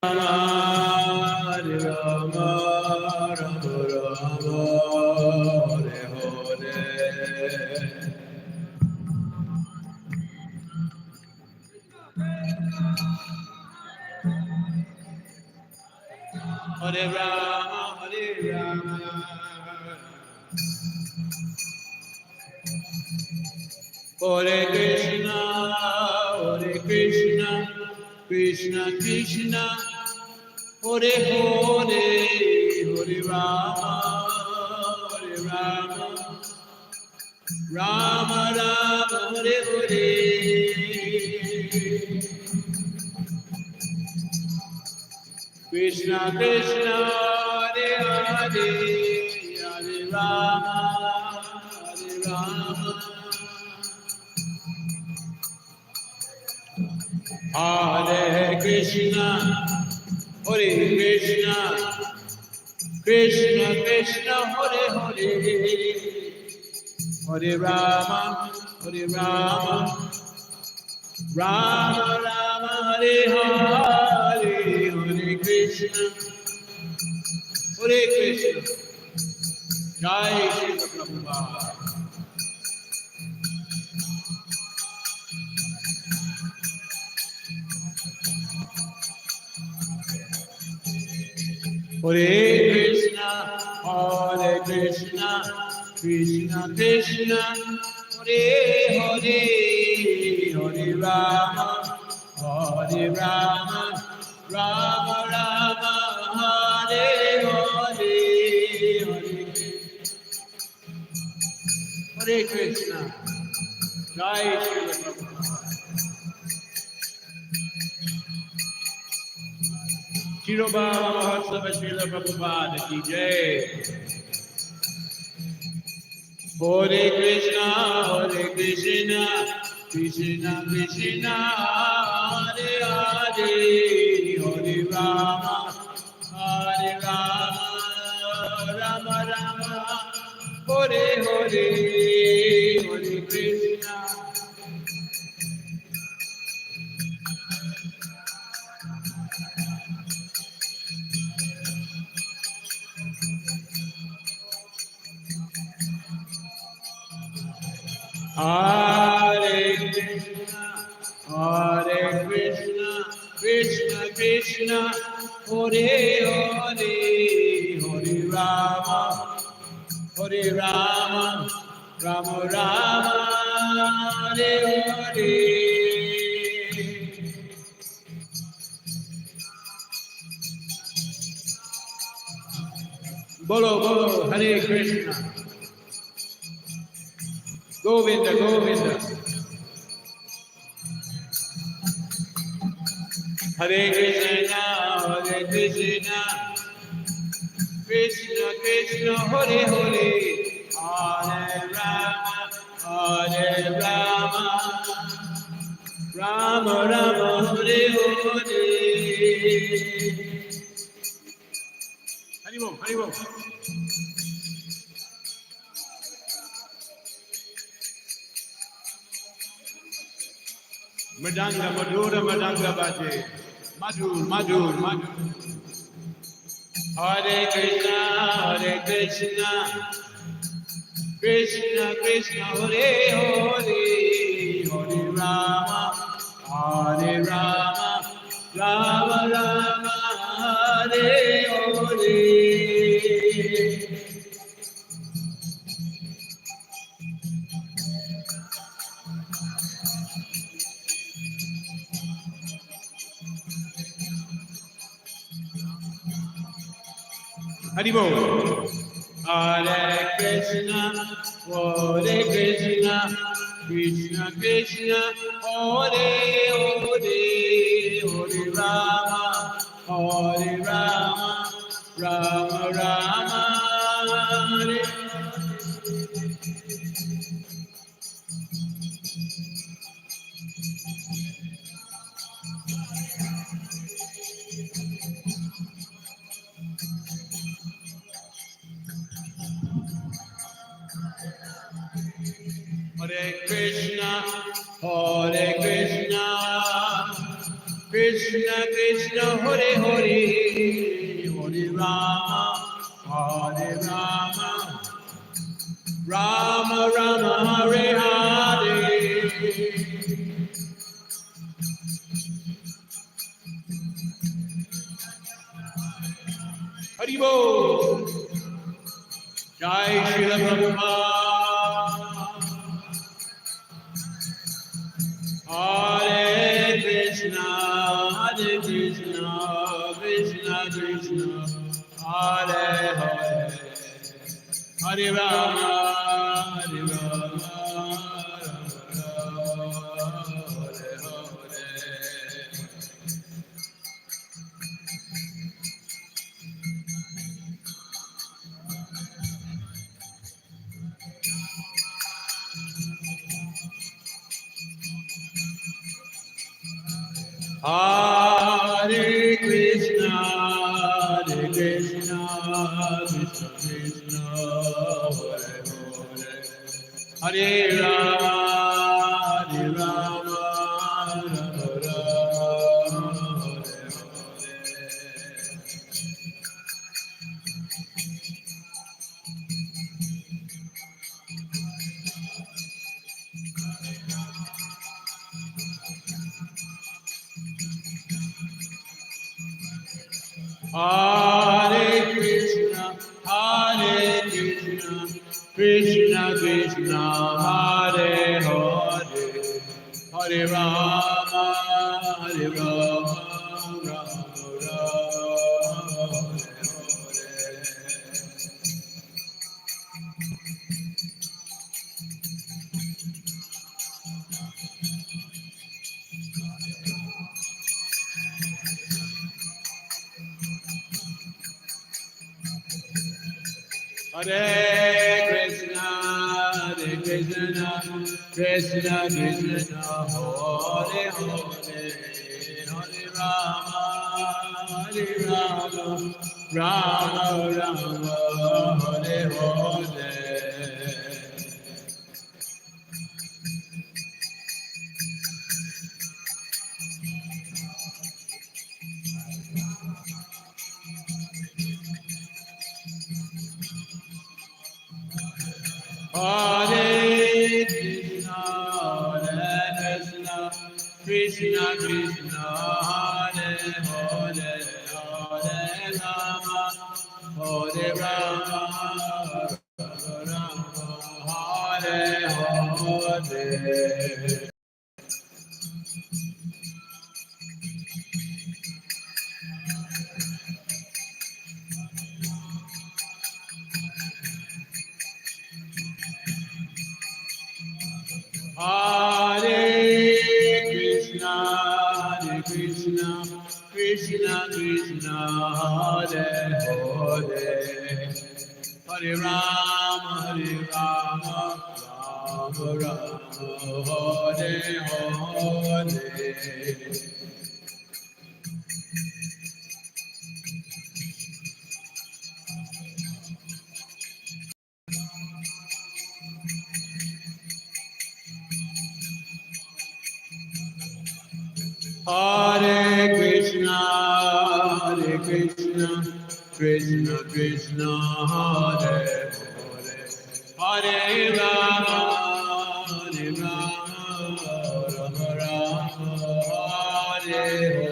Hare Rama, Rama Rama, Hare Hare. Hare Rama, Hare Rama. Hare Krishna, Krishna Krishna, Hare Hare, Hare Rama, Rama Rama, Hare Hare. Krishna Krishna, Hare Hare, Hare Rama, Hare Rama. Hare Krishna, Krishna Krishna, Hare Hare, Hare Rama, Rama Rama, Hare Hare, Hare Krishna, Jai Srila Prabhupada. Hare Krishna, Krishna Krishna, Hare Hare, Hare Rama, Rama Rama, Hare Hare, Hare Krishna, Jai Srila Prabhupada. Shiroba Mahotsava Srila Prabhupada ki jai. Hare Krishna, Krishna Krishna, Hare Hare, Hare Rama, Rama Rama, Hare Hare, Hare Krishna. Hare Krishna, Krishna Krishna, Hare Hare, Hare Rama, Rama Rama, Hare Hare. Bolo, Hare Krishna. Govinda. Hare Krishna, Krishna Krishna, Hare Hare, Hare Rama, Rama Rama, Hare Hare. Hari Bol. Madhura Madanga Bhaje. Madhur. Hare Krishna, Krishna Hare Hare, Hare Rama, Rama Rama, Hare Hare. Haribo. Hare Krishna, Krishna Krishna, Hare Hare, Hare Rama, Rama Rama, Hare. Hare Krishna, Krishna Krishna Krishna Hare Hare Hare Rama Hare Rama Rama Rama Hare Hare Haribo Jai Srila Prabhupada Hare Krishna Krishna Krishna Hare Hare Hare Rama Hare Rama Hare Hare Hare Krishna Krishna Krishna Hare Hare Hare Rama Hare Rama Rama Rama Hare Hare Krishna Krishna Krishna Hare Hare Hare Rama Hare Rama Rama Rama Hare Krishna Krishna Krishna Hare Hare Hare Rama Hare Rama Rama Rama Hare Hare Hare Krishna Krishna Krishna Hare Hare Hare Rama Hare Rama Rama Hare Hare Hare Krishna Krishna Krishna Hare Hare Hare Rama Rama Rama Hare Hare Hare Krishna Krishna Krishna Hare Hare Hare Rama Rama Rama Hare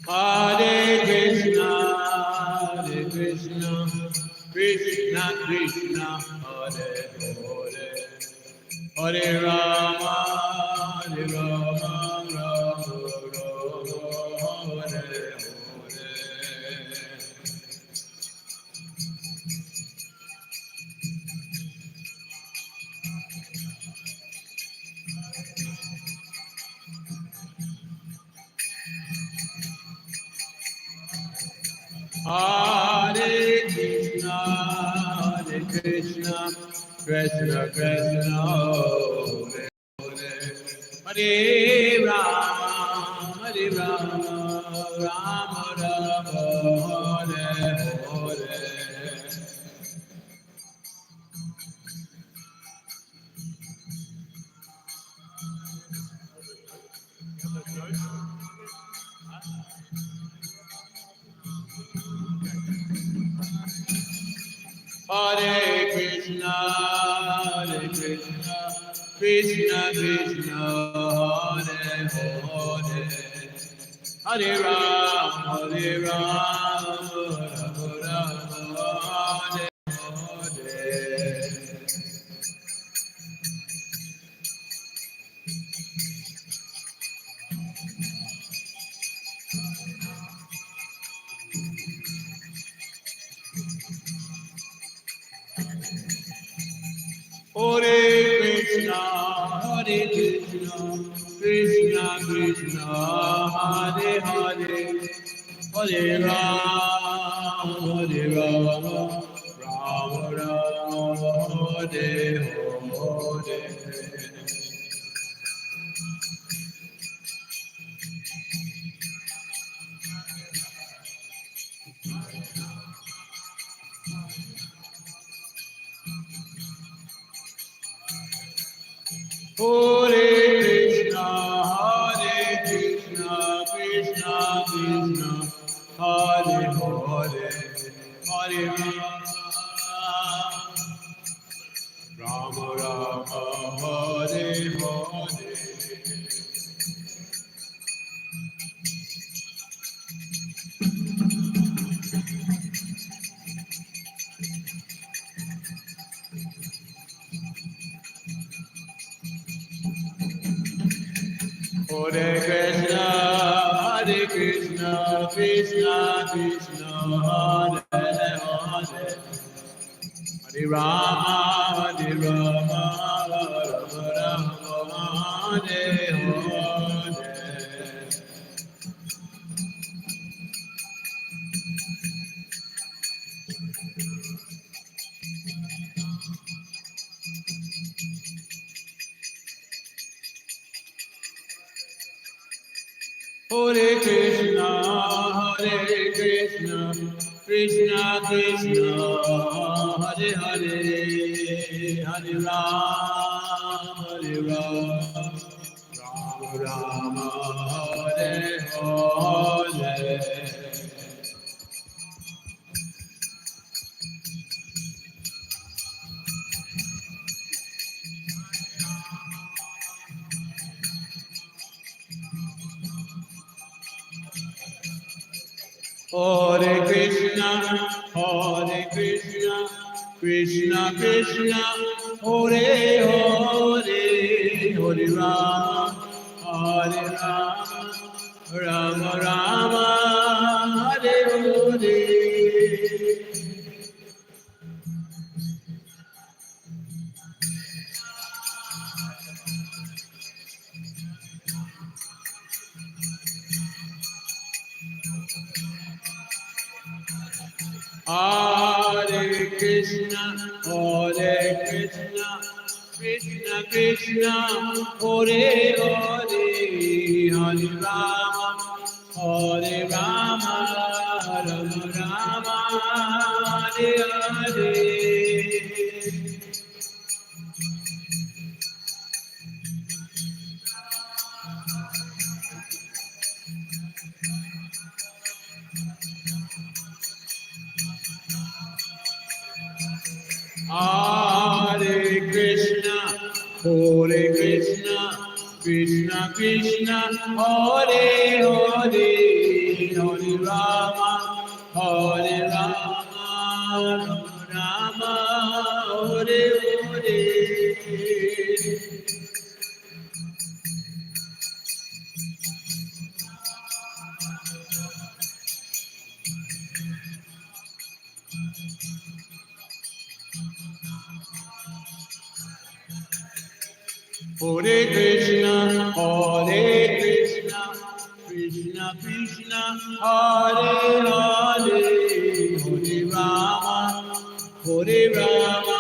Hare Hare Krishna Krishna Krishna Hare Hare Hare Rama Rama Rama Hare Hare Hare Krishna Krishna Krishna Hare Hare Hare Rama Hare Krishna, Hare Krishna, Krishna Krishna, Hare Hare, Hare Rama, Hare Rama, Rama Rama, Hare Hare. Hare Krishna, Hare Krishna, Krishna Krishna, Hare Hare, Hare Rama, Hare Rama, Rama Rama, Hare Hare. Hare Krishna, Hare Krishna, Krishna Krishna, Hare Hare, Hare Rama, Rama Rama, Hare Hare. Hare Krishna, Hare Krishna, Krishna Krishna, Hare Hare, Hare Rama, Hare Rama, Rama Rama, Hare Hare. Hare Krishna, Hare Krishna, Krishna Krishna, Hare Hare, Hare Rama, Hare Rama, Rama Rama, Hare Hare. Hare Krishna, Hare Krishna, Krishna Krishna, Hare Hare, Hare Rama, Hare Rama, Rama Rama, Hare Hare. Hare Krishna, Hare Krishna, Krishna Krishna, Hare Hare, Hare Rama, Hare Rama, Rama Rama, Hare Hare. Hare Krishna, Hare Krishna, Krishna Krishna, Hare Hare, Hare Rama, Hare Rama, Rama Rama, Hare Hare. Hare Krishna, Hare Krishna, Krishna Krishna, Hare Hare, Hare Rama, Hare Rama,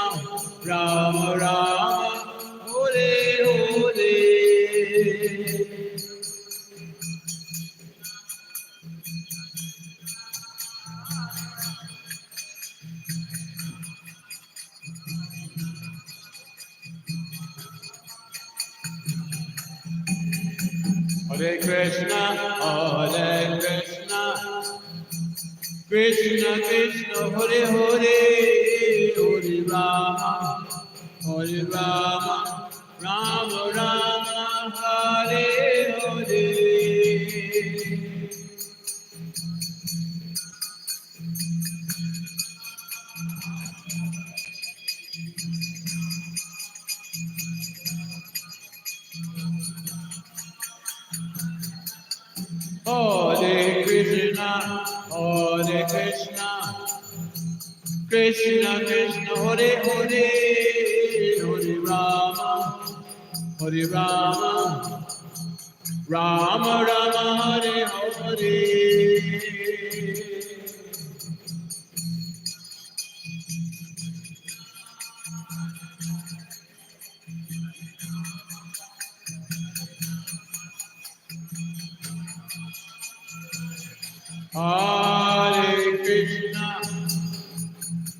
Rama Rama, Hare Hare. Hare Krishna, Krishna Krishna, Hare Hare, Hare Rama, Hare Rama, Rama Rama, Hare Hare. Hare Krishna, Krishna Krishna, Hare Hare, Hare Rama, Hare Rama, Rama Rama, Hare Hare.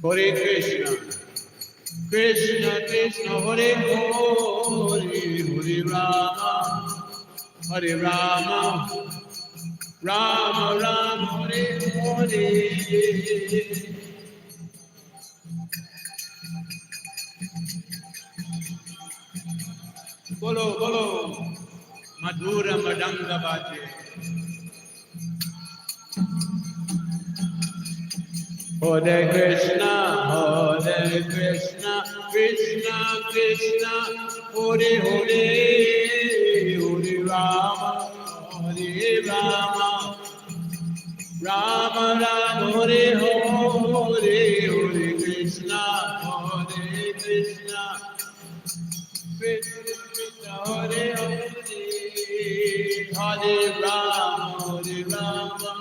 Hare Krishna, Krishna Krishna, Hare Hare, Hare Rama, Hare Rama, Rama Rama, Hare Hare. Bolo, bolo, Madhura Madanga Bhaje. Hare Krishna, Krishna Krishna, Hare Hare, Hare Rama, Hare Rama, Rama Rama, Hare Hare, Hare Krishna, Krishna Krishna, Hare Hare, Hare Rama, Hare Rama,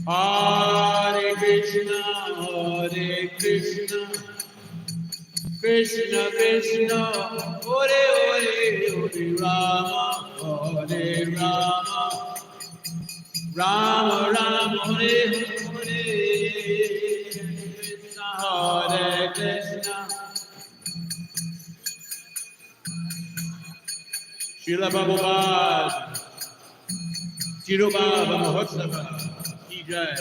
Hare Krishna, Krishna Krishna, Hare Hare, Hare Rama, Hare Rama, Rama Rama, Hare Hare, Krishna Hare Krishna. Srila Prabhupada, Tirubhava Mahotsava, Ki Jai.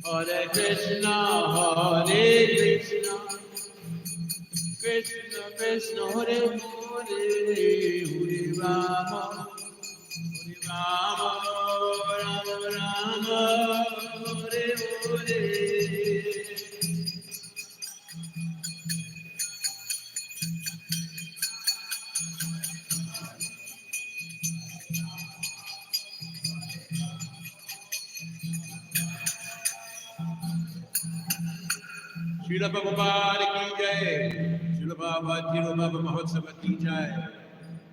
Hare Krishna, Krishna Krishna, Hare Hare, Hare Rama, Rama Rama, Hare Hare. Srila Prabhupada ki jai, Srila Prabhupada Tirubhava Mahotsava ki jai.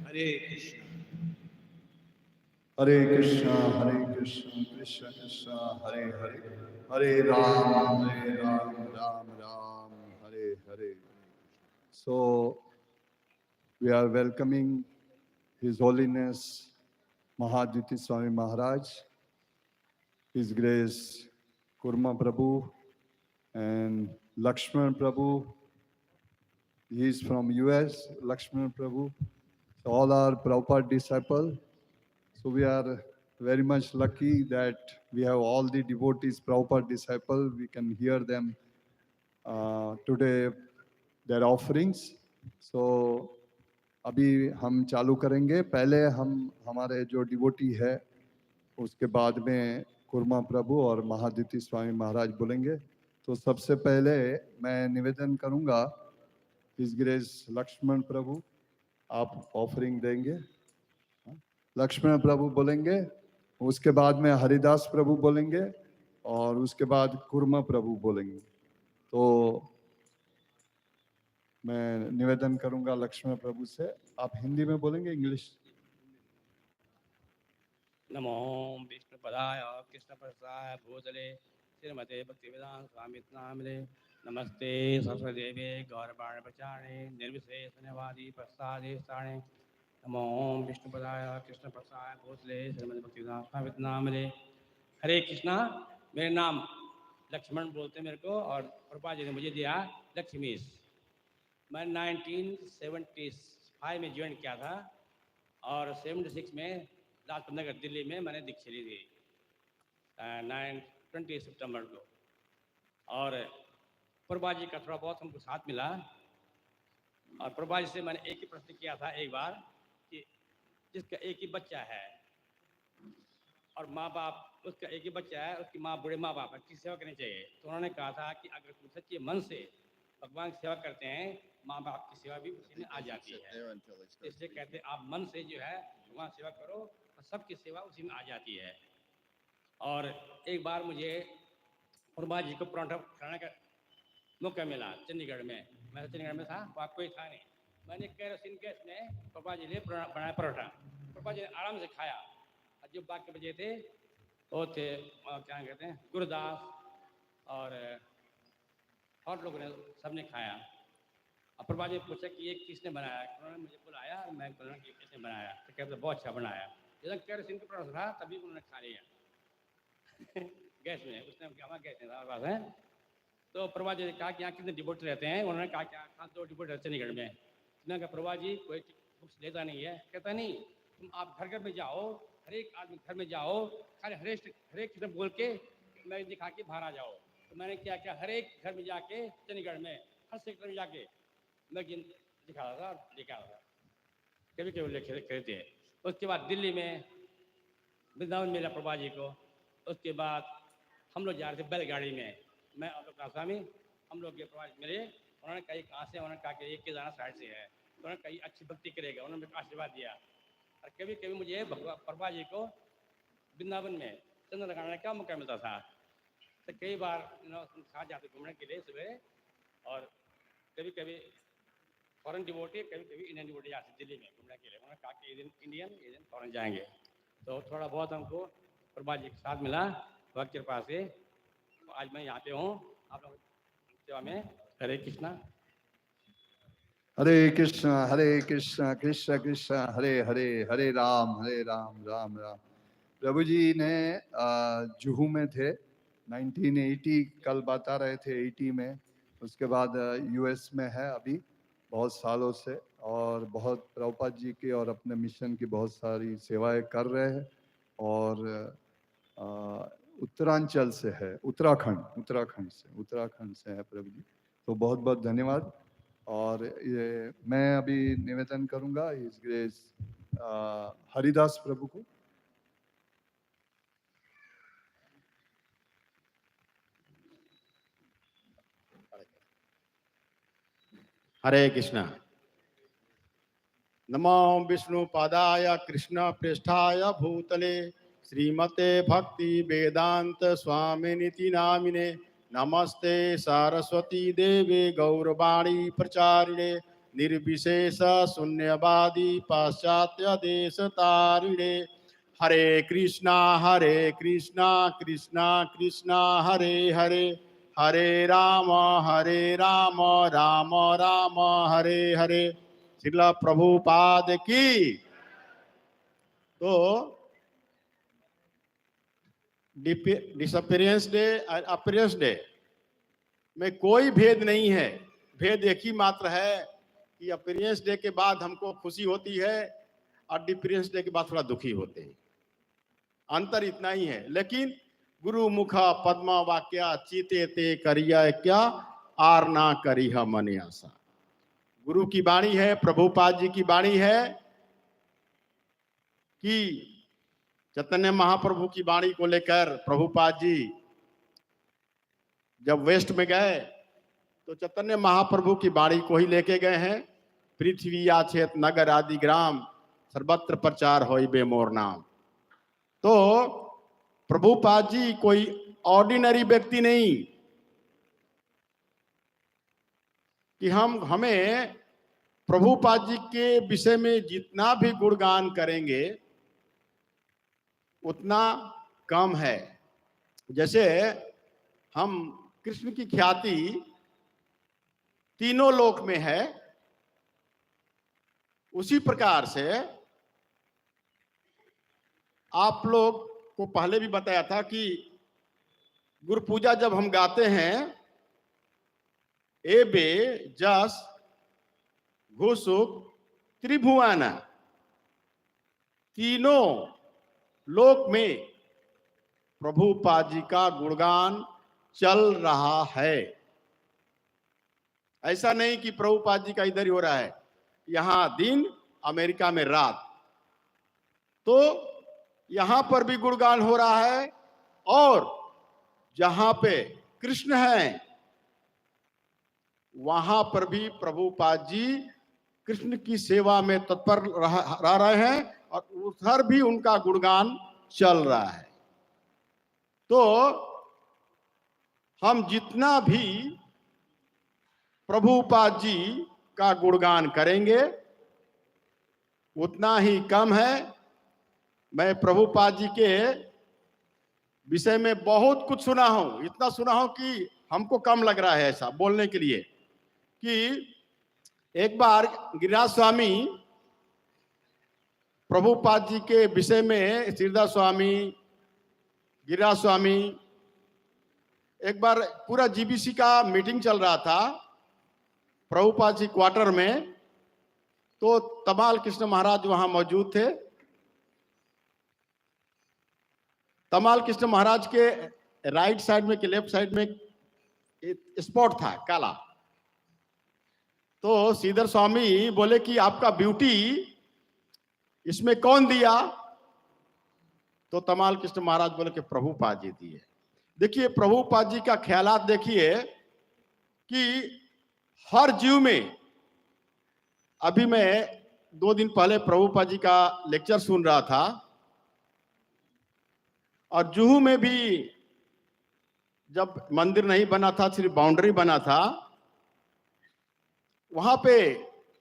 Hare Krishna. Hare Krishna, Krishna Krishna, Hare Hare, Hare Ram, Ram Ram, Hare Hare. So, we are welcoming His Holiness Mahadviti Swami Maharaj, His Grace Kurma Prabhu and Lakshman Prabhu. He is from US, Lakshman Prabhu. So all are Prabhupada disciples. So we are very much lucky that we have all the devotees, Prabhupada disciples. We can hear them today, their offerings. So अभी हम चालू करेंगे. पहले हम हमारे जो devotee है उसके बाद में कुर्मा प्रभु और महादिति स्वामी महाराज बोलेंगे. तो सबसे पहले मैं निवेदन करूंगा हिज ग्रेस लक्ष्मण प्रभु आप ऑफरिंग देंगे. लक्ष्मण प्रभु बोलेंगे, उसके बाद में हरिदास प्रभु बोलेंगे और उसके बाद कुर्मा प्रभु बोलेंगे. तो मैं निवेदन करूंगा लक्ष्मण प्रभु से, आप हिंदी में बोलेंगे इंग्लिश. नमो विष्णु पदाय कृष्ण प्रसाद भूतले श्रीमते भक्तिवेदांत स्वामी नामले नमस्ते सरस्वती देवे गौरवाण प्रचारे निर्विशेष शून्यवादी प्रसादे साणे नमो विष्णु पदाय कृष्ण प्रसाद भूतले श्रीमते भक्तिवेदांत स्वामी नामले. हरे कृष्णा. मेरा नाम लक्ष्मण बोलते मेरे को और प्रभुपाद जी ने मुझे दिया लक्ष्मीश. मैं 1975 में ज्वाइन किया था और 76 में लाजपत नगर दिल्ली में मैंने दीक्षा ली थी 20 सितंबर को। और प्रभा जी का थोड़ा बहुत हमको साथ मिला और प्रभा जी से मैंने एक ही प्रश्न किया था एक बार कि जिसका एक ही बच्चा है और माँ बाप उसका एक ही बच्चा है, उसकी माँ बूढ़े माँ बाप है, किसकी सेवा करनी चाहिए? तो उन्होंने कहा था कि अगर तुम सच्चे मन से भगवान की सेवा करते हैं, माँ बाप की सेवा भी उसी में आ जाती है। इसलिए कहते हैं आप मन से जो है भगवान सेवा करो और सबकी सेवा उसी में आ जाती है। और एक बार मुझे प्रभा जी को पराठा खाने का मौका मिला चंडीगढ़ में। मैं चंडीगढ़ में था, वहाँ कोई था नहीं। मैंने केरोसिन गैस में प्रभा जी ने बनाया पराठा। प्रभा जी ने आराम से खाया। और जो बाकी बचे थे वो थे क्या कहते हैं गुरुदास और लोगों ने सबने खाया। और प्रभा जी ने पूछा कि ये किसने बनाया? उन्होंने मुझे बुलाया और मैं बोला कि किसने बनाया? तो कहते बहुत अच्छा बनाया। जब केरोसिन का पराठा था तभी उन्होंने खा लिया गैस में। उसने कहा गैस में था है। तो प्रभा जी ने कहा कि यहाँ कितने डिवोटी रहते हैं? उन्होंने कहा कि यहाँ 2 डिवोटी रहते चंडीगढ़ में। मैंने कहा प्रभा जी कोई बुक्स लेता नहीं है। कहता नहीं, तुम आप घर घर में जाओ, हर एक आदमी घर में जाओ, खाली हर एक किस्म बोल के मैं दिखा के बाहर आ जाओ। तो मैंने क्या किया, हर एक घर में जाके चंडीगढ़ में हर सेक्टर में जाके मैं दिखा रहा था, दिखा रहा था, कभी कभी लिखे थे। उसके बाद दिल्ली में वृंदावन मिला प्रभा जी को। उसके बाद हम लोग जा रहे थे बैलगाड़ी में, मैं और लोग स्वामी, हम लोग ये प्रभा जी मिले। उन्होंने कहा कहाँ से? उन्होंने कहा कि ये केदारनाथ साइड से है। उन्होंने कहा अच्छी भक्ति करेगा। उन्होंने मुझे आशीर्वाद दिया। और कभी कभी मुझे प्रभा जी को वृंदावन में चंद्र लगाने का मौका मिलता था। तो कई बार साथ जाते घूमने के लिए सुबह। और कभी कभी फॉरेन डिवोटी, कभी कभी इंडियन डिवोटी जाते दिल्ली में घूमने के लिए। उन्होंने कहा कि एक दिन इंडियन एक दिन फॉरेन जाएंगे। तो थोड़ा बहुत हमको प्रभा जी के साथ मिला भक्त कृपा से। तो आज मैं यहाँ पे हूँ आप लोग सेवा में। हरे कृष्णा हरे कृष्णा कृष्ण कृष्ण हरे हरे, हरे राम राम राम। प्रभु जी ने जुहू में थे 1980, कल बता रहे थे 80 में। उसके बाद यूएस में है अभी बहुत सालों से, और बहुत प्रभुपाद जी के और अपने मिशन की बहुत सारी सेवाएं कर रहे हैं। और उत्तरांचल से है, उत्तराखंड से है प्रभु जी। तो बहुत बहुत धन्यवाद। और ये मैं अभी निवेदन करूंगा इस ग्रेस हरिदास प्रभु को। हरे कृष्णा। नमो विष्णु पादाय कृष्ण पृष्ठाय भूतले श्रीमते भक्ति वेदांत स्वामिनिति नामिने। नमस्ते सरस्वती देवे गौरवाणी प्रचारिणे निर्विशेष शून्यवादी पाश्चात्य देश तारिणे। हरे कृष्णा कृष्णा कृष्णा हरे हरे, हरे राम राम राम हरे हरे। श्रीला प्रभुपाद की। तो डिसअपीयरेंस डे और अपीयरेंस डे में कोई भेद नहीं है। भेद एक ही मात्र है कि अपीयरेंस डे के बाद हमको खुशी होती है और डिसअपीयरेंस डे के बाद थोड़ा दुखी होते हैं। अंतर इतना ही है। लेकिन गुरु मुखा पद्मा वाक्या चीते ते करिया क्या आर ना करी मन आशा। गुरु की वाणी है, प्रभुपाद जी की वाणी है कि चैतन्य महाप्रभु की वाणी को लेकर प्रभुपाद जी जब वेस्ट में गए तो चैतन्य महाप्रभु की वाणी को ही लेके गए हैं। पृथ्वी आछेत नगर आदि ग्राम सर्वत्र प्रचार होई बे मोर नाम। तो प्रभुपाद जी कोई ऑर्डिनरी व्यक्ति नहीं कि हमें प्रभुपाद जी के विषय में जितना भी गुणगान करेंगे उतना कम है। जैसे हम कृष्ण की ख्याति तीनों लोक में है, उसी प्रकार से आप लोग को पहले भी बताया था कि गुरु पूजा जब हम गाते हैं ए बे जस घुसुक त्रिभुवन, तीनों लोक में प्रभुपाद जी का गुणगान चल रहा है। ऐसा नहीं कि प्रभुपाद जी का इधर ही हो रहा है, यहां दिन अमेरिका में रात, तो यहां पर भी गुणगान हो रहा है। और जहां पे कृष्ण है वहां पर भी प्रभुपाद जी कृष्ण की सेवा में तत्पर रह रहे हैं और उधर भी उनका गुणगान चल रहा है। तो हम जितना भी प्रभुपाद जी का गुणगान करेंगे उतना ही कम है। मैं प्रभुपाद जी के विषय में बहुत कुछ सुना हूं, इतना सुना हूं कि हमको कम लग रहा है ऐसा बोलने के लिए, कि एक बार गिरिराज स्वामी प्रभुपाद जी के विषय में, श्रीदास स्वामी, गिरिराज स्वामी, एक बार पूरा जीबीसी का मीटिंग चल रहा था प्रभुपाद जी क्वार्टर में, तो तमाल कृष्ण महाराज वहां मौजूद थे। तमाल कृष्ण महाराज के राइट साइड में, के लेफ्ट साइड में एक स्पॉट था काला। तो श्रीधर स्वामी बोले कि आपका ब्यूटी इसमें कौन दिया? तो तमाल कृष्ण महाराज बोले कि प्रभुपाद जी दिए। देखिए प्रभुपाद जी का ख्यालात देखिए कि हर जीव में, अभी मैं 2 दिन पहले प्रभुपाद जी का लेक्चर सुन रहा था, और जुहू में भी जब मंदिर नहीं बना था, सिर्फ बाउंड्री बना था, वहां पे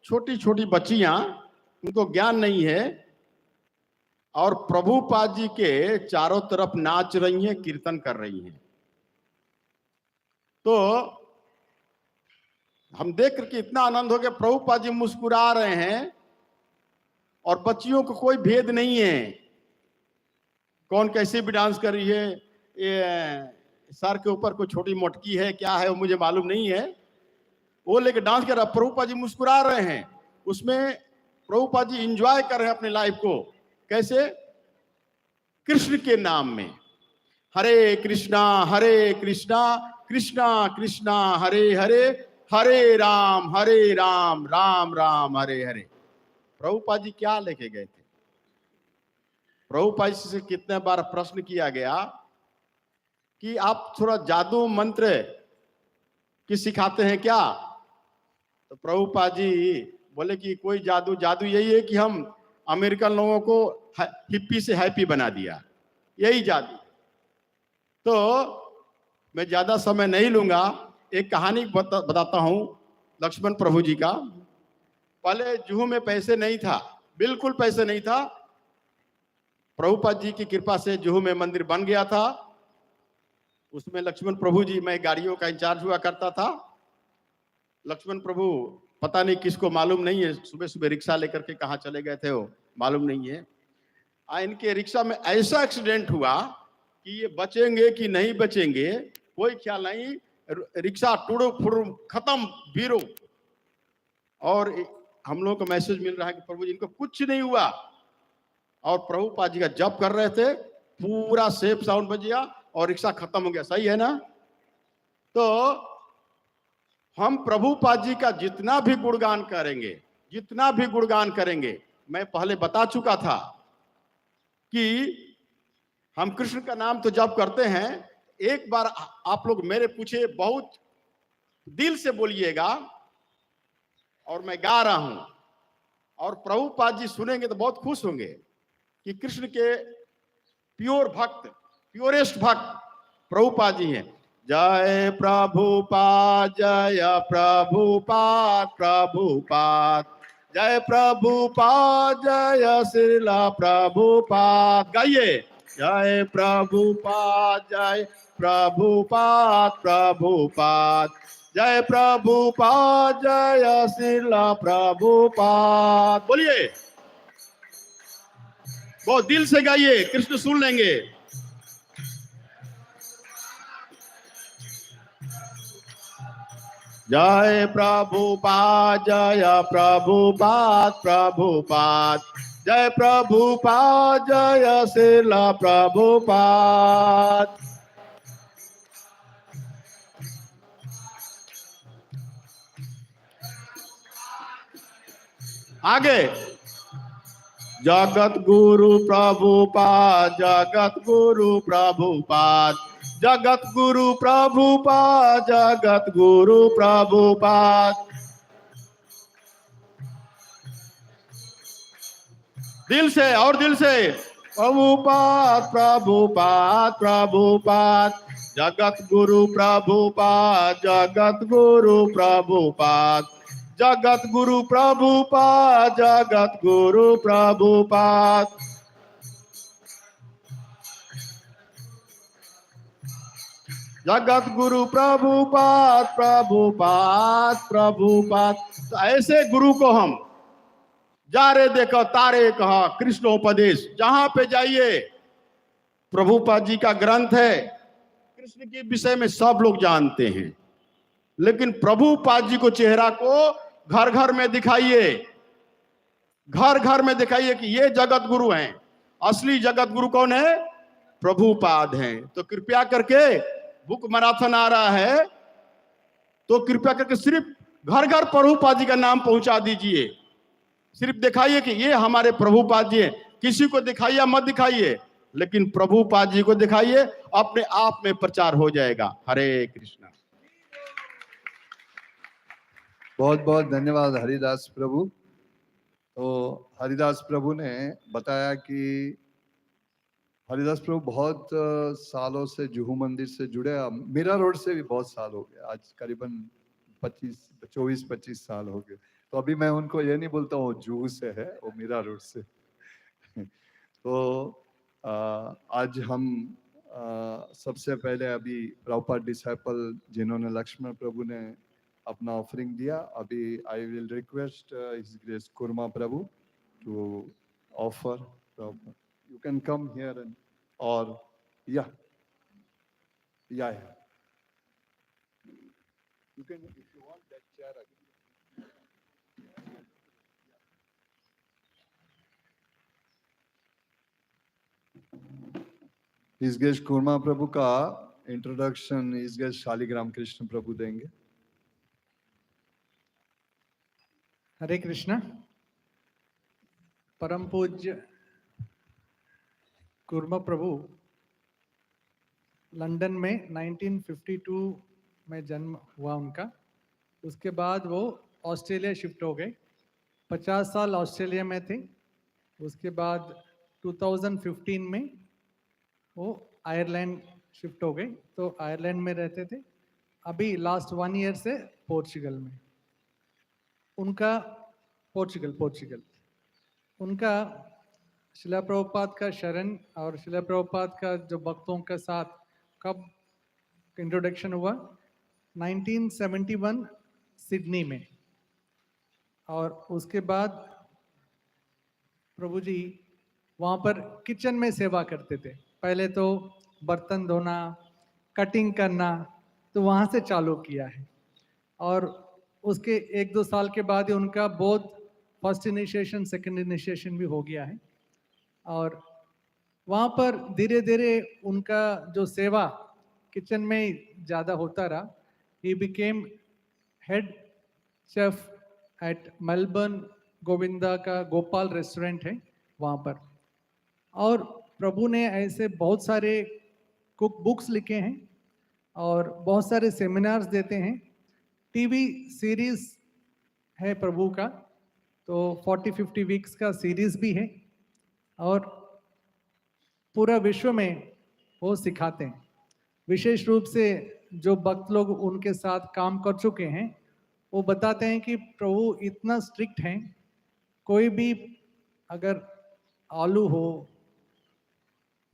छोटी छोटी बच्चियां, उनको ज्ञान नहीं है, और प्रभुपाद जी के चारों तरफ नाच रही हैं, कीर्तन कर रही हैं। तो हम देख करके इतना आनंद हो गया, प्रभुपाद जी मुस्कुरा रहे हैं और बच्चियों को कोई भेद नहीं है, कौन कैसे भी डांस कर रही है, ये सर के ऊपर कोई छोटी मोटकी है, क्या है वो मुझे मालूम नहीं है, वो लेके डांस कर रहा, प्रभुपाद जी मुस्कुरा रहे हैं, उसमें प्रभुपाद जी एंजॉय कर रहे हैं अपने लाइफ को। कैसे? कृष्ण के नाम में। हरे कृष्णा कृष्णा कृष्णा हरे हरे, हरे राम राम राम हरे हरे। प्रभुपाद जी क्या लेके गए थे? प्रभुपाद जी से कितने बार प्रश्न किया गया कि आप थोड़ा जादू मंत्र की सिखाते हैं क्या? तो प्रभुपाद जी बोले कि कोई जादू यही है कि हम अमेरिकन लोगों को हिप्पी से हैप्पी बना दिया, यही जादू। तो मैं ज्यादा समय नहीं लूंगा, एक कहानी बताता हूं लक्ष्मण प्रभु जी का। पहले जुहू में पैसे नहीं था, बिल्कुल पैसे नहीं था। प्रभुपाद जी की कृपा से जुहू में मंदिर बन गया था। उसमें लक्ष्मण प्रभु जी, मैं गाड़ियों का इंचार्ज हुआ करता था। लक्ष्मण प्रभु पता नहीं किसको मालूम नहीं है, सुबह सुबह रिक्शा लेकर के कहाँ चले गए थे वो मालूम नहीं है। इनके रिक्शा में ऐसा एक्सीडेंट हुआ कि ये बचेंगे कि नहीं बचेंगे कोई ख्याल नहीं, रिक्शा टुड़ो फुड़ो खत्म बीरो। और हम लोगों को मैसेज मिल रहा है कि प्रभु जी इनको कुछ नहीं हुआ, और प्रभुपाद जी का जप कर रहे थे, पूरा सेफ साउंड बज गया और रिक्शा खत्म हो गया। सही है ना? तो हम प्रभुपाद जी का जितना भी गुणगान करेंगे, मैं पहले बता चुका था कि हम कृष्ण का नाम तो जप करते हैं। एक बार आप लोग मेरे पूछे, बहुत दिल से बोलिएगा, और मैं गा रहा हूं, और प्रभुपाद जी सुनेंगे तो बहुत खुश होंगे कि कृष्ण के प्योर भक्त, प्योरेस्ट भक्त प्रभुपाद जी हैं। जय प्रभुपाद, जय प्रभुपाद, प्रभुपाद, जय प्रभुपाद, जय श्रीला प्रभुपाद। गाइए, जय प्रभुपाद, जय प्रभुपाद, प्रभुपाद, जय प्रभुपाद, जय श्रीला प्रभुपाद। बोलिए, बहुत दिल से गाइए, कृष्ण सुन लेंगे। जय प्रभुपाद, जय प्रभुपाद, प्रभुपाद, जय प्रभुपाद, जय श्रीला प्रभुपाद। आगे, जगत गुरु प्रभुपाद, जगत गुरु प्रभुपाद, जगत गुरु प्रभुपाद, जगत गुरु प्रभुपाद। दिल से और दिल से, प्रभुपाद, प्रभुपाद, प्रभुपाद, जगत गुरु प्रभुपाद, जगत गुरु प्रभुपाद, जगत गुरु प्रभुपाद, जगत गुरु प्रभुपाद। जगत गुरु प्रभुपाद, प्रभुपाद, प्रभुपाद। तो ऐसे गुरु को हम जा रे देखो तारे कहा कृष्णोपदेश, जहां पे जाइए प्रभुपाद जी का ग्रंथ है। कृष्ण के विषय में सब लोग जानते हैं, लेकिन प्रभुपाद जी को चेहरा को घर घर में दिखाइए, घर घर में दिखाइए कि ये जगत गुरु हैं। असली जगत गुरु कौन है? प्रभुपाद हैं। तो कृपया करके, बुक मैराथन आ रहा है, तो कृपया करके सिर्फ घर घर प्रभुपाद जी का नाम पहुंचा दीजिए। सिर्फ दिखाइए कि ये हमारे प्रभुपाद जी हैं। किसी को दिखाइए या मत दिखाइए, लेकिन प्रभुपाद जी को दिखाइए, अपने आप में प्रचार हो जाएगा। हरे कृष्णा। बहुत बहुत धन्यवाद हरिदास प्रभु। तो हरिदास प्रभु ने बताया कि हरिदास प्रभु बहुत सालों से जुहू मंदिर से जुड़े, मीरा रोड से भी बहुत साल हो गए, आज करीबन 24-25 साल हो गए। तो अभी मैं उनको ये नहीं बोलता हूँ जुहू से है, वो मीरा रोड से। तो आज हम सबसे पहले अभी प्रभुपाद डिसाइपल जिन्होंने लक्ष्मण प्रभु ने अपना ऑफरिंग दिया, अभी I will request His Grace Kurma Prabhu to offer. You can come here and or yeah. You can, if you want that chair again. His Grace Kurma Prabhu का introduction His Grace Shaligram Krishna Prabhu देंगे। हरे कृष्णा। परम पूज्य कुर्मा प्रभु लंदन में 1952 में जन्म हुआ उनका। उसके बाद वो ऑस्ट्रेलिया शिफ्ट हो गए, 50 साल ऑस्ट्रेलिया में थे। उसके बाद 2015 में वो आयरलैंड शिफ्ट हो गए, तो आयरलैंड में रहते थे। अभी लास्ट 1 ईयर से पोर्चुगल में। उनका पोर्चुगल उनका शिला प्रभुपाद का शरण और शिला प्रभुपाद का जो भक्तों के साथ कब इंट्रोडक्शन हुआ, 1971 सिडनी में। और उसके बाद प्रभु जी वहाँ पर किचन में सेवा करते थे। पहले तो बर्तन धोना, कटिंग करना, तो वहाँ से चालू किया है। और उसके 1-2 साल के बाद ही उनका बोध फर्स्ट इनिशिएशन, सेकंड इनिशिएशन भी हो गया है। और वहाँ पर धीरे धीरे उनका जो सेवा किचन में ज़्यादा होता रहा। He became head chef at Melbourne, Govinda का गोपाल रेस्टोरेंट है वहाँ पर। और प्रभु ने ऐसे बहुत सारे कुक बुक्स लिखे हैं और बहुत सारे सेमिनार्स देते हैं। टीवी सीरीज है प्रभु का, तो 40-50 वीक्स का सीरीज भी है। और पूरा विश्व में वो सिखाते हैं। विशेष रूप से जो भक्त लोग उनके साथ काम कर चुके हैं, वो बताते हैं कि प्रभु इतना स्ट्रिक्ट हैं, कोई भी अगर आलू हो,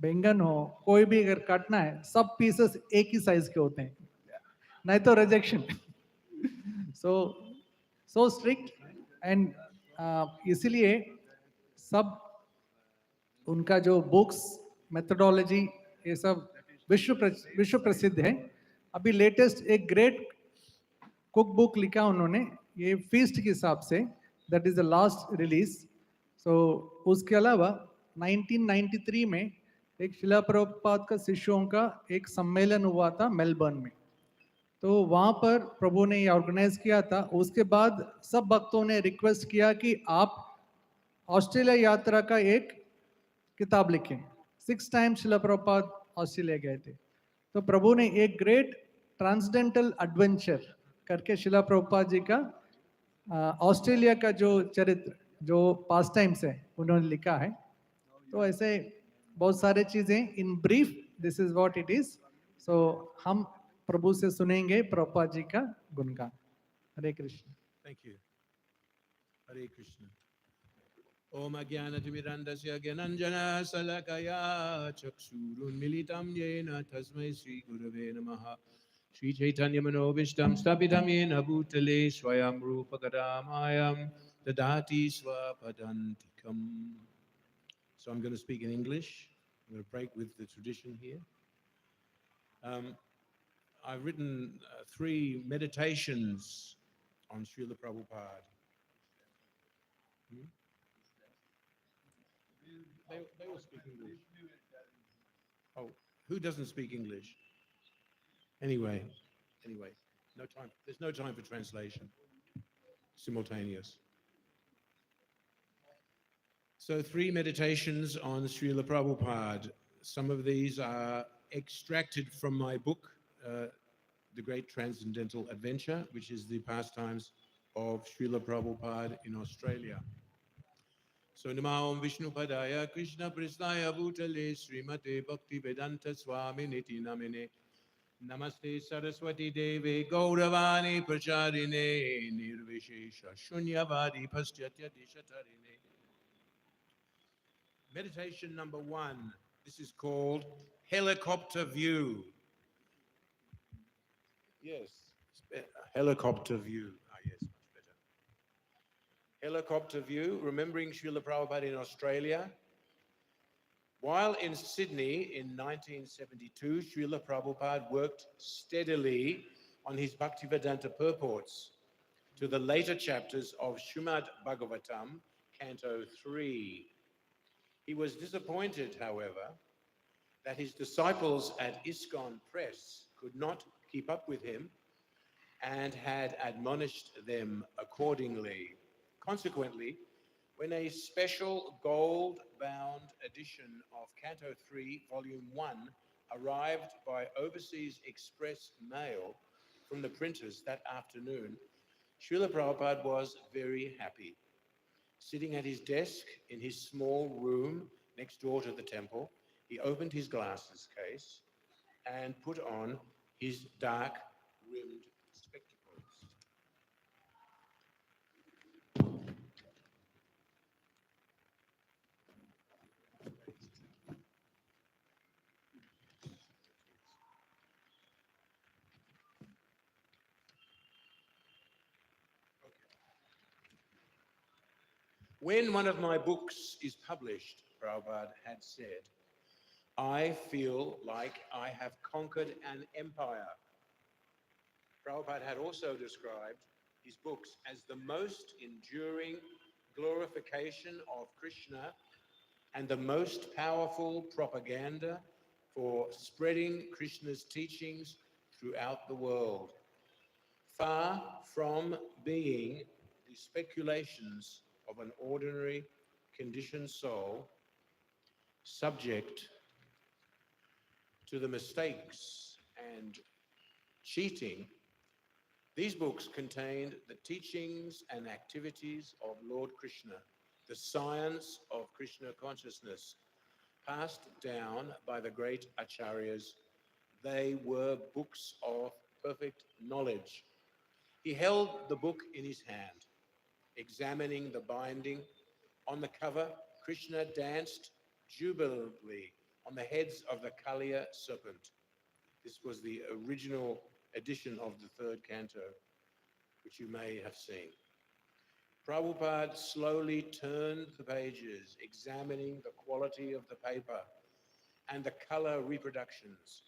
बैंगन हो, कोई भी अगर काटना है, सब पीसेस एक ही साइज के होते हैं, नहीं तो रिजेक्शन। So strict. एंड इसीलिए सब उनका जो बुक्स, मेथोडोलॉजी, ये सब विश्व प्रसिद्ध है। अभी लेटेस्ट एक ग्रेट कुक बुक लिखा उन्होंने, ये फीस्ट के हिसाब से, that is the last release. So उसके अलावा 1993 में एक शिला प्रभुपाद का शिष्यों का एक सम्मेलन हुआ था मेलबर्न में, तो वहाँ पर प्रभु ने ये ऑर्गेनाइज किया था. उसके बाद सब भक्तों ने रिक्वेस्ट किया कि आप ऑस्ट्रेलिया यात्रा का एक किताब लिखें. 6 टाइम शिला प्रभुपाद ऑस्ट्रेलिया गए थे, तो प्रभु ने एक ग्रेट ट्रांसडेंटल एडवेंचर करके शिला प्रभुपाद जी का ऑस्ट्रेलिया का जो चरित्र, जो पास्ट टाइम्स है, उन्होंने लिखा है. तो ऐसे बहुत सारे चीजें in brief, this is what it is. So हम प्रभु से सुनेंगे प्रभुपाद जी का गुणगान. Hare Krishna. Thank you. Hare Krishna. Om Ajnanatimirandasya Gyananjana Salakaya Chakshurunmilitam Yena Tasmai Sri Gurave Namaha. Sri Chaitanya Manobishtam Stapitam Yena Bhutale Swayam Rupa Kadamayam Dadati Swapadantikam. So I'm going to speak in English. I'm going to break with the tradition here. I've written 3 meditations on Srila Prabhupada. They all speak English. Oh, who doesn't speak English? Anyway, no time. There's no time for translation. Simultaneous. So 3 meditations on Srila Prabhupada. Some of these are extracted from my book, The Great Transcendental Adventure, which is the pastimes of Srila Prabhupada in Australia. So Namah Vishnu Padaya Krishna Pristaya Bhutale Srimate Bhakti Vedanta Swami Niti Namine Namaste Saraswati Deve Gauravani Pracharine Nirvishesha Shunyavadi Paschatya Dishatarine. Meditation number 1. This is called Helicopter View. Yes, helicopter view. Yes, much better. Helicopter view, remembering Srila Prabhupada in Australia. While in Sydney in 1972, Srila Prabhupada worked steadily on his Bhaktivedanta purports to the later chapters of Srimad Bhagavatam, Canto 3. He was disappointed, however, that his disciples at ISKCON Press could not keep up with him and had admonished them accordingly. Consequently, when a special gold-bound edition of Canto 3, Volume 1 arrived by overseas express mail from the printers that afternoon, Srila Prabhupada was very happy. Sitting at his desk in his small room next door to the temple, he opened his glasses case and put on his dark-rimmed spectacles. When one of my books is published, Prabhupada had said, I feel like I have conquered an empire. Prabhupada had also described his books as the most enduring glorification of Krishna and the most powerful propaganda for spreading Krishna's teachings throughout the world. Far from being the speculations of an ordinary conditioned soul, subject to the mistakes and cheating, these books contained the teachings and activities of Lord Krishna, the science of Krishna consciousness, passed down by the great acharyas. They were books of perfect knowledge. He held the book in his hand, examining the binding. On the cover, Krishna danced jubilantly on the heads of the Kaliya serpent. This was the original edition of the 3rd canto, which you may have seen. Prabhupada slowly turned the pages, examining the quality of the paper and the color reproductions,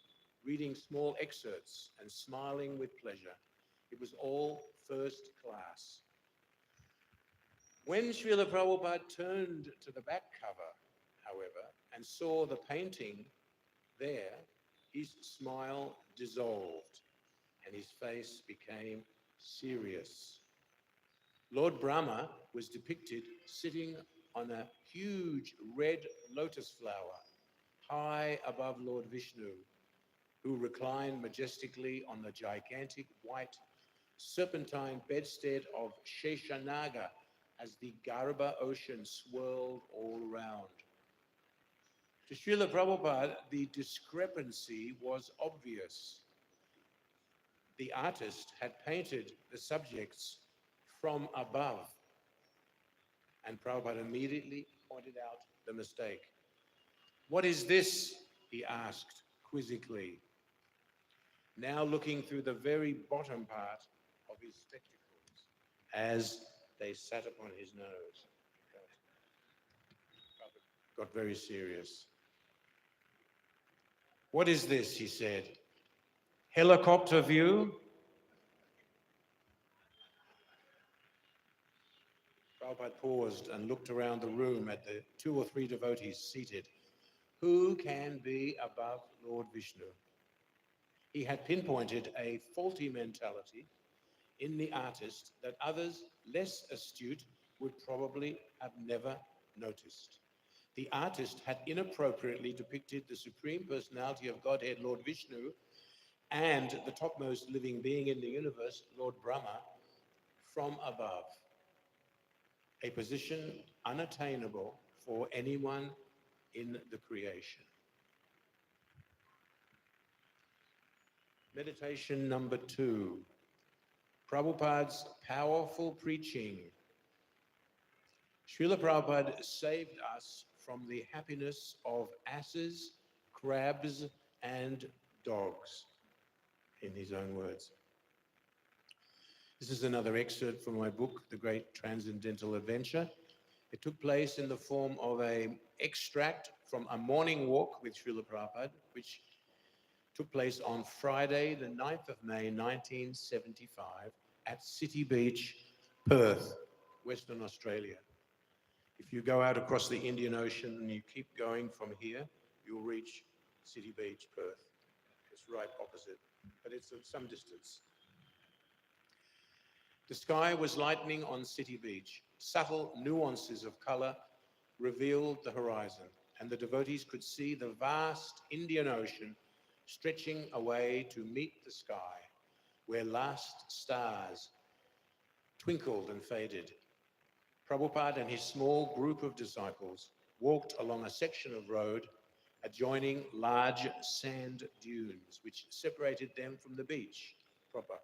reading small excerpts and smiling with pleasure. It was all first class. When Srila Prabhupada turned to the back cover, however, and saw the painting there, his smile dissolved and his face became serious. Lord Brahma was depicted sitting on a huge red lotus flower high above Lord Vishnu, who reclined majestically on the gigantic white serpentine bedstead of Sheshanaga as the Garba ocean swirled all around. To Srila Prabhupada, the discrepancy was obvious. The artist had painted the subjects from above, and Prabhupada immediately pointed out the mistake. "What is this?" he asked quizzically, now looking through the very bottom part of his spectacles as they sat upon his nose. Prabhupada got very serious. "What is this?" he said. "Helicopter view?" Prabhupada paused and looked around the room at the 2 or 3 devotees seated. Who can be above Lord Vishnu? He had pinpointed a faulty mentality in the artist that others less astute would probably have never noticed. The artist had inappropriately depicted the Supreme Personality of Godhead, Lord Vishnu, and the topmost living being in the universe, Lord Brahma, from above, a position unattainable for anyone in the creation. Meditation number 2, Prabhupada's powerful preaching. Srila Prabhupada saved us from the happiness of asses, crabs, and dogs, in his own words. This is another excerpt from my book, The Great Transcendental Adventure. It took place in the form of an extract from a morning walk with Srila Prabhupada, which took place on Friday, the 9th of May, 1975, at City Beach, Perth, Western Australia. If you go out across the Indian Ocean and you keep going from here, you'll reach City Beach, Perth. It's right opposite, but it's at some distance. The sky was lightening on City Beach. Subtle nuances of color revealed the horizon, and the devotees could see the vast Indian Ocean stretching away to meet the sky, where last stars twinkled and faded. Prabhupada and his small group of disciples walked along a section of road adjoining large sand dunes, which separated them from the beach proper.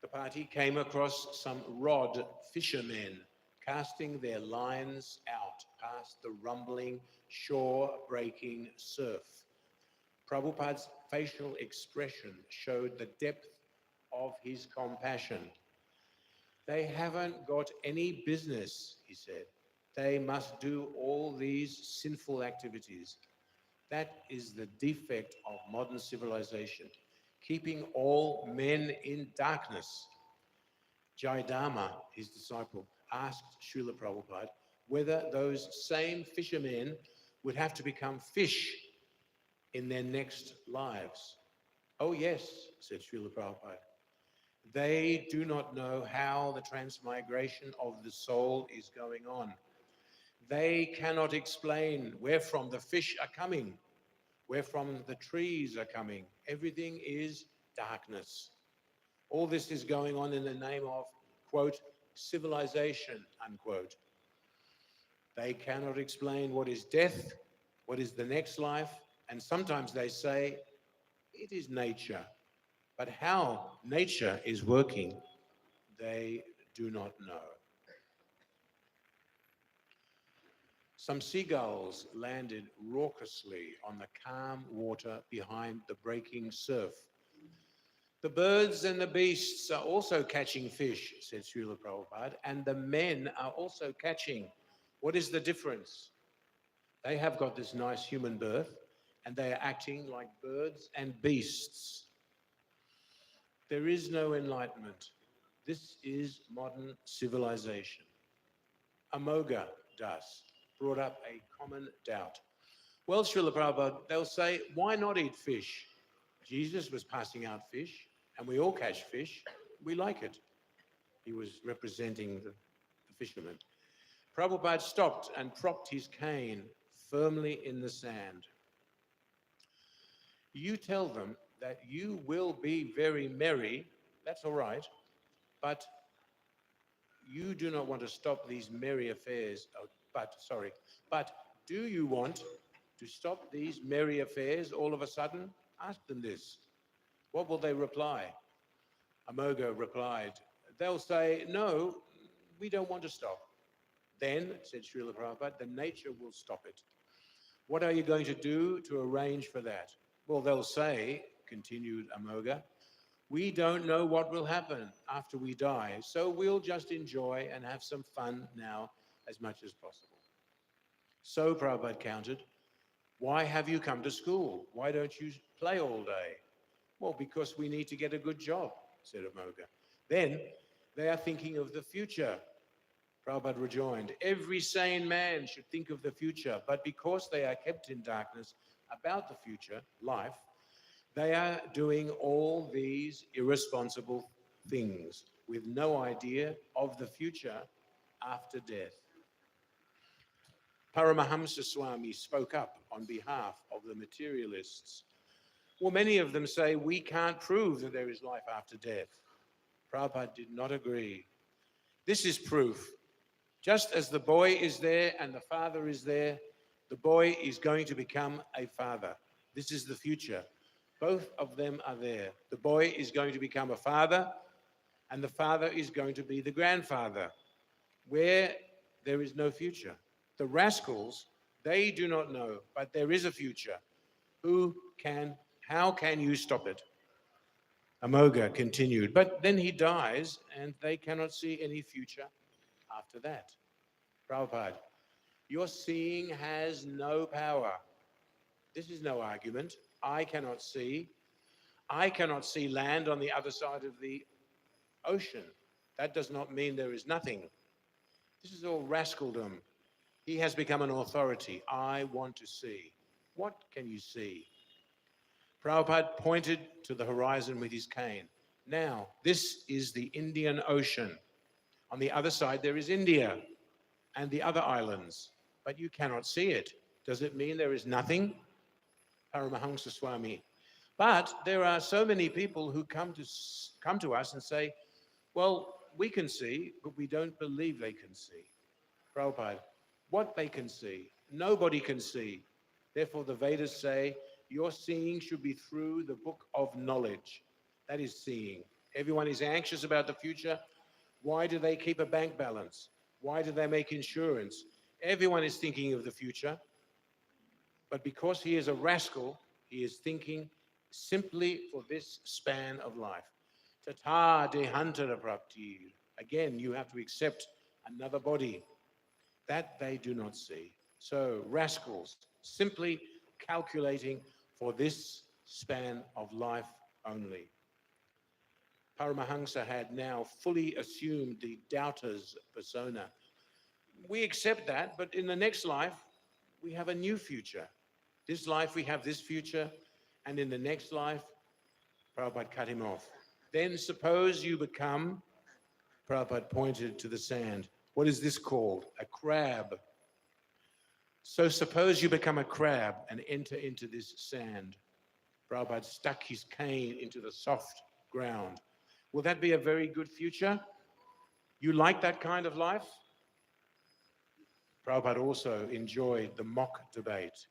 The party came across some rod fishermen casting their lines out past the rumbling, shore-breaking surf. Prabhupada's facial expression showed the depth of his compassion. "They haven't got any business," he said. "They must do all these sinful activities. That is the defect of modern civilization, keeping all men in darkness." Jaidama, his disciple, asked Srila Prabhupada whether those same fishermen would have to become fish in their next lives. "Oh yes," said Srila Prabhupada. "They do not know how the transmigration of the soul is going on. They cannot explain where from the fish are coming, where from the trees are coming. Everything is darkness. All this is going on in the name of, quote, civilization, unquote. They cannot explain what is death, what is the next life, and sometimes they say, it is nature. But how nature is working, they do not know." Some seagulls landed raucously on the calm water behind the breaking surf. "The birds and the beasts are also catching fish," said Srila Prabhupada, "and the men are also catching. What is the difference? They have got this nice human birth, and they are acting like birds and beasts." There is no enlightenment. This is modern civilization. Amoga Das brought up a common doubt. Well, Srila Prabhupada, they'll say, why not eat fish? Jesus was passing out fish, and we all catch fish. We like it. He was representing the fishermen. Prabhupada stopped and propped his cane firmly in the sand. You tell them that you will be very merry, that's all right, but you do not want to stop these merry affairs, but do you want to stop these merry affairs all of a sudden? Ask them this. What will they reply? Amoga replied, they'll say, no, we don't want to stop. Then, said Srila Prabhupada, the nature will stop it. What are you going to do to arrange for that? Well, they'll say, continued Amoga, we don't know what will happen after we die, so we'll just enjoy and have some fun now as much as possible. So Prabhupada countered, why have you come to school? Why don't you play all day? Well, because we need to get a good job, said Amoga. Then they are thinking of the future. Prabhupada rejoined, every sane man should think of the future, but because they are kept in darkness about the future, life, they are doing all these irresponsible things with no idea of the future after death. Paramahamsa Swami spoke up on behalf of the materialists. Well, many of them say we can't prove that there is life after death. Prabhupada did not agree. This is proof. Just as the boy is there and the father is there, the boy is going to become a father. This is the future. Both of them are there. The boy is going to become a father, and the father is going to be the grandfather, where there is no future. The rascals, they do not know, but there is a future. How can you stop it? Amoga continued, but then he dies, and they cannot see any future after that. Prabhupada, your seeing has no power. This is no argument. I cannot see land on the other side of the ocean. That does not mean there is nothing. This is all rascaldom. He has become an authority. I want to see. What can you see? Prabhupada pointed to the horizon with his cane. Now, this is the Indian Ocean. On the other side, there is India and the other islands, but you cannot see it. Does it mean there is nothing? Paramahamsa Swami. But there are so many people who come to us and say, well, we can see, but we don't believe they can see. Prabhupada, what they can see, nobody can see. Therefore, the Vedas say, your seeing should be through the book of knowledge. That is seeing. Everyone is anxious about the future. Why do they keep a bank balance? Why do they make insurance? Everyone is thinking of the future. But because he is a rascal, he is thinking simply for this span of life. Tata dehantara praptir. Again, you have to accept another body. That they do not see. So, rascals, simply calculating for this span of life only. Paramahamsa had now fully assumed the doubter's persona. We accept that, but in the next life, we have a new future. This life, we have this future, and in the next life, Prabhupada cut him off. Then suppose you become, Prabhupada pointed to the sand. What is this called? A crab. So suppose you become a crab and enter into this sand. Prabhupada stuck his cane into the soft ground. Will that be a very good future? You like that kind of life? Prabhupada also enjoyed the mock debate.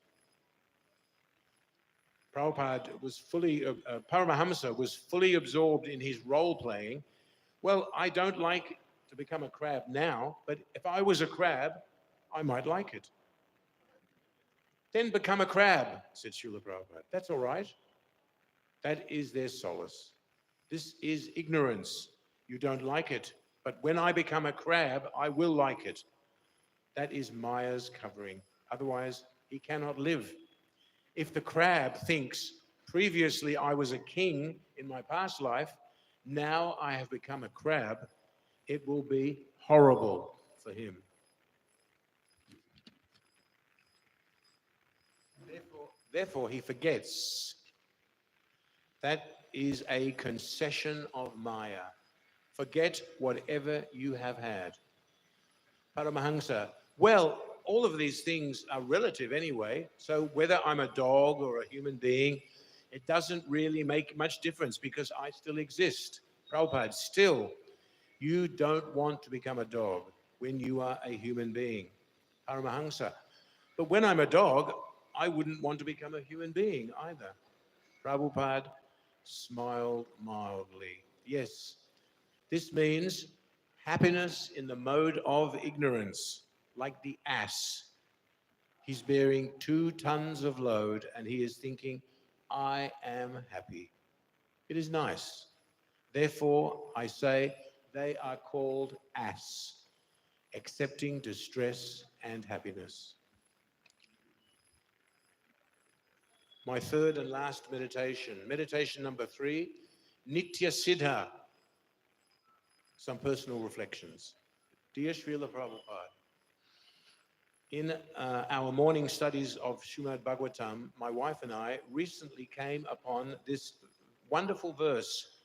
Paramahamsa was fully absorbed in his role playing. Well, I don't like to become a crab now, but if I was a crab, I might like it. Then become a crab, said Srila Prabhupada. That's all right. That is their solace. This is ignorance. You don't like it. But when I become a crab, I will like it. That is Maya's covering. Otherwise, he cannot live. If the crab thinks, previously I was a king in my past life, now I have become a crab, it will be horrible for him. Therefore, he forgets. That is a concession of Maya. Forget whatever you have had. Paramahansa, well, all of these things are relative anyway. So whether I'm a dog or a human being, it doesn't really make much difference because I still exist. Prabhupada, still, you don't want to become a dog when you are a human being. Paramahansa, but when I'm a dog, I wouldn't want to become a human being either. Prabhupada smiled mildly. Yes, this means happiness in the mode of ignorance, like the ass. He's bearing 2 tons of load and he is thinking, I am happy. It is nice. Therefore, I say they are called ass, accepting distress and happiness. My third and last meditation, meditation number 3, Nitya Siddha. Some personal reflections. Dear Srila Prabhupada, in our morning studies of Srimad Bhagavatam, my wife and I recently came upon this wonderful verse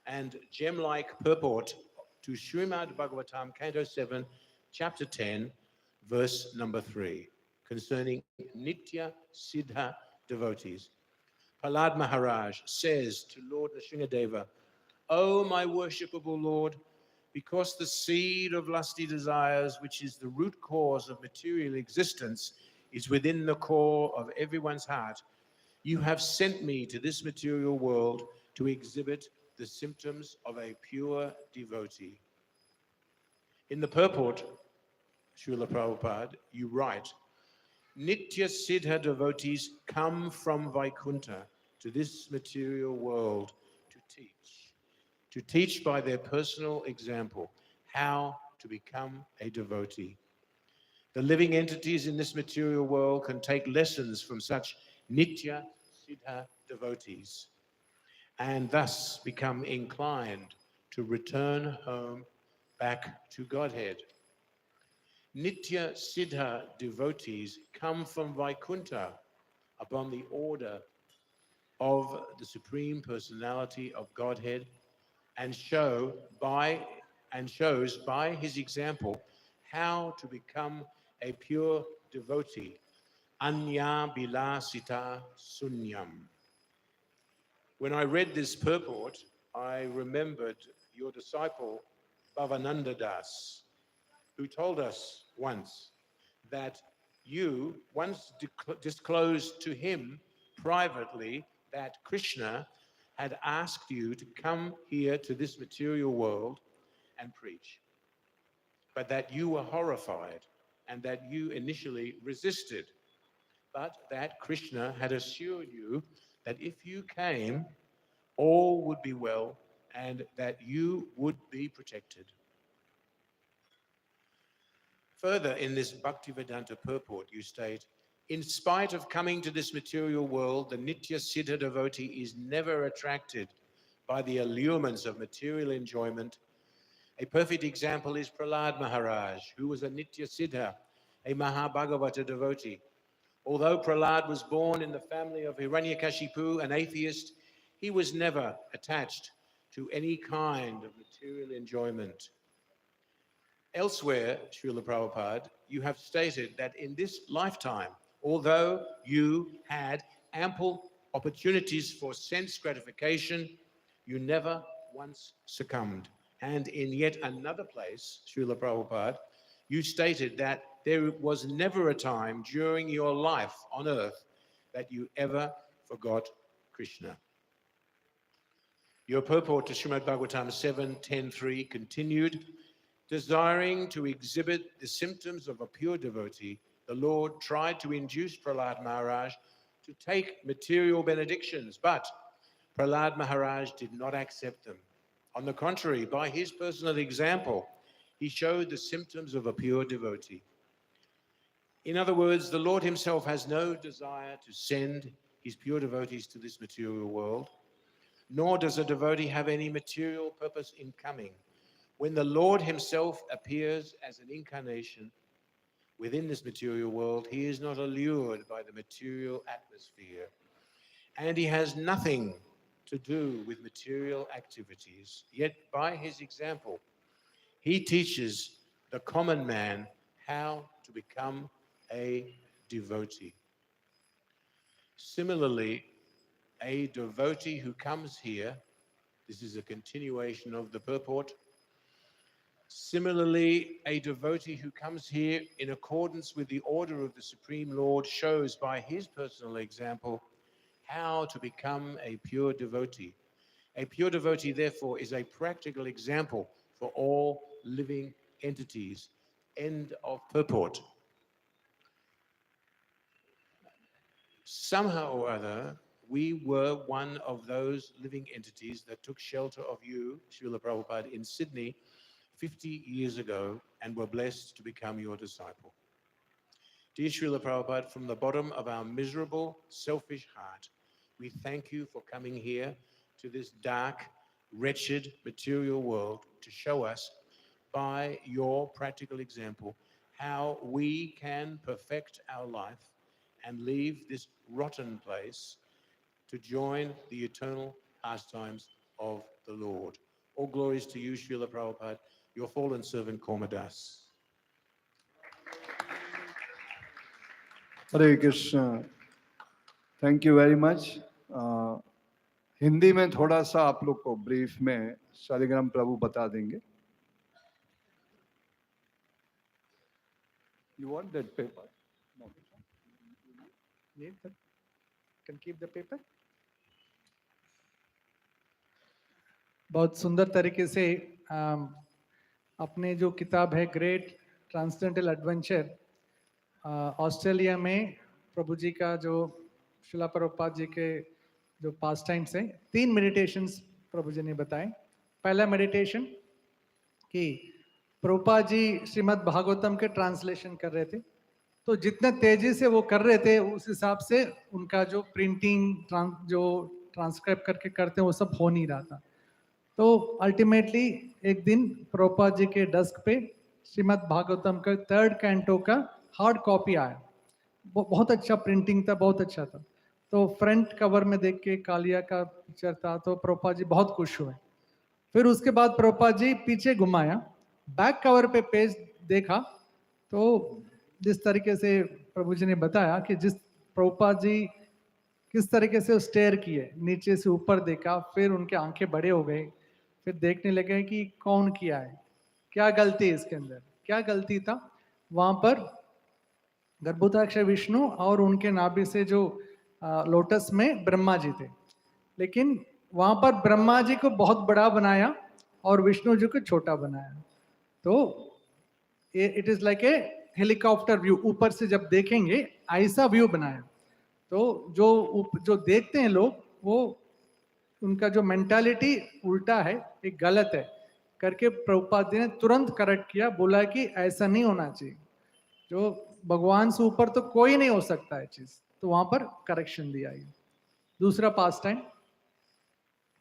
and gem-like purport to Srimad Bhagavatam, Canto 7, Chapter 10, verse number 3, concerning Nitya Siddha devotees. Prahlad Maharaj says to Lord Nrsingadeva, O my worshipable Lord, because the seed of lusty desires, which is the root cause of material existence, is within the core of everyone's heart, you have sent me to this material world to exhibit the symptoms of a pure devotee. In the purport, Srila Prabhupada, you write, Nitya Siddha devotees come from Vaikuntha to this material world to teach by their personal example how to become a devotee. The living entities in this material world can take lessons from such Nitya Siddha devotees and thus become inclined to return home back to Godhead. Nitya Siddha devotees come from Vaikuntha upon the order of the Supreme Personality of Godhead and shows by his example how to become a pure devotee. Anya bilasita sunyam. When I read this purport, I remembered your disciple Bhavananda Das, who told us once that you once disclosed to him privately that Krishna had asked you to come here to this material world and preach, but that you were horrified and that you initially resisted, but that Krishna had assured you that if you came, all would be well and that you would be protected. Further, in this Bhaktivedanta purport, you state, in spite of coming to this material world, the Nitya Siddha devotee is never attracted by the allurements of material enjoyment. A perfect example is Prahlad Maharaj, who was a Nitya Siddha, a Mahabhagavata devotee. Although Prahlad was born in the family of Hiranyakashipu, an atheist, he was never attached to any kind of material enjoyment. Elsewhere, Srila Prabhupada, you have stated that in this lifetime, although you had ample opportunities for sense gratification, you never once succumbed. And in yet another place, Srila Prabhupada, you stated that there was never a time during your life on earth that you ever forgot Krishna. Your purport to Srimad Bhagavatam 7:10-3 continued, desiring to exhibit the symptoms of a pure devotee, the Lord tried to induce Prahlad Maharaj to take material benedictions, but Prahlad Maharaj did not accept them. On the contrary, by his personal example, he showed the symptoms of a pure devotee. In other words, the Lord himself has no desire to send his pure devotees to this material world, nor does a devotee have any material purpose in coming. When the Lord himself appears as an incarnation within this material world, he is not allured by the material atmosphere, and he has nothing to do with material activities. Yet by his example, he teaches the common man how to become a devotee. Similarly, a devotee who comes here, this is a continuation of the purport. Similarly, a devotee who comes here in accordance with the order of the Supreme Lord shows by his personal example how to become a pure devotee. A pure devotee, therefore, is a practical example for all living entities. End of purport. Somehow or other, we were one of those living entities that took shelter of you, Srila Prabhupada, in Sydney 50 years ago and were blessed to become your disciple. Dear Srila Prabhupada, from the bottom of our miserable, selfish heart, we thank you for coming here to this dark, wretched, material world to show us by your practical example how we can perfect our life and leave this rotten place to join the eternal pastimes of the Lord. All glories to you, Srila Prabhupada, your fallen servant Kurma Das. Hare Krishna. Thank you very much. Hindi में थोड़ा सा आप लोग को brief में शालिग्राम प्रभु बता देंगे. You want that paper? No. Need that? Can keep the paper. बहुत सुंदर तरीके से अपने जो किताब है ग्रेट ट्रांसडेंटल एडवेंचर, ऑस्ट्रेलिया में प्रभु जी का जो श्रीला प्रभुपाद जी के जो पास टाइम्स हैं, 3 मेडिटेशंस प्रभु जी ने बताए. पहला मेडिटेशन कि प्रभुपाद जी श्रीमद् भागवतम के ट्रांसलेशन कर रहे थे, तो जितने तेजी से वो कर रहे थे उस हिसाब से उनका जो प्रिंटिंग जो ट्रांसक्राइब करके करते हैं वो सब हो नहीं रहा था. तो अल्टीमेटली एक दिन प्रभुपाद जी के डेस्क पे श्रीमद् भागवतम का 3rd कैंटो का हार्ड कॉपी आया. बहुत अच्छा प्रिंटिंग था, बहुत अच्छा था. तो फ्रंट कवर में देख के कालिया का पिक्चर था, तो प्रभुपाद जी बहुत खुश हुए. फिर उसके बाद प्रभुपाद जी पीछे घुमाया, बैक कवर पे पेज देखा, तो जिस तरीके से प्रभु जी ने बताया कि जिस प्रभुपाद जी किस तरीके से स्टेयर किए, नीचे से ऊपर देखा, फिर उनके आंखें बड़े हो गए, फिर देखने लगे कि कौन किया है, क्या गलती है इसके अंदर, क्या गलती था. वहां पर गर्भोताक्ष विष्णु और उनके नाभि से जो लोटस में ब्रह्मा जी थे, लेकिन वहां पर ब्रह्मा जी को बहुत बड़ा बनाया और विष्णु जी को छोटा बनाया. तो it is like a helicopter view, ऊपर से जब देखेंगे ऐसा व्यू बनाया. तो जो देखते हैं लोग, वो उनका जो मेंटालिटी उल्टा है, एक गलत है करके प्रभुपाद जी ने तुरंत करेक्ट किया, बोला कि ऐसा नहीं होना चाहिए, जो भगवान से ऊपर तो कोई नहीं हो सकता है चीज. तो वहां पर करेक्शन दिया. दूसरा पास time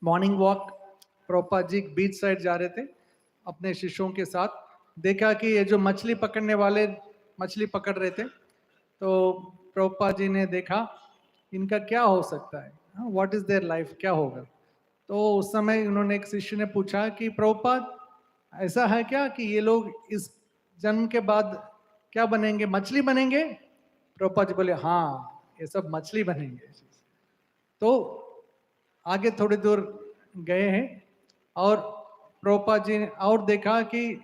morning walk, Prabhupada ji beach side जा रहे थे अपने शिष्यों के साथ, देखा कि ये जो मछली पकड़ने वाले मछली पकड़ रहे थे, तो प्रभुपाद जी ने देखा इनका क्या हो सकता है, व्हाट इज देयर लाइफ, क्या होगा. तो उस समय उन्होंने एक शिष्य ने पूछा कि प्रभुपाद ऐसा है क्या कि ये लोग इस जन्म के बाद क्या बनेंगे, मछली बनेंगे. प्रभुपाद जी बोले हाँ, ये सब मछली बनेंगे. तो आगे थोड़ी दूर गए हैं और प्रभुपाद जी ने और देखा कि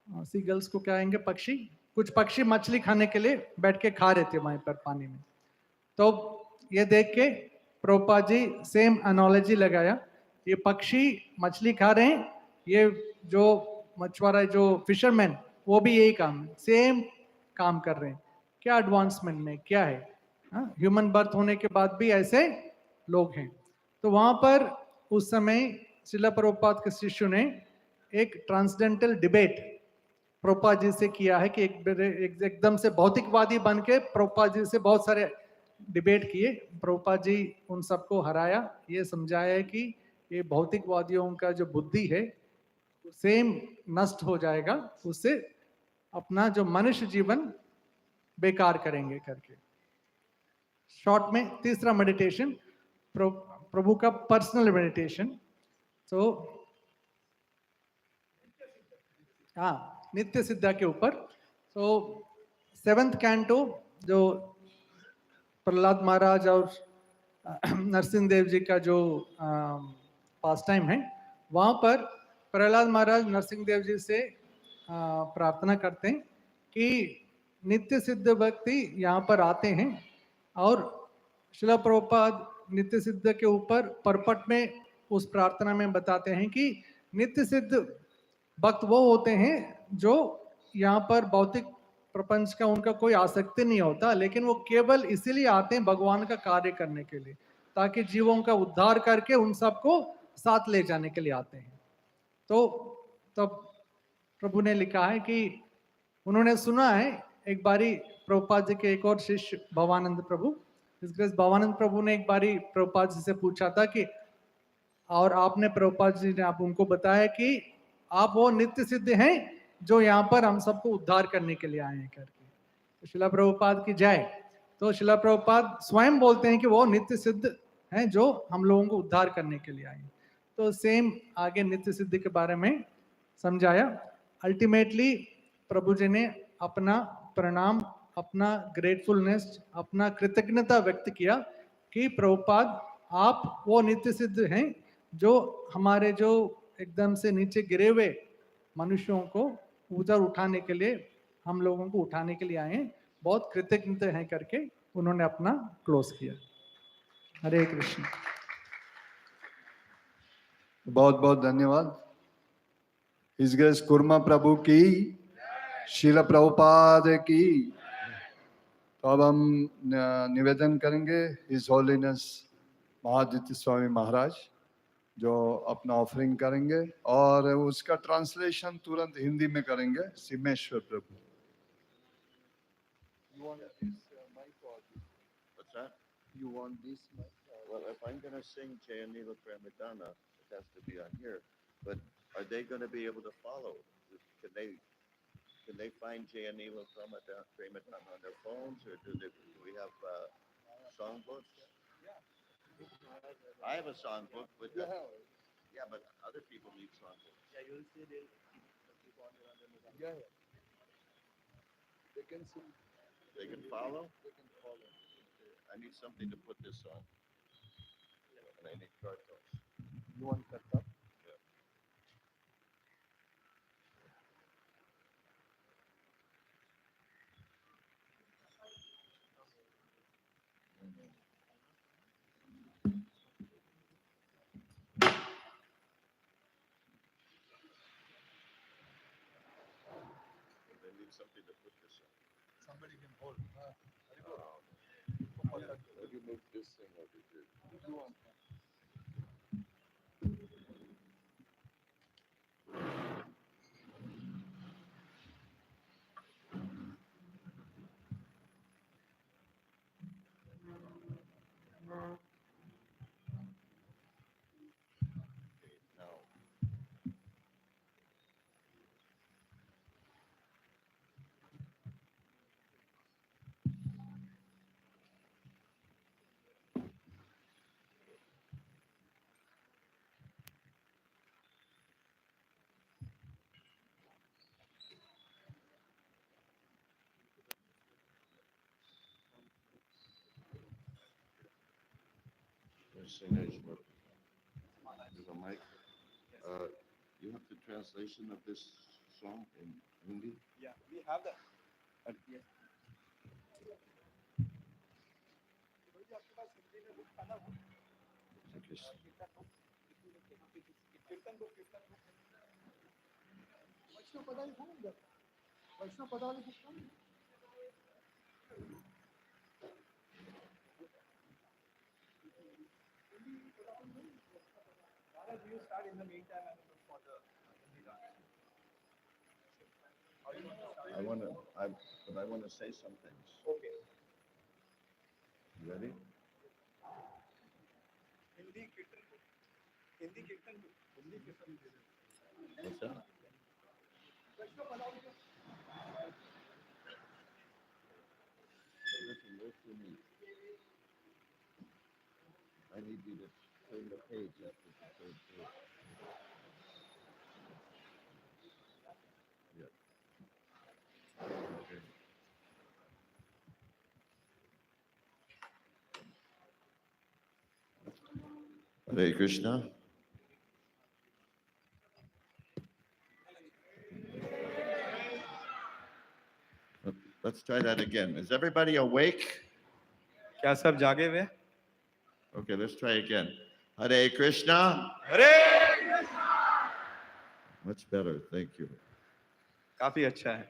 सी गर्ल्स को क्या आएंगे, पक्षी, कुछ पक्षी मछली खाने के लिए बैठ के खा रहे थे वहीं पर पानी में. तो ये देख के प्रभुपाद जी सेम एनालॉजी लगाया, ये पक्षी मछली खा रहे हैं, ये जो मछुआरा जो फिशरमैन वो भी यही काम, सेम काम कर रहे हैं. क्या एडवांसमेंट में क्या है, ह्यूमन बर्थ होने के बाद भी ऐसे लोग हैं. तो वहां पर उस समय श्रीला प्रभुपाद के शिष्य ने एक ट्रांसडेंटल डिबेट प्रभुपाद जी से किया है कि एकदम से भौतिकवादी बन के प्रभुपाद जी से बहुत सारे डिबेट किए. प्रभुपाद जी उन सबको हराया, ये समझाया कि ये भौतिकवादियों का जो बुद्धि है सेम नष्ट हो जाएगा, उससे अपना जो मनुष्य जीवन बेकार करेंगे करके। शॉर्ट में तीसरा मेडिटेशन प्रभु का पर्सनल मेडिटेशन। तो हाँ, नित्य सिद्धा के ऊपर। तो 7th कैंटो जो प्रहलाद महाराज और नरसिंह देव जी का जो पास टाइम है, वहाँ पर प्रहलाद महाराज नरसिंह देव जी से प्रार्थना करते हैं कि नित्य सिद्ध व्यक्ति यहाँ पर आते हैं, और श्रील प्रभुपाद नित्य सिद्ध के ऊपर परपट में उस प्रार्थना में बताते हैं कि नित्य सिद्ध भक्त वो होते हैं जो यहाँ पर भौतिक प्रपंच का उनका कोई आसक्ति नहीं होता, लेकिन वो केवल इसीलिए आते हैं भगवान का कार्य करने के लिए, ताकि जीवों का उद्धार करके उन सबको साथ ले जाने के लिए आते हैं। तो तब प्रभु ने लिखा है कि उन्होंने सुना है एक बारी प्रभुपाद जी के एक और शिष्य भवानंद प्रभु, इस ग्रेस भवानंद प्रभु ने एक बारी प्रभुपाद जी से पूछा था कि, और आपने प्रभुपाद जी ने आप उनको बताया कि आप वो नित्य सिद्ध हैं जो यहाँ पर हम सबको उद्धार करने के लिए आए हैं करके। तो शिला प्रभुपाद की जय। तो शिला प्रभुपाद स्वयं बोलते हैं कि वो नित्य सिद्ध हैं जो हम लोगों को उद्धार करने के लिए आए हैं। तो सेम आगे नित्य सिद्ध के बारे में समझाया। अल्टीमेटली प्रभु जी ने अपना प्रणाम, अपना ग्रेटफुलनेस, अपना कृतज्ञता व्यक्त किया कि प्रभुपाद आप वो नित्य सिद्ध हैं जो हमारे जो एकदम से नीचे गिरे हुए मनुष्यों को ऊपर उठाने के लिए, हम लोगों को उठाने के लिए आए हैं, बहुत कृतज्ञ हैं करके उन्होंने अपना क्लोज किया। हरे कृष्ण। बहुत बहुत धन्यवाद। हिज ग्रेस कुर्मा प्रभु की, श्रील प्रभुपाद की। तो अब हम निवेदन करेंगे हिज होलीनेस महादित्य स्वामी महाराज जो अपना ऑफरिंग करेंगे, और उसका ट्रांसलेशन तुरंत हिंदी में करेंगे सिमेश्वर प्रभु। What's that? You want this mic? Well, if I'm going to sing Jayanila Pramadana, it has to be on here. But are they going to be able to follow? Can they find Jayanila Pramadana on their phones, or do we have songbooks? I have a songbook, but yeah, but other people need songbooks. Yeah, you'll see they'll keep on running. Yeah, yeah. They can sing. They can follow? They can follow. I need something to put this on. And I need cartons. You want kirtan? Yeah. I need something to put this on. Somebody can hold. Would you move this thing over here? You want? Okay, now. There's a mic. You have the translation of this song in Hindi? Yeah, we have that. Yes. You start in the meantime and look for the I want to say some things. okay. You ready? Hindi kirtan book. Hindi कीर्तन हिंदी कीर्तन दे दो। What's that? Listen, listen to me. I need you to turn the page after the third page. Yeah. Okay. Hare Krishna. Let's try that again. Is everybody awake? क्या सब जागे हुए? Okay, let's try again. Hare Krishna. अरे Much better. Thank you. काफी अच्छा है.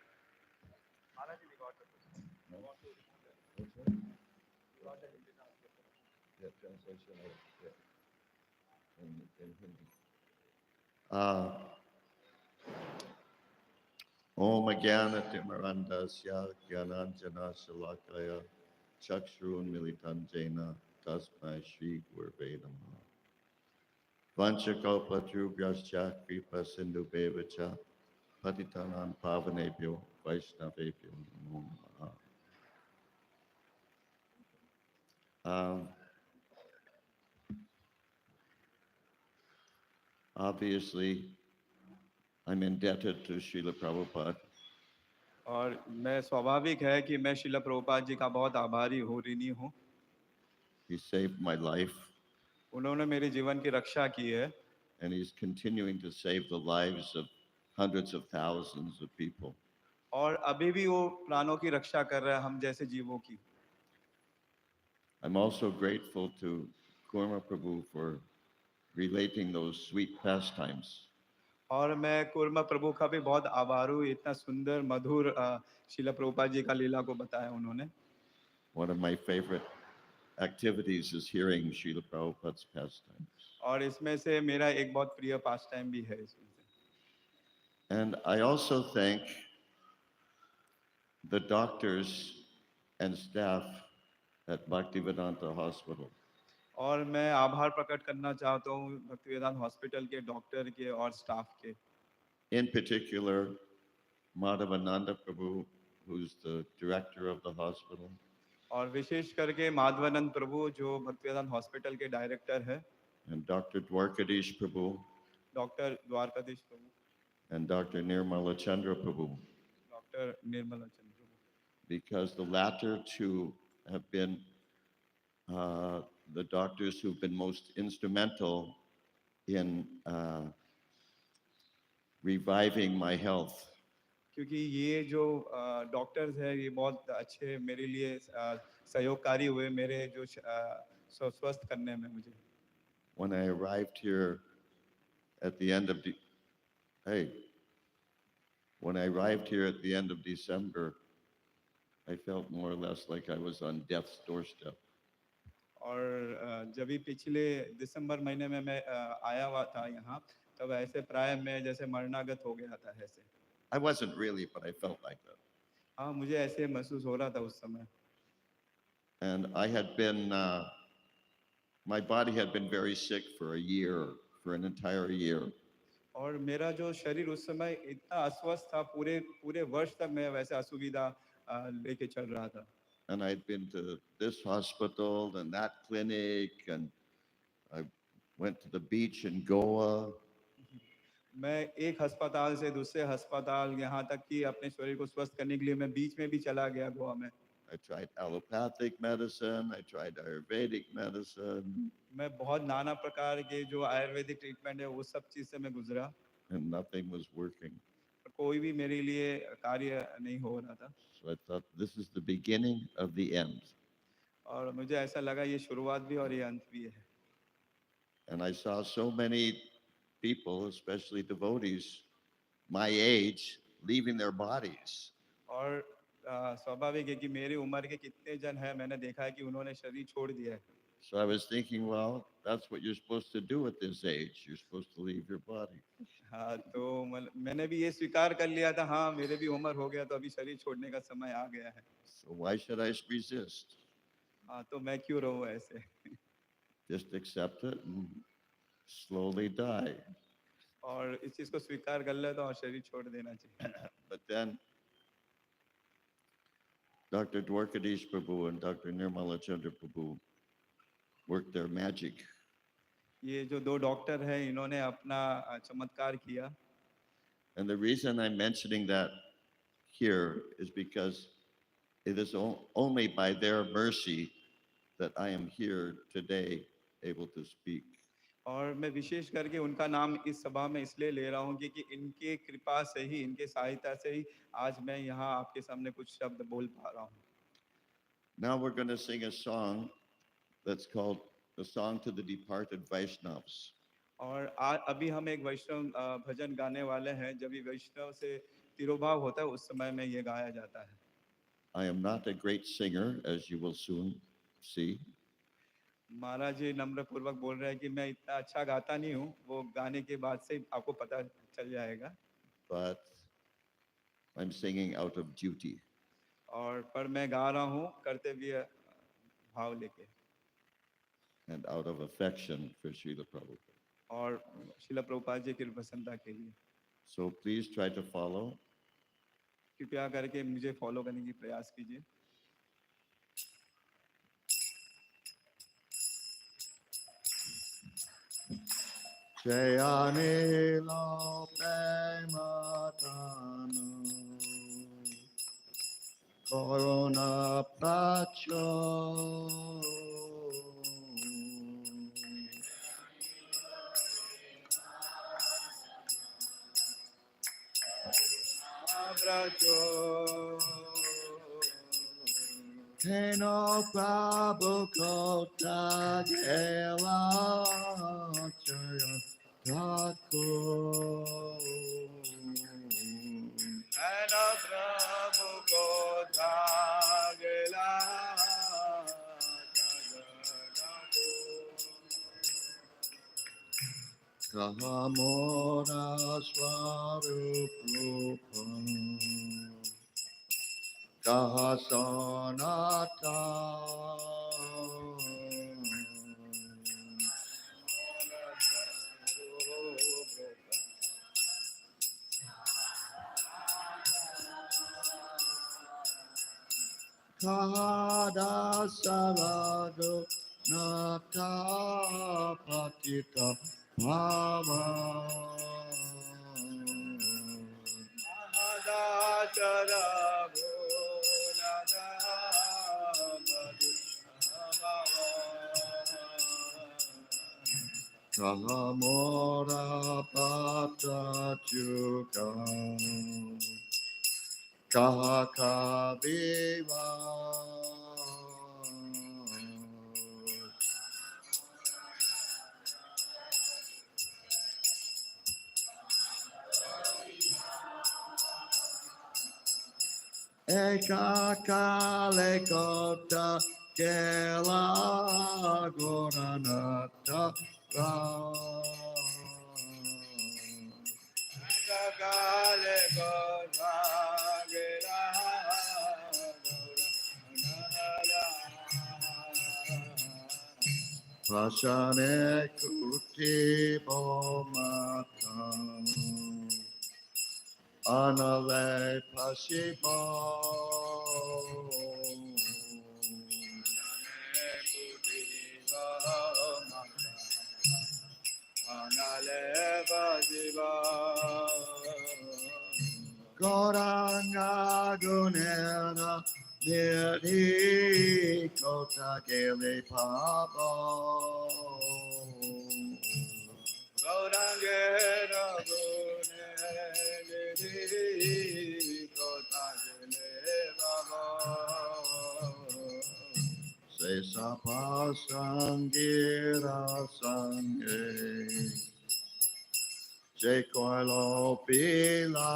Yeah, translation. Yeah. In Hindi. Om Agyanatimarandasya Gyananjana Shalakaya Chakshurun Militanjena Tasmai Shri Gurve Namaha. Vanchakalpatrubhyascha Kripa Sindhu Bevacha Patitanam Pavanebhyo Vaishnavebhyo Namo Namaha. Obviously, I'm indebted to Srila Prabhupada. और मैं स्वाभाविक है कि मैं श्रील प्रभुपाद जी का बहुत आभारी हूँ, ऋणी हूँ. He saved my life, उन्होंने मेरे जीवन की रक्षा की है and he's continuing to save the lives of hundreds of thousands of people. और अभी भी वो प्राणों की रक्षा कर रहा है हम जैसे जीवों की. I'm also grateful to Kurma Prabhu for relating those sweet pastimes. और मैं कुर्मा प्रभु का भी बहुत आभारी हूँ, इतना सुंदर मधुर श्रील प्रभुपाद जी का लीला को बताया उन्होंने. One of my favorite activities is hearing Srila Prabhupada's pastimes. और इसमें से मेरा एक बहुत प्रिय पास टाइम भी है इसमें से. And I also thank the doctors and staff at Bhaktivedanta Hospital. और मैं आभार प्रकट करना चाहता हूँ भक्तिवेदांत हॉस्पिटल के डॉक्टर के और स्टाफ के. In particular, Madhavananda Prabhu, who's the director of the hospital, और विशेष करके माधवानंद प्रभु जो भक्तिवेदांत हॉस्पिटल के डायरेक्टर है, and Dr. Dwarkadish Prabhu, doctor Dwarkadhish Prabhu, and Dr. Nirmala Chandra Prabhu, doctor Nirmala Chandra Prabhu. because the latter two have been the doctors who've been most instrumental in reviving my health. क्योंकि ये जो doctors हैं ये बहुत अच्छे मेरे लिए सहयोगकारी हुए मेरे जो स्वस्थ करने में मुझे. When I arrived here at the end of when I arrived here at the end of December, I felt more or less like I was on death's doorstep. और जब भी पिछले दिसंबर महीने में मैं आया हुआ था यहाँ, तब ऐसे प्राय मैं जैसे मरणागत हो गया था ऐसे. I wasn't really, but I felt like that. हाँ, मुझे ऐसे महसूस हो रहा था उस समय. And I had been, my body had been very sick for a year, for an entire year. और मेरा जो शरीर उस समय इतना अस्वस्थ था, पूरे वर्ष तक मैं वैसे असुविधा लेके चल रहा था. And I'd been to this hospital and that clinic, and I went to the beach in Goa. मैं एक अस्पताल से दूसरे अस्पताल, यहाँ तक कि अपने शरीर को स्वस्थ करने के लिए मैं बीच में भी चला गया गोवा में. I tried allopathic medicine, I tried Ayurvedic medicine, मैं बहुत नाना प्रकार के जो आयुर्वेदिक ट्रीटमेंट है वो सब चीज से मैं गुजरा, and nothing was working. पर कोई भी मेरे लिए कार्य नहीं हो रहा था. So I thought, this is the beginning of the end. और मुझे ऐसा लगा ये शुरुआत भी और ये अंत भी है. And I saw so many people, especially devotees, my age, leaving their bodies. और स्वाभाविक है कि मेरी उम्र के कितने जन हैं, मैंने देखा है कि उन्होंने शरीर छोड़ दिया है. So I was thinking, well, that's what you're supposed to do at this age. You're supposed to leave your body. हाँ, तो मैंने भी ये स्वीकार कर लिया था, हाँ मेरे भी उम्र हो गया तो अभी शरीर छोड़ने का समय आ गया है. So why should I resist? हाँ, तो मैं क्यों रहूँ ऐसे. Just accept it and slowly die. और इस चीज को स्वीकार कर ले तो और शरीर छोड़ देना चाहिए। But then Dr. Dwarkadish Prabhu and Dr. Nirmala Chandra Prabhu worked their magic. ये जो दो डॉक्टर हैं इन्होंने अपना चमत्कार किया। And the reason I'm mentioning that here is because it is only by their mercy that I am here today able to speak. और मैं विशेष करके उनका नाम इस सभा में इसलिए ले रहा हूँ कि इनके कृपा से ही, इनके सहायता से ही आज मैं यहाँ आपके सामने कुछ शब्द बोल पा रहा हूँ। Now we're going to sing a song that's called The Song to the Departed Vaishnavas. और अभी हम एक वैष्णव भजन गाने वाले हैं। जब ये वैष्णव से तिरोभाव होता है उस समय में ये गाया जाता है। I am not a great singer, as you will soon see. महाराज जी नम्र पूर्वक बोल रहे हैं कि मैं इतना अच्छा गाता नहीं हूँ, वो गाने के बाद से आपको पता चल जाएगा। But I'm singing out of duty. और पर मैं गा रहा हूँ कर्तव्य भाव लेके And out of affection for Srila Prabhupada. और श्रील प्रभुपाद जी की प्रसन्नता के लिए। So please try to follow. कृपया करके मुझे फॉलो करने की प्रयास कीजिए। Jayane lo prematano Corona pracho Teno Prabhu Kota Gela Chaya Thakur प्रभु को धागला Kahamora Swarupam Kahasanata Kada Sarado Nata Patita Bhava Kahamora Pata Chuka Kahakaviva Eka Kale Kota Kela Goranata Vasane Kuti Bomata Anale Pasipo Goranga Gunera Nidhi Kota Gili Pabo Gaurangera Guneri Kota Gile Baba Se Sapa Sangira Sange Je Koilo Pila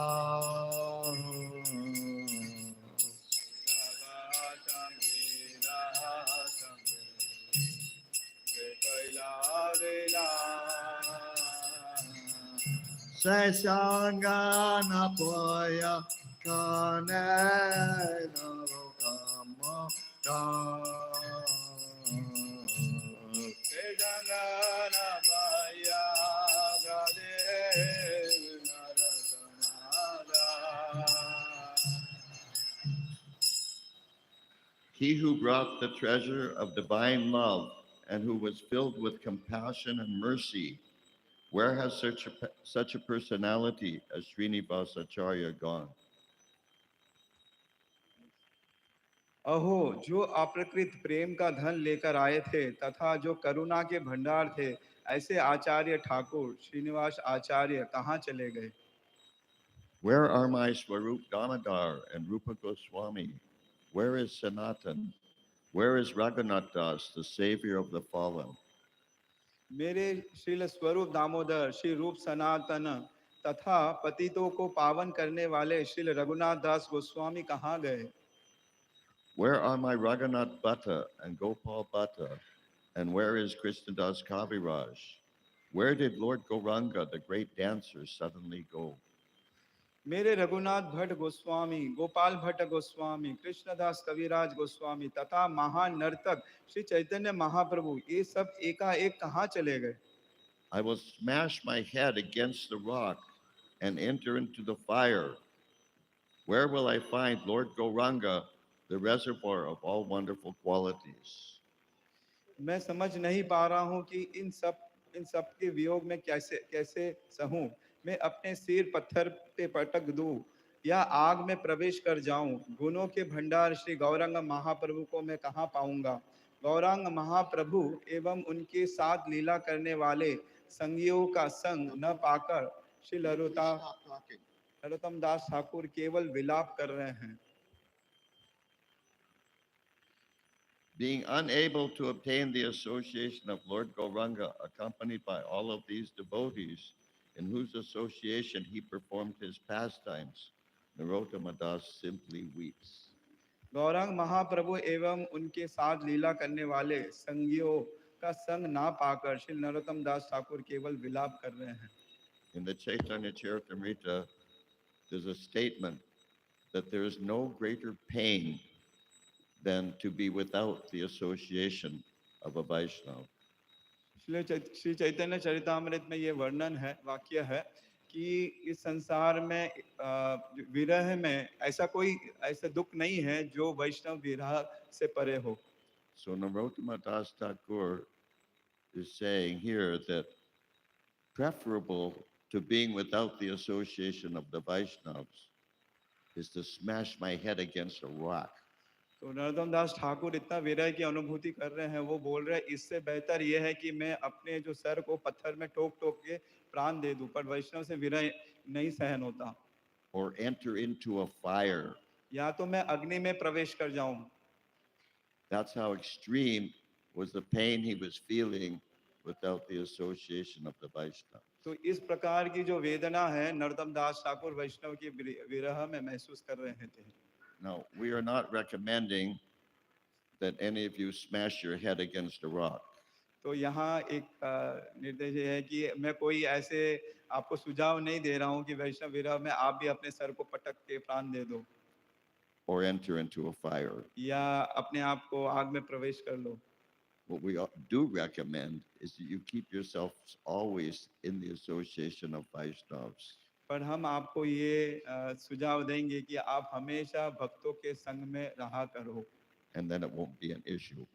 Se Sangana Poya Kane Narokama Jangana Baya He who brought the treasure of divine love and who was filled with compassion and mercy, where has such a personality as Srinivasacharya gone? अहो, जो अप्रकृत प्रेम का धन लेकर आए थे तथा जो करुणा के भंडार थे, ऐसे आचार्य ठाकुर श्रीनिवास आचार्य कहाँ चले गए? Where are my Swarup Damodar and Rupa Goswami? Where is Sanatan? Where is Raghunath Das, the savior of the fallen? मेरे श्रील स्वरूप दामोदर, श्री रूप सनातन तथा पतितों को पावन करने वाले श्रील रघुनाथ दास गोस्वामी कहाँ गए? Where are my Raghunath Bhatta and Gopal Bhatta? And where is Krishnadas Kaviraj? Where did Lord Gauranga, the great dancer, suddenly go? मेरे रघुनाथ भट्ट गोस्वामी, गोपाल भट्ट गोस्वामी, कृष्णदास कविराज गोस्वामी तथा महान नर्तक श्री चैतन्य महाप्रभु, ये सब एकाएक कहाँ चले गए? I will smash my head against the rock and enter into the fire. Where will I find Lord Gauranga, the reservoir of all wonderful qualities? मैं समझ नहीं पा रहा हूँ कि इन सब के वियोग में कैसे कैसे सहूं। मैं अपने सिर पत्थर पे पटक दूं या आग में प्रवेश कर जाऊं। गुणों के भंडार श्री गौरांग महाप्रभु को मैं कहाँ पाऊंगा? गौरांग महाप्रभु एवं उनके साथ लीला करने वाले संगियों का संग न पाकर श्री नरोत्तम दास ठाकुर केवल विलाप कर रहे हैं। Being unable to obtain the association of Lord Gauranga, accompanied by all of these devotees, in whose association he performed his pastimes, Narottama Das simply weeps. Gaurang महाप्रभु एवं उनके साथ लीला करने वाले संगियों का संग ना पाकर श्री नरोत्तम दास ठाकुर केवल विलाप कर रहे हैं। In the Chaitanya Charitamrita, there's a statement that there is no greater pain than to be without the association of a Vaishnava. Shri Chaitanya Charitamrita में ये वर्णन है, वाक्य है कि इस संसार में विरह में ऐसा दुख नहीं है जो वैष्णव विरह से परे हो। So Narottama Das Thakur is saying here that preferable to being without the association of the Vaishnavas is to smash my head against a rock. तो नरोत्तम दास ठाकुर इतना विरह की अनुभूति कर रहे हैं, वो बोल रहे हैं इससे बेहतर ये है कि मैं अपने जो सर को पत्थर में ठोक ठोक के प्राण दे दूं, पर वैष्णव से विरह नहीं सहन होता। Or enter into a fire. या तो मैं अग्नि में प्रवेश कर जाऊं। That's how extreme was the pain he was feeling without the association of the Vaishnava. तो इस प्रकार की जो वेदना है नरोत्तम दास ठाकुर वैष्णव की विरह में महसूस कर रहे थे। Now, we are not recommending that any of you smash your head against a rock. तो यहाँ एक निर्देश है कि मैं कोई ऐसे आपको सुझाव नहीं दे रहा हूँ कि वैष्णव विरह में आप भी अपने सर को पटक के प्राण दे दो Or enter into a fire. या अपने आप को आग में प्रवेश कर लो। What we do recommend is that you keep yourselves always in the association of Vaishnavas. पर हम आपको ये सुझाव देंगे कि आप हमेशा भक्तों के संग में रहा करो। And then it won't be an issue.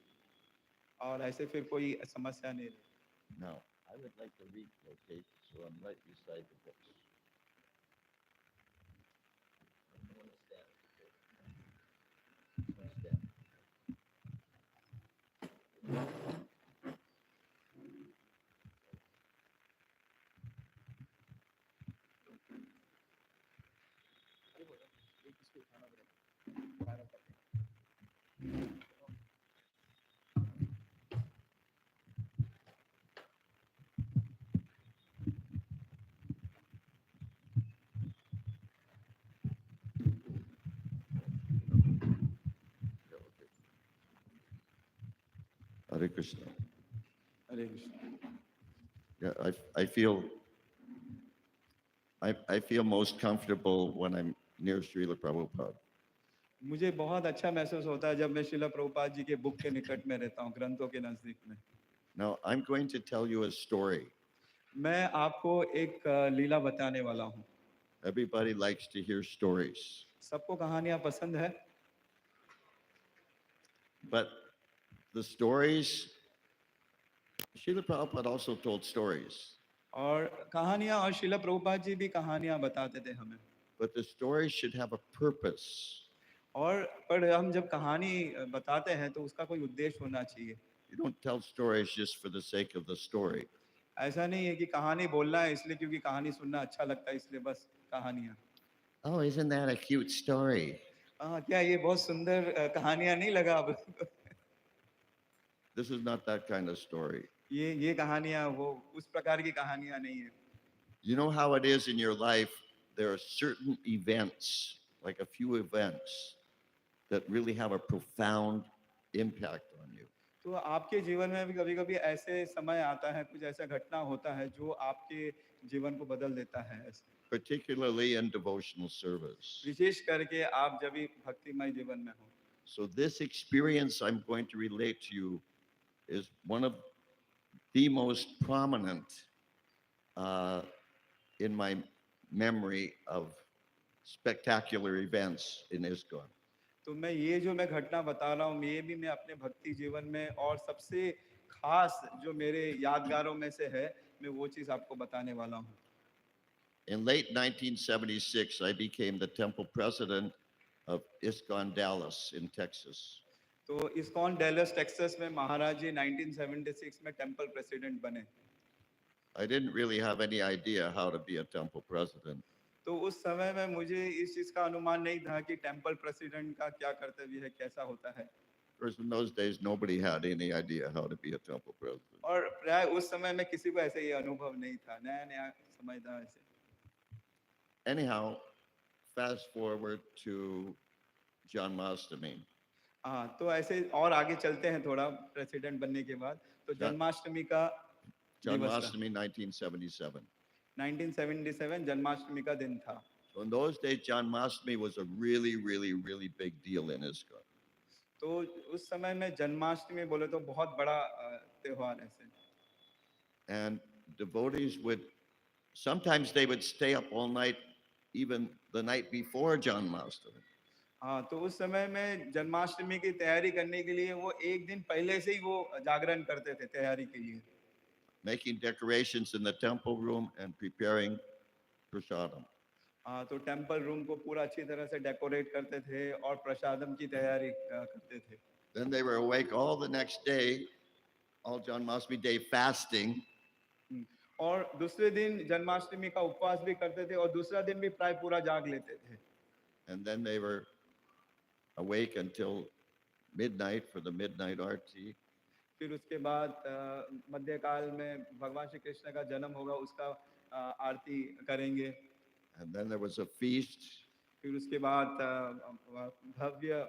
और ऐसे फिर कोई समस्या नहीं रहे। Now, I would like to read quotations, so I'm right beside the books. Hare Krishna. Hare Krishna. Yeah, I feel most comfortable when I'm near Srila Prabhupada. मुझे बहुत अच्छा महसूस होता है जब मैं श्रील प्रभुपाद जी के बुक के निकट में रहता हूँ, ग्रंथों के नजदीक में। Now, I'm going to tell you a story. मैं आपको एक लीला बताने वाला हूँ। Everybody likes to hear stories. सबको कहानियां पसंद है। But the stories, Srila Prabhupada also told stories, और कहानियां, और शिला प्रभुपाद जी भी कहानियां बताते थे हमें। but the stories should have a purpose. और पर हम जब कहानी बताते हैं तो उसका कोई उद्देश्य होना चाहिए। You don't tell stories just for the sake of the story. ऐसा नहीं है कि कहानी बोलना है इसलिए क्योंकि कहानी सुनना अच्छा लगता है इसलिए बस कहानियां। Oh, isn't that a cute story? हाँ, क्या ये बहुत सुंदर कहानियां नहीं लगा अब? This is not that kind of story. ये कहानियां वो उस प्रकार की कहानियां नहीं है। You know how it is in your life, there are certain events, like a few events, that really have a profound impact on you. तो आपके जीवन में भी कभी-कभी ऐसे समय आता है, कुछ ऐसा घटना होता है जो आपके जीवन को बदल देता है ऐसे। Particularly in devotional service. विशेष करके आप जब भी भक्तिमय जीवन में हो। So this experience I'm going to relate to you is one of the most prominent in my memory of spectacular events in ISKCON. तो मैं ये जो मैं घटना बता रहा हूँ ये भी मैं अपने भक्ति जीवन में और सबसे खास जो मेरे यादगारों में से है मैं वो चीज आपको बताने वाला हूँ। In late 1976, I became the temple president of ISKCON Dallas in Texas. तो इस्कॉन डैलस टेक्सास में महाराज जी 1976 में टेम्पल प्रेसिडेंट बने। I didn't really have any idea how to be a temple president. तो उस समय में मुझे इस चीज का अनुमान नहीं था कि टेम्पल प्रेसिडेंट का क्या कर्तव्य है, कैसा होता है। Of course, in those days, nobody had any idea how to be a temple president. और प्राय उस समय में किसी को ऐसे ये अनुभव नहीं था, नया नया समय था ऐसे। Anyhow, fast forward to Janmashtami. हाँ, तो ऐसे और आगे चलते हैं थोड़ा प्रेसिडेंट बनने के बाद। तो जन्माष्टमी का दिवस था। Janmashtami 1977. 1977 जन्माष्टमी का दिन था। So in those days, Janmashtami was a really, really, really big deal in ISKCON. तो उस समय में जन्माष्टमी बोले तो बहुत बड़ा त्योहार ऐसे। And devotees would, sometimes they would stay up all night, even the night before Janmashtami. हाँ, तो उस समय में जन्माष्टमी की तैयारी करने के लिए वो एक दिन पहले से ही वो जागरण करते थे तैयारी के लिए। Making decorations in the temple room and preparing prasadam. हाँ, तो टेम्पल रूम को पूरा अच्छी तरह से डेकोरेट करते थे और प्रसादम की तैयारी करते थे। Then they were awake all the next day, all Janmashtami day fasting. और दूसरे दिन जन्माष्टमी का उपवास भी करते थे और दूसरा दिन भी प्राय पूरा जाग लेते थे। And then they were awake until midnight for the midnight arti. फिर उसके बाद मध्यकाल में भगवान श्री कृष्ण का जन्म होगा उसका आरती करेंगे। And then there was a feast. फिर उसके बाद भव्य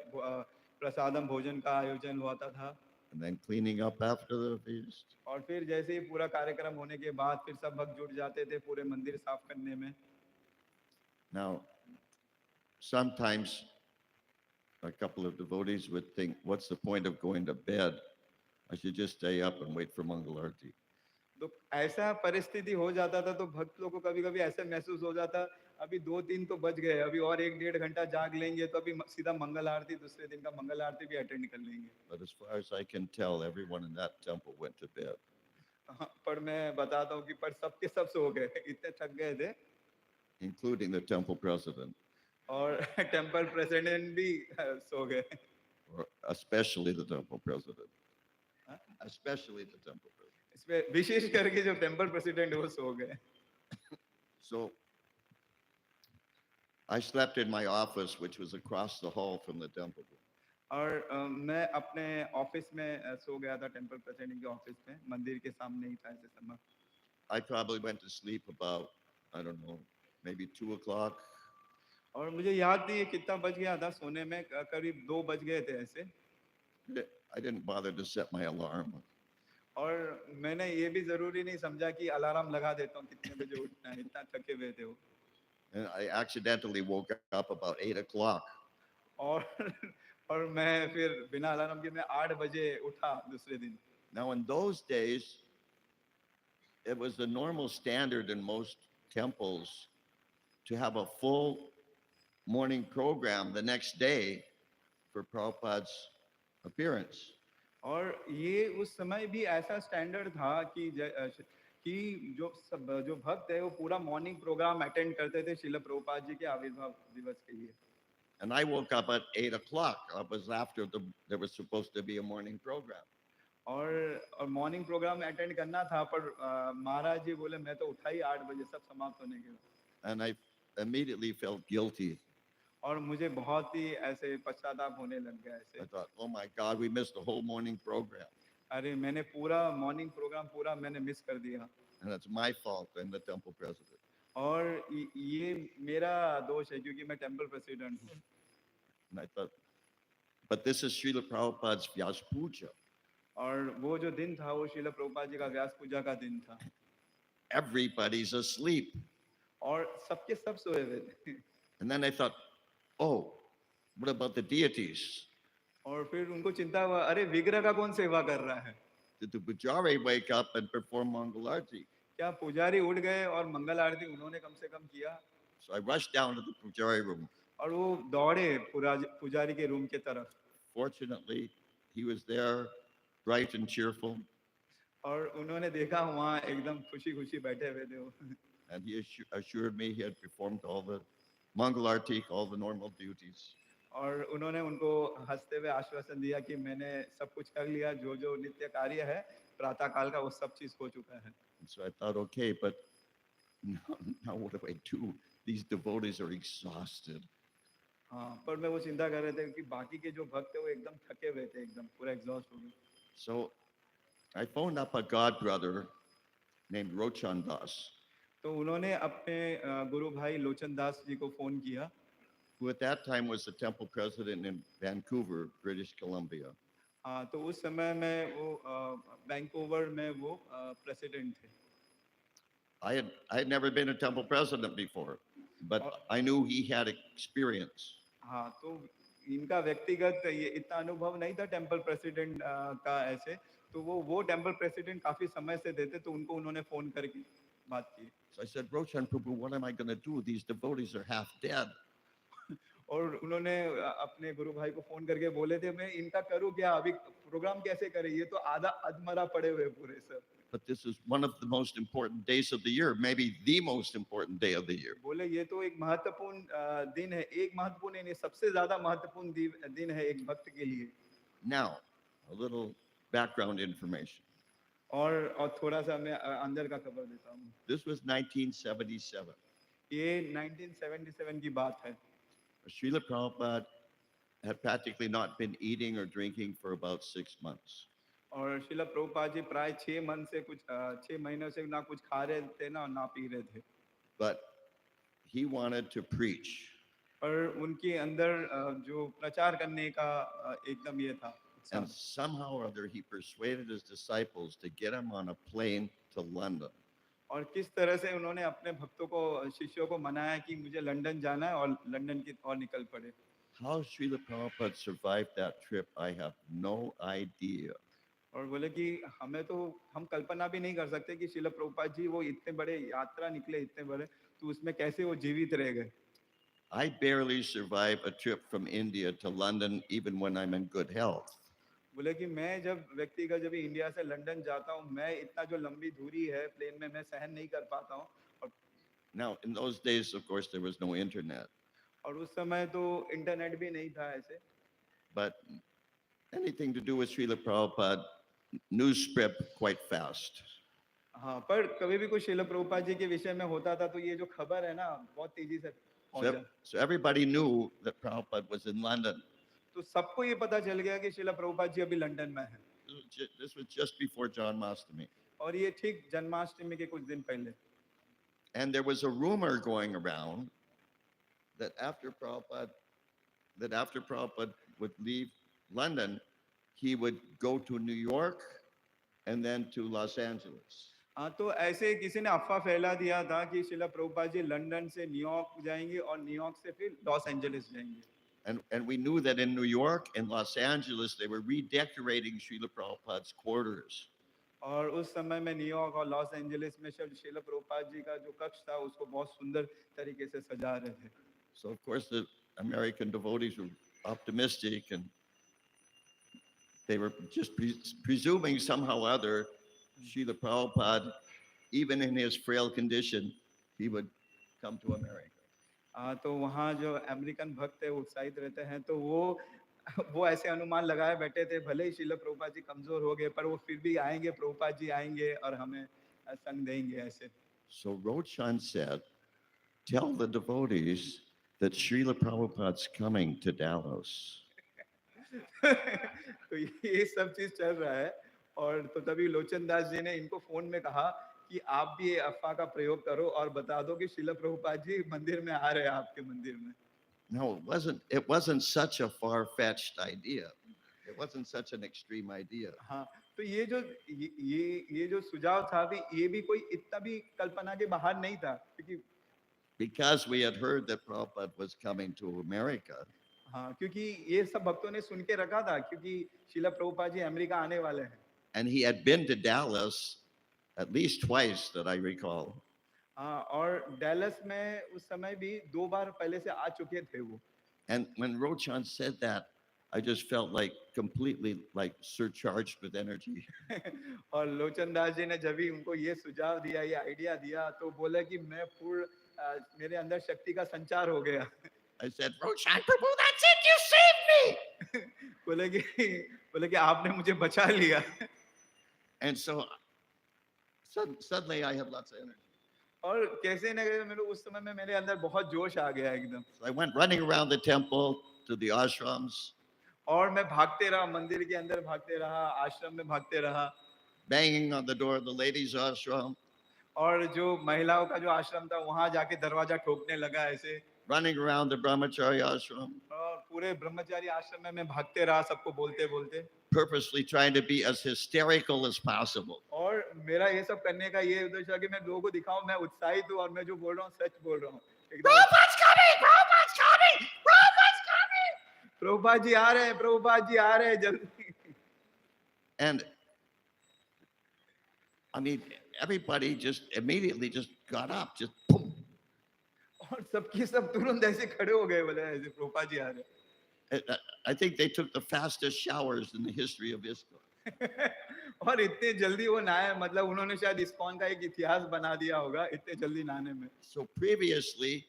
प्रसादम भोजन का आयोजन हुआ था। And then cleaning up after the feast. और फिर जैसे ही पूरा कार्यक्रम होने के बाद फिर सब भक्त जुट जाते थे पूरे मंदिर साफ करने में। Now, sometimes a couple of devotees would think, what's the point of going to bed? I should just stay up and wait for Mangal Arati. तो ऐसा परिस्थिति हो जाता था तो भक्त लोगों को कभी-कभी ऐसे महसूस हो जाता अभी 2-3 तो बज गए अभी और 1-1.5 घंटा जाग लेंगे तो अभी सीधा मंगल आरती दूसरे दिन का मंगल आरती भी अटेंड कर लेंगे। But as far as I can tell, everyone in that temple went to bed. हाँ, पर मैं बताता हूँ कि पर सबके सब सो गए इतने थक गए थे। Including the temple president, और टेम्पल प्रेसिडेंट भी सो गए। or especially the temple president. Huh? Especially the temple president. इसमें विशेष करके जो टेम्पल प्रेसिडेंट वो सो गए। So I slept in my office, which was across the hall from the temple. और मैं अपने ऑफिस में सो गया था टेम्पल प्रेसिडेंट के ऑफिस में मंदिर के सामने ही था ऐसे समय। I probably went to sleep about, I don't know, maybe 2 o'clock. और मुझे याद नहीं है कितना बज गया था सोने में करीब 2 बज गए थे ऐसे। I didn't bother to set my alarm. और मैंने ये भी जरूरी नहीं समझा कि अलार्म लगा देता हूँ कितने बजे उठना है इतना थके हुए थे वो। And I accidentally woke up about 8 o'clock. और मैं फिर बिना अलार्म के मैं 8 बजे उठा दूसरे दिन। Now in those days, it was the normal standard in most temples to have a full morning program the next day for Prabhupada's appearance. और ये उस समय भी ऐसा स्टैंडर्ड था कि जो भक्त है वो पूरा मॉर्निंग प्रोग्राम अटेंड करते थे श्रील प्रभुपाद जी के आविर्भाव दिवस के लिए। And I woke up at 8 o'clock. It was after there was supposed to be a morning program. और मॉर्निंग प्रोग्राम अटेंड करना था पर महाराज जी बोले मैं तो उठा ही 8 बजे सब समाप्त होने के बाद। And I immediately felt guilty. और मुझे बहुत ही ऐसे पश्चाताप होने लग गया I ऐसे, thought, oh my God, we missed the whole morning program. अरे मैंने पूरा मॉर्निंग प्रोग्राम पूरा मैंने मिस कर दिया And it's my fault. I'm the temple president. और ये मेरा दोष है क्योंकि मैं टेम्पल प्रेसिडेंट हूँ। And I thought, but this is Srila Prabhupada's Vyas Puja. और वो जो दिन था वो श्रील प्रभुपाद जी का व्यास पूजा का दिन था Everybody's asleep. और सबके सब सोए हुए थे। And then I thought, oh, what about the deities? और फिर उनको चिंता हुआ, अरे विग्रह का कौन सेवा कर रहा है? Did the Pujari wake up and perform Mangalarti? क्या पुजारी उठ गए और मंगल आरती उन्होंने कम से कम किया? So I rushed down to the Pujari room. और वो दौड़े पुजारी के रूम के तरफ Fortunately, he was there, bright and cheerful, और उन्होंने देखा वहाँ एकदम खुशी खुशी बैठे हुए थे वो। and he assured me he had performed all the Mangalarti, all the normal duties. और उन्होंने उनको हंसते हुए आश्वासन दिया कि मैंने सब कुछ कर लिया, जो जो नित्य कार्य है प्रातः काल का वो सब चीज हो चुका है। And so I thought, okay, but now what do I do? These devotees are exhausted. हाँ, पर मैं वो चिंता कर रहे थे कि बाकी के जो भक्त है वो एकदम थके हुए थे, एकदम पूरा एग्जॉस्ट हो गए। So I phoned up a god brother named Rochan Das, तो उन्होंने अपने गुरु भाई लोचन दास जी को फोन किया, who at that time was the temple president in Vancouver, British Columbia. हाँ, तो उस समय में वो वैंकूवर में वो प्रेसिडेंट थे। I had never been a temple president before, but I knew he had experience. हाँ, तो इनका व्यक्तिगत ये इतना अनुभव नहीं था टेम्पल प्रेसिडेंट का ऐसे, तो वो टेम्पल प्रेसिडेंट काफी समय से देते, तो उनको उन्होंने फोन करके बात की। So I said, Rochan Prabhu, what am I going to do? These devotees are half dead. और उन्होंने अपने गुरु भाई को फोन करके बोले थे, मैं इनका करूँ क्या, अभी प्रोग्राम कैसे करें, ये तो आधा अधमरा पड़े हुए पूरे सब। But this is one of the most important days of the year, maybe the most important day of the year. बोले ये तो एक महत्वपूर्ण दिन है, एक महत्वपूर्ण नहीं, सबसे ज्यादा महत्वपूर्ण दिन है एक भक्त के लिए। Now, a little background information. और थोड़ा सा मैं अंदर का खबर देता हूँ। This was 1977. ये 1977 की बात है। Srila Prabhupada had practically not been eating or drinking for about 6 months. और श्रील प्रभुपाद जी प्राय 6 महीनों से ना कुछ खा रहे थे ना पी रहे थे। But he wanted to preach. और उनके अंदर जो प्रचार करने का एकदम ये था। And somehow or other he persuaded his disciples to get him on a plane to London. और किस तरह से उन्होंने अपने भक्तों को, शिष्यों को मनाया कि मुझे लंदन जाना है और लंदन की और निकल पड़े। How Srila Prabhupada survived that trip, I have no idea. और बोले कि हम कल्पना भी नहीं कर सकते कि श्रील प्रभुपाद जी वो इतने बड़े यात्रा निकले, इतने बड़े, तो उसमें कैसे वो जीवित रह गए। I barely survive a trip from India to London even when I'm in good health. बोले कि मैं जब इंडिया से लंदन जाता हूँ, मैं इतना जो लंबी दूरी है प्लेन में मैं सहन नहीं कर पाता हूँ। और Now, in those days, of course, there was no internet. और उस समय तो इंटरनेट भी नहीं था ऐसे। But anything to do with Srila Prabhupada, news spread quite fast. हाँ, पर कभी भी कुछ श्रील प्रभुपाद जी के विषय में होता था तो ये जो खबर है ना बहुत तेजी से पहुंचा। So everybody knew that Prabhupada was in London. तो सबको ये पता चल गया कि श्रील प्रभुपाद जी अभी लंदन में हैं। This was just before Janmashtami. और ये ठीक जन्माष्टमी के कुछ दिन पहले। And there was a rumor going around that after Prabhupada would leave London, he would go to New York and then to Los Angeles. हाँ, तो ऐसे किसी ने अफवाह फैला दिया था कि श्रील प्रभुपाद जी लंदन से न्यूयॉर्क जाएंगे और न्यूयॉर्क से फिर लॉस एंजलिस जाएंगे। And we knew that in New York and Los Angeles, they were redecorating Srila Prabhupada's quarters. और उस समय में न्यूयॉर्क और लॉस एंजलिस में श्रील प्रभुपाद जी का जो कक्ष था उसको बहुत सुंदर तरीके से सजा रहे थे। So of course the American devotees were optimistic and they were just presuming somehow or other, Srila Prabhupada, even in his frail condition, he would come to America. तो वहाँ जो अमेरिकन भक्त है उत्साहित रहते हैं तो वो ऐसे अनुमान लगाए बैठे थे भले ही श्रील प्रभुपाद जी कमजोर हो गए पर वो फिर भी आएंगे, प्रभुपाद जी आएंगे और हमें संग देंगे ऐसे. So Rochan said, tell the devotees that Srila Prabhupada's coming to Dallas. तो ये सब चीज चल रहा है और तो तभी लोचन दास जी ने इनको फोन में कहा कि आप भी ये अफवाह का प्रयोग करो और बता दो कि श्रील प्रभुपाद जी मंदिर में आ रहे हैं आपके मंदिर में. No, it wasn't such a far-fetched idea. It wasn't such an extreme idea. हाँ, तो ये जो सुझाव था भी ये भी कोई इतना भी कल्पना के बाहर नहीं था क्योंकि Because we had heard that Prabhupada was coming to America, हाँ क्योंकि ये सब भक्तों ने सुन के रखा था क्योंकि श्रील प्रभुपाद जी अमेरिका आने वाले हैं. and he had been to Dallas at least twice that I recall. हाँ और डैलस में उस समय भी 2 बार पहले से आ चुके थे वो. And when Rochan said that, I just felt like completely like surcharged with energy. और लोचन दास जी ने जब भी उनको ये सुझाव दिया, ये आइडिया दिया तो बोला कि मैं पूर्ण मेरे अंदर शक्ति का संचार हो गया. I said, Rochan Prabhu, that's it, you saved me. बोले कि आपने मुझे बचा लिया. And so suddenly I had lots of energy. और कैसे न कैसे मेरे उस समय में मेरे अंदर बहुत जोश आ गया एकदम. So I went running around the temple to the ashrams, और मैं भागते रहा, मंदिर के अंदर भागते रहा, आश्रम में भागते रहा. banging on the door of the ladies' ashram, और जो महिलाओं का जो आश्रम था वहां जाके दरवाजा ठोकने लगा ऐसे. running around the brahmachari ashram, और पूरे ब्रह्मचारी आश्रम में मैं भागते रहा सबको बोलते बोलते. purposely trying to be as hysterical as possible. और मेरा ये सब करने का ये उद्देश्य है कि मैं लोगों को दिखाऊं मैं उत्साहित हूँ और मैं जो बोल रहा हूँ सच बोल रहा हूँ. Prabhupada's coming! Prabhupada's coming! Prabhupada's coming! Prabhupada ji आ रहे हैं, प्रभुपाद जी आ रहे हैं जल्दी. And I mean, everybody just immediately just got up, just boom. और सबकी सब तुरंत ऐसे खड़े हो गए बोले ऐसे प्रभुपाद जी आ रहे हैं. I think they took the fastest showers in the history of ISKCON. और इतने जल्दी वो नहाए मतलब उन्होंने शायद इस्कॉन का एक इतिहास बना दिया होगा इतने जल्दी नहाने में. So previously,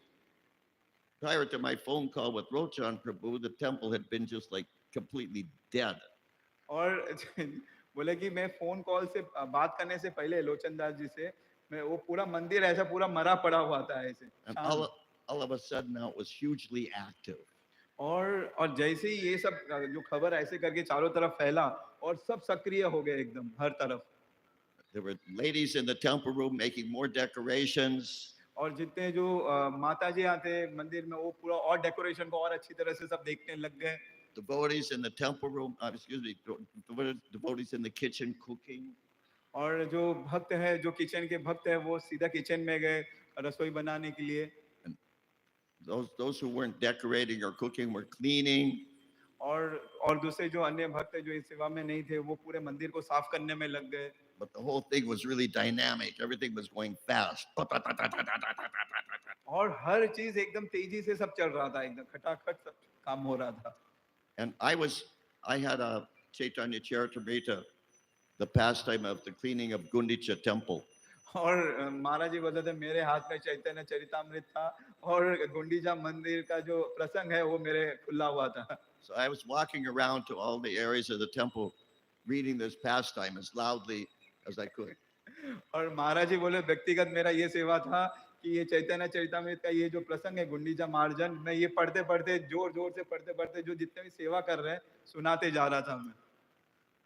prior to my phone call with Rochan Prabhu, the temple had been just like completely dead. और बोले कि मैं फोन कॉल से बात करने से पहले लोचन दास जी से मैं वो पूरा मंदिर ऐसा पूरा मरा पड़ा हुआ था ऐसे. And all of a sudden now it was hugely active. और जैसे ही ये सब जो खबर ऐसे करके चारों तरफ फैला और सब सक्रिय हो गए एकदम हर तरफ. There were ladies in the temple room making more decorations. और जितने जो माता जी आते मंदिर में वो पूरा और डेकोरेशन को और अच्छी तरह से सब देखने लग गए. Devotees in the temple room, devotees in the kitchen cooking. और जो भक्त है जो किचन के भक्त है वो सीधा किचन में गए रसोई बनाने के लिए. Those who weren't decorating or cooking were cleaning. और दूसरे जो अन्य भक्त जो इस सेवा में नहीं थे वो पूरे मंदिर को साफ करने में लग गए. But the whole thing was really dynamic. Everything was going fast. और हर चीज एकदम तेजी से सब चल रहा था एकदम खटाखट सब काम हो रहा था. And I had a Chaitanya Charitamrita, the pastime of the cleaning of Gundicha temple. और महाराज जी बोलते थे मेरे हाथ में चैतन्य चरितामृत था और गुंडीचा मंदिर का जो प्रसंग है वो मेरे खुला हुआ था. So I was walking around to all the areas of the temple, reading this pastime as loudly as I could. और महाराज जी बोले व्यक्तिगत मेरा ये सेवा था कि ये चैतन्य चरितामृत का ये जो प्रसंग है गुंडीचा मार्जन मैं ये पढ़ते पढ़ते जोर जोर से पढ़ते पढ़ते जो जितने भी सेवा कर रहे हैं सुनाते जा रहा था मैं.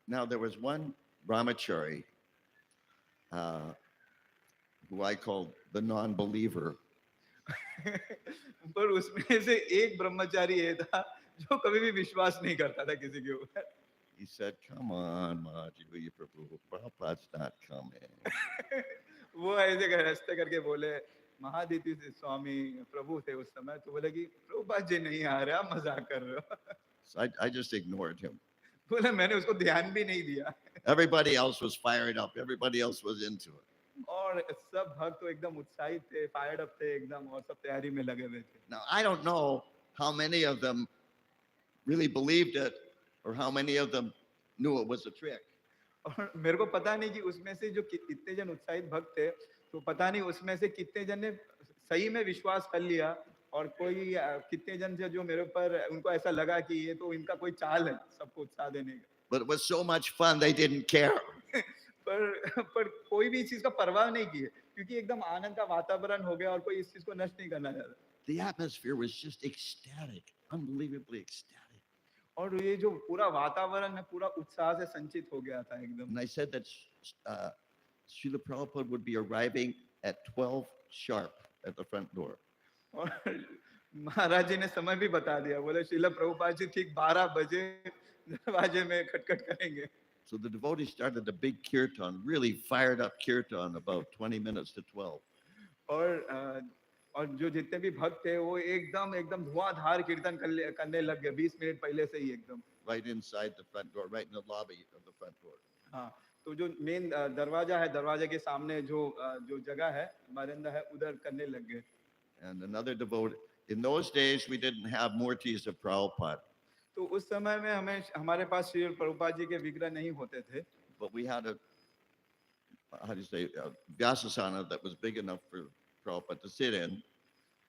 Now there was one brahmachari who I called the non-believer. पर उसमें से एक ब्रह्मचारी ये था जो कभी भी विश्वास नहीं करता था किसी के ऊपर. He said, "Come on, Mahaji Prabhu, Prabhupada's not coming." वो ऐसे हंसते करके बोले महादिति स्वामी प्रभु थे उस समय तो बोले कि प्रभुपाद जी नहीं आ रहे आप मजाक कर रहे हो. So I just ignored him. बोले मैंने उसको ध्यान भी नहीं दिया. Everybody else was fired up. Everybody else was into it. और सब भक्त तो एकदम उत्साहित थे फायर्ड अप थे एकदम और सब तैयारी में लगे हुए थे. Now, I don't know how many of them really believed it or how many of them knew it was a trick. और मेरे को पता नहीं कि उसमें से जो कितने जन उत्साहित भक्त थे, तो पता नहीं उसमें से कितने जन ने सही में विश्वास कर लिया, और कोई कितने जन थे जो मेरे ऊपर, उनको ऐसा लगा कि ये तो इनका कोई चाल है सबको उत्साह देने का। But it was so much fun, they didn't care. पर कोई भी इस चीज का परवाह नहीं की है, क्योंकि एकदम आनंद का वातावरण हो गया और कोई इस चीज को नष्ट नहीं करना चाहता। The atmosphere was just ecstatic, unbelievably ecstatic. और ये जो पूरा वातावरण है पूरा उत्साह से संचित हो गया था एकदम। And I said that Srila Prabhupada would be arriving at 12 sharp at the front door. और महाराज जी ने समय भी बता दिया, बोले श्रील प्रभुपाद जी ठीक 12 बजे दरवाजे में खटखट करेंगे। So the devotees started a big kirtan, really fired up kirtan about 20 minutes to 12. और जो जितने भी भक्त थे वो एकदम एकदम धुआंधार कीर्तन करने लग गए 20 मिनट पहले से ही एकदम। Right inside the front door, right in the lobby of the front door. हाँ, तो जो मेन दरवाजा है, दरवाजे के सामने जो जगह है, बारंदा है, उधर करने लग गए। And another devotee, in those days we didn't have murtis of Prabhupada, तो उस समय में हमारे पास श्री प्रभुपाद जी के विग्रह नहीं होते थे, but we had a Vyasasana that was big enough for Prabhupada to sit in.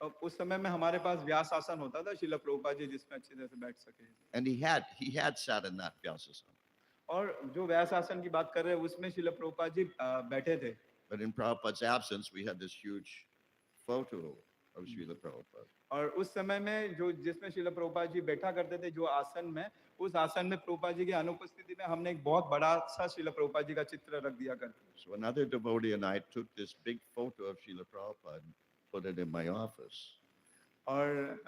और उस समय में हमारे पास व्यास आसन होता था श्रील प्रभुपाद जी, जिसमें अच्छी तरह से बैठ सके। And he had sat in that Vyasasana. और जो व्यास आसन की बात कर रहे हैं उसमें श्रील प्रभुपाद जी बैठे थे। But in Prabhupada's absence, we had this huge photo of Srila Prabhupada. और उस समय में जो जिसमें श्रील प्रभुपाद जी बैठा करते थे जो आसन में, उस आसन में प्रभुपाद जी की अनुपस्थिति में हमने एक बहुत बड़ा सा श्रील प्रभुपाद जी का चित्र रख दिया करते। So another devotee and I took this big photo of Srila Prabhupada and put it in my office. और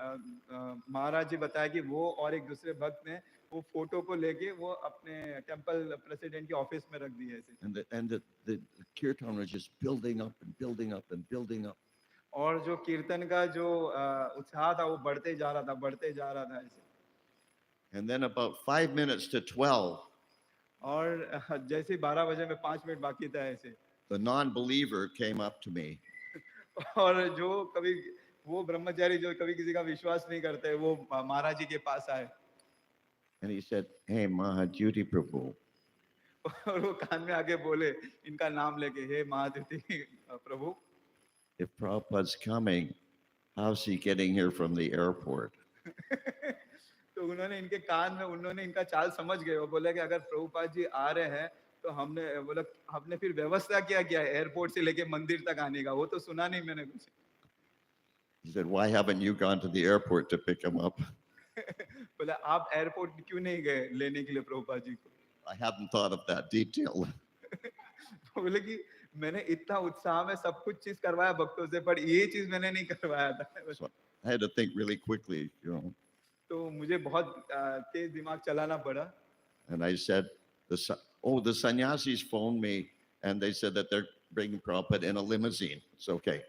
महाराज जी बताया कि वो और एक दूसरे भक्त ने वो फोटो को लेके वो अपने टेंपल प्रेसिडेंट के ऑफिस में रख दिए ऐसे। And the kirtan was just building up and building up and building up. और जो कीर्तन का जो उत्साह था वो बढ़ते जा रहा था ऐसे। And then about 5 minutes to 12, और जैसे 12 बजे में 5 मिनट बाकी था ऐसे, the non-believer came up to me और जो कभी वो ब्रह्मचारी जो कभी किसी का विश्वास नहीं करते वो महाराज जी के पास आए and he said, "Hey, Mahajuti Prabhu, और वो कान में आके बोले इनका नाम लेके, हे महाद्युति प्रभु, if Prabhupada's coming, how's he getting here from the airport?" तो उन्होंने इनके कान में उन्होंने इनका चाल समझ गए। वो बोले कि अगर प्रभुपाद जी आ रहे हैं तो हमने फिर व्यवस्था क्या है एयरपोर्ट से लेके मंदिर तक आने का, वो तो सुना नहीं मैंने कुछ। He said, "Why haven't you gone to the airport to pick him up?" बोला आप एयरपोर्ट क्यों नहीं गए लेने के लिए प्रभुपाद जी को? I hadn't thought of that detail. बोले कि मैंने इतना उत्साह में सब कुछ चीज करवाया भक्तों से, पर ये चीज मैंने नहीं करवाया था। So I had to think really quickly, तो मुझे बहुत तेज दिमाग चलाना पड़ा। And I said, the sannyasis phoned me and they said that they're bringing Prabhupada in a limousine. It's okay.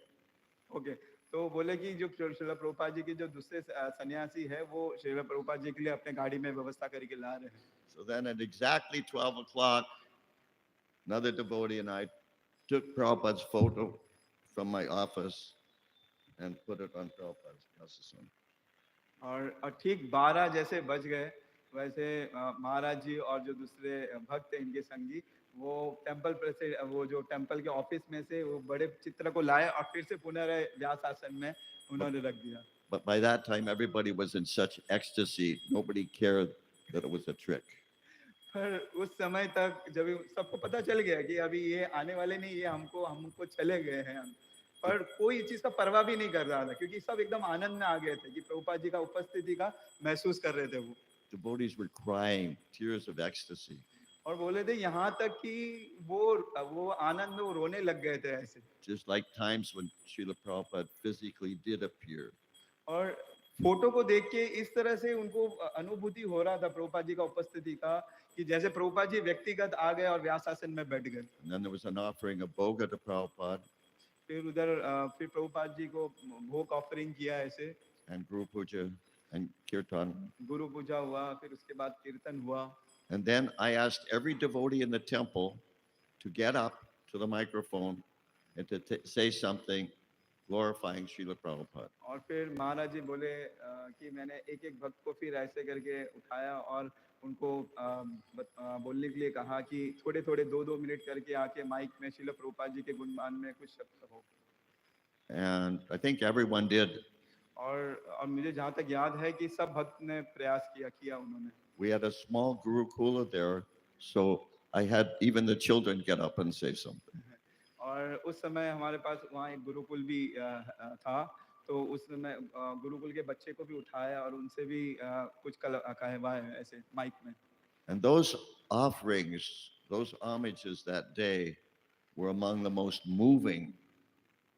Okay, तो बोले कि जो श्रील प्रभुपाद जी के जो दूसरे सन्यासी है वो श्रील प्रभुपाद जी के लिए अपने गाड़ी में व्यवस्था करके ला रहे हैं। So then at exactly 12 o'clock, another devotee and I took Prabhupada's photo from my office and put it on Prabhupada's Vyasasana. और ठीक 12 जैसे बज गए वैसे महाराज जी और जो दूसरे भक्त हैं इनके संगी वो जो टेंपल के ऑफिस में से वो बड़े चित्र को लाए और फिर से पुनः व्यास आसन में उन्होंने रख दिया। But by that time, everybody was in such ecstasy, nobody cared that it was a trick. पर उस समय तक जब सबको पता चल गया कि अभी ये आने वाले नहीं, ये हमको चले गए हैं, पर कोई इस चीज का परवाह भी नहीं कर रहा था क्योंकि सब एकदम आनंद में आ गए थे कि प्रभुपाद जी का उपस्थिति का महसूस कर रहे थे वो। Devotees were crying tears of ecstasy. और बोले थे यहाँ तक कि वो आनंद में वो रोने लग गए थे ऐसे। Just like times when Srila Prabhupada physically did appear. और फोटो को देख के इस तरह से उनको अनुभूति हो रहा था प्रभुपाद जी का उपस्थिति का कि जैसे प्रभुपाद जी व्यक्तिगत आ गए और व्यास आसन में बैठ गए। And then there was an offering of bhoga to Prabhupada. फिर प्रभुपाद जी को भोग ऑफरिंग किया ऐसे। And Guru Puja and kirtan. गुरु पूजा हुआ, फिर उसके बाद कीर्तन हुआ। And then I asked every devotee in the temple to get up to the microphone and to say something glorifying Srila Prabhupada. और फिर महाराज जी बोले कि मैंने एक एक भक्त को फिर ऐसे करके उठाया और उनको बोलने के लिए कहा कि थोड़े थोड़े 2-2 मिनट करके आके माइक में श्रील प्रभुपाद जी के गुणगान में कुछ शब्द हो। And I think everyone did. और मुझे जहाँ तक याद है कि सब भक्त ने प्रयास किया उन्होंने। We had a small Gurukula there, so I had even the children get up and say something. और उस समय हमारे पास वहाँ एक गुरुकुल भी था, तो उस समय गुरुकुल के बच्चे को भी उठाया और उनसे भी कुछ कहवाए ऐसे माइक में। And those offerings, those homages that day were among the most moving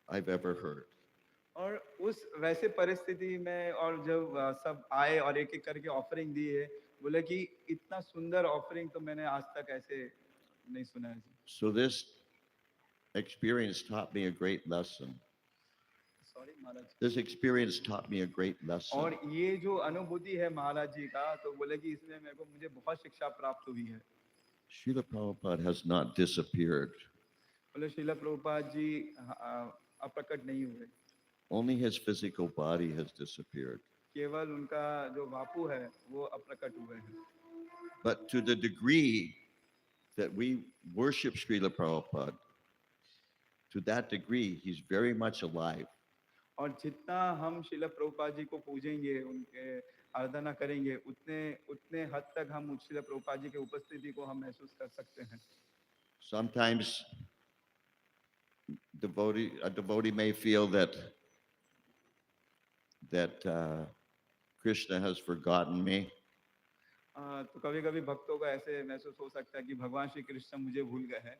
I've ever heard. और उस वैसे परिस्थिति में और जब सब आए और एक एक करके ऑफरिंग दी है, बोले कि इतना सुंदर ऑफरिंग तो मैंने आज तक ऐसे नहीं सुना है। So this experience taught me a great lesson. Sorry Maharaj. This experience taught me a great lesson. और ये जो अनुभूति है महाराज जी का, तो बोले कि इसमें मुझे बहुत शिक्षा प्राप्त हुई है। Srila Prabhupada has not disappeared. बोले श्रील प्रभुपाद जी अप्रकट नहीं हुए। Only his physical body has disappeared. केवल उनका जो वापू है वो अप्रकट हुए हैं। But to the degree that we worship Srila Prabhupada, to that degree, he's very much alive. और जितना हम श्रील प्रभुपाद जी को पूजेंगे, उनके आराधना करेंगे, उतने हद तक हम श्रील प्रभुपाद जी के उपस्थिति को हम महसूस कर सकते हैं। Sometimes a devotee may feel that Krishna has forgotten me. तो कभी-कभी भक्तों को ऐसे महसूस हो सकता है कि भगवान श्री कृष्ण मुझे भूल गए हैं।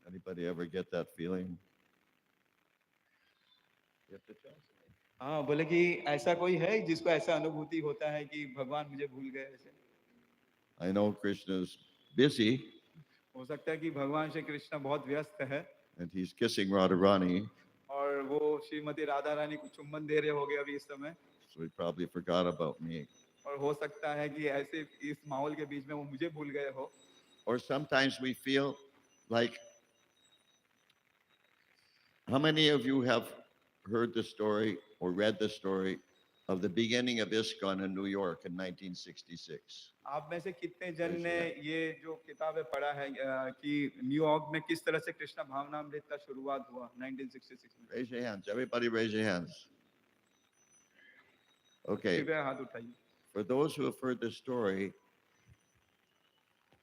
Anybody ever get that feeling? हाँ, बोले कि ऐसा कोई है जिसको ऐसा अनुभूति होता है कि भगवान मुझे भूल गए ऐसे। I know Krishna is busy हो सकता है कि भगवान श्री कृष्ण बहुत व्यस्त है and he's kissing Radharani, और वो श्रीमती राधा रानी को चुम्बन दे रहे होंगे अभी इस समय, so he probably forgot about me. और हो सकता है कि ऐसे इस माहौल के बीच में वो मुझे भूल गए हो। Or sometimes we feel like, how many of you have heard the story or read the story of the beginning of ISKCON in New York in 1966? आप में से कितने जन ने ये जो किताबें पढ़ा है कि न्यूयॉर्क में किस तरह से कृष्ण भावनामृत का शुरुआत हुआ 1966 में? Raise your hands. Everybody raise your hands. Okay. कृपया हाथ उठाइए। For those who have heard the story,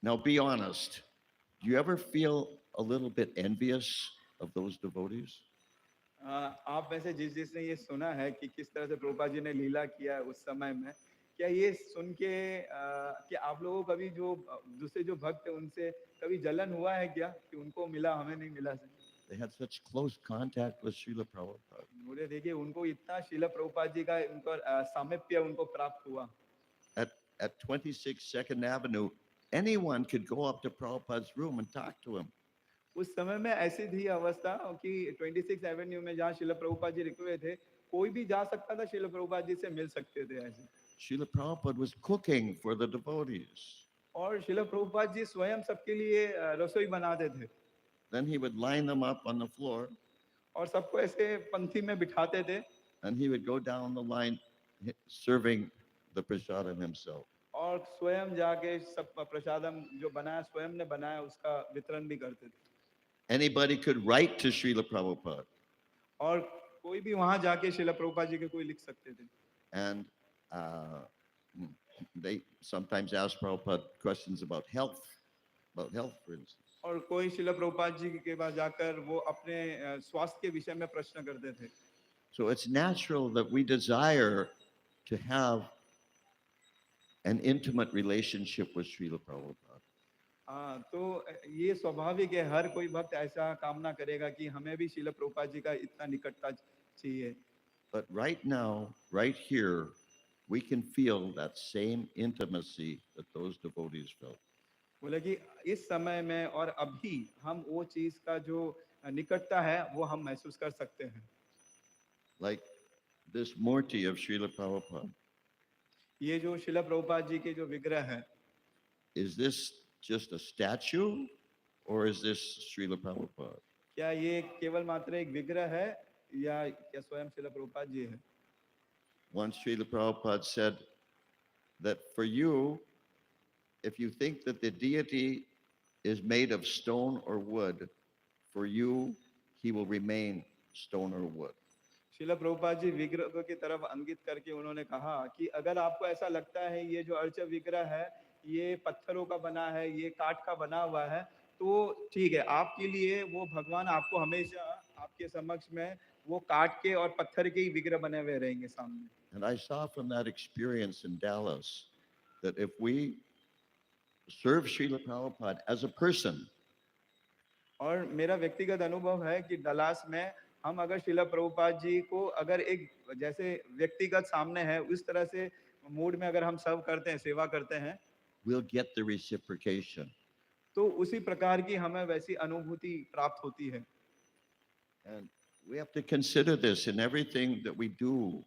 now be honest. Do you ever feel a little bit envious of those devotees? आप में से जिसने ये सुना है कि किस तरह से प्रभुपाद जी ने लीला किया उस समय में, क्या ये सुन के कि आप लोगों को कभी जो दूसरे जो भक्त हैं उनसे कभी जलन हुआ है क्या कि उनको मिला हमें नहीं मिला? They had such close contact with Srila Prabhupada. बोले देखिए उनको इतना श्रील प्रभुपाद जी का उनको सामिप्य उनको प्राप्त हुआ। At 26 Second Avenue, anyone could go up to Prabhupada's room and talk to him. उस समय में ऐसी थी अवस्था कि 26 एवेन्यू में जहाँ श्रील प्रभुपाद जी रुके हुए थे, कोई भी जा सकता था, श्रील प्रभुपाद जी से मिल सकते थे ऐसे। Srila Prabhupada was cooking for the devotees. और श्रील प्रभुपाद जी स्वयं सबके लिए रसोई बनाते थे। Then he would line them up on the floor. और सबको ऐसे पंक्ति में बिठाते थे। And he would go down the line serving the prasadam himself. और स्वयं जाके सब प्रसादम जो बनाया स्वयं ने बनाया उसका वितरण भी करते थे। Anybody could write to Srila Prabhupada. और कोई भी वहां जाके श्रील प्रभुपाद जी के कोई लिख सकते थे। And they sometimes ask Prabhupada questions about health, for instance. और कोई श्रील प्रभुपाद जी के पास जाकर वो अपने स्वास्थ्य के विषय में प्रश्न करते थे। So it's natural that we desire to have an intimate relationship with Srila Prabhupada. हाँ, तो ये स्वाभाविक है, हर कोई भक्त ऐसा कामना करेगा कि हमें भी श्रील प्रभुपाद जी का इतना निकटता चाहिए। But right now, right here, we can feel that same intimacy that those devotees felt. बोले कि इस समय में और अभी हम वो चीज का जो निकटता है वो हम महसूस कर सकते हैं। Like this murti of Srila Prabhupada. ये जो श्रील प्रभुपाद जी के जो विग्रह है, Is this just a statue or is this Srila Prabhupada? क्या ये केवल मात्र एक विग्रह है या क्या स्वयं श्रील प्रभुपाद जी है? Once Srila Prabhupada said that for you, if you think that the deity is made of stone or wood, for you, he will remain stone or wood. Srila Prabhupada ji विग्रह की तरफ अंकित करके उन्होंने कहा कि अगर आपको ऐसा लगता है ये जो अर्च विग्रह है ये पत्थरों का बना है, ये काठ का बना हुआ है, तो ठीक है, आपके लिए वो भगवान आपको हमेशा आपके समक्ष में वो काठ के और पत्थर के ही विग्रह बने हुए रहेंगे सामने। And I saw from that experience in Dallas that if we serve Srila Prabhupada as a person, और मेरा व्यक्तिगत अनुभव है कि डलास में हम अगर श्रील प्रभुपाद जी को अगर एक जैसे व्यक्तिगत सामने है उस तरह से मूड में अगर हम सर्व करते हैं, सेवा करते हैं, we'll get the reciprocation. तो उसी प्रकार की हमें वैसी अनुभूति प्राप्त होती है। And we have to consider this in everything that we do.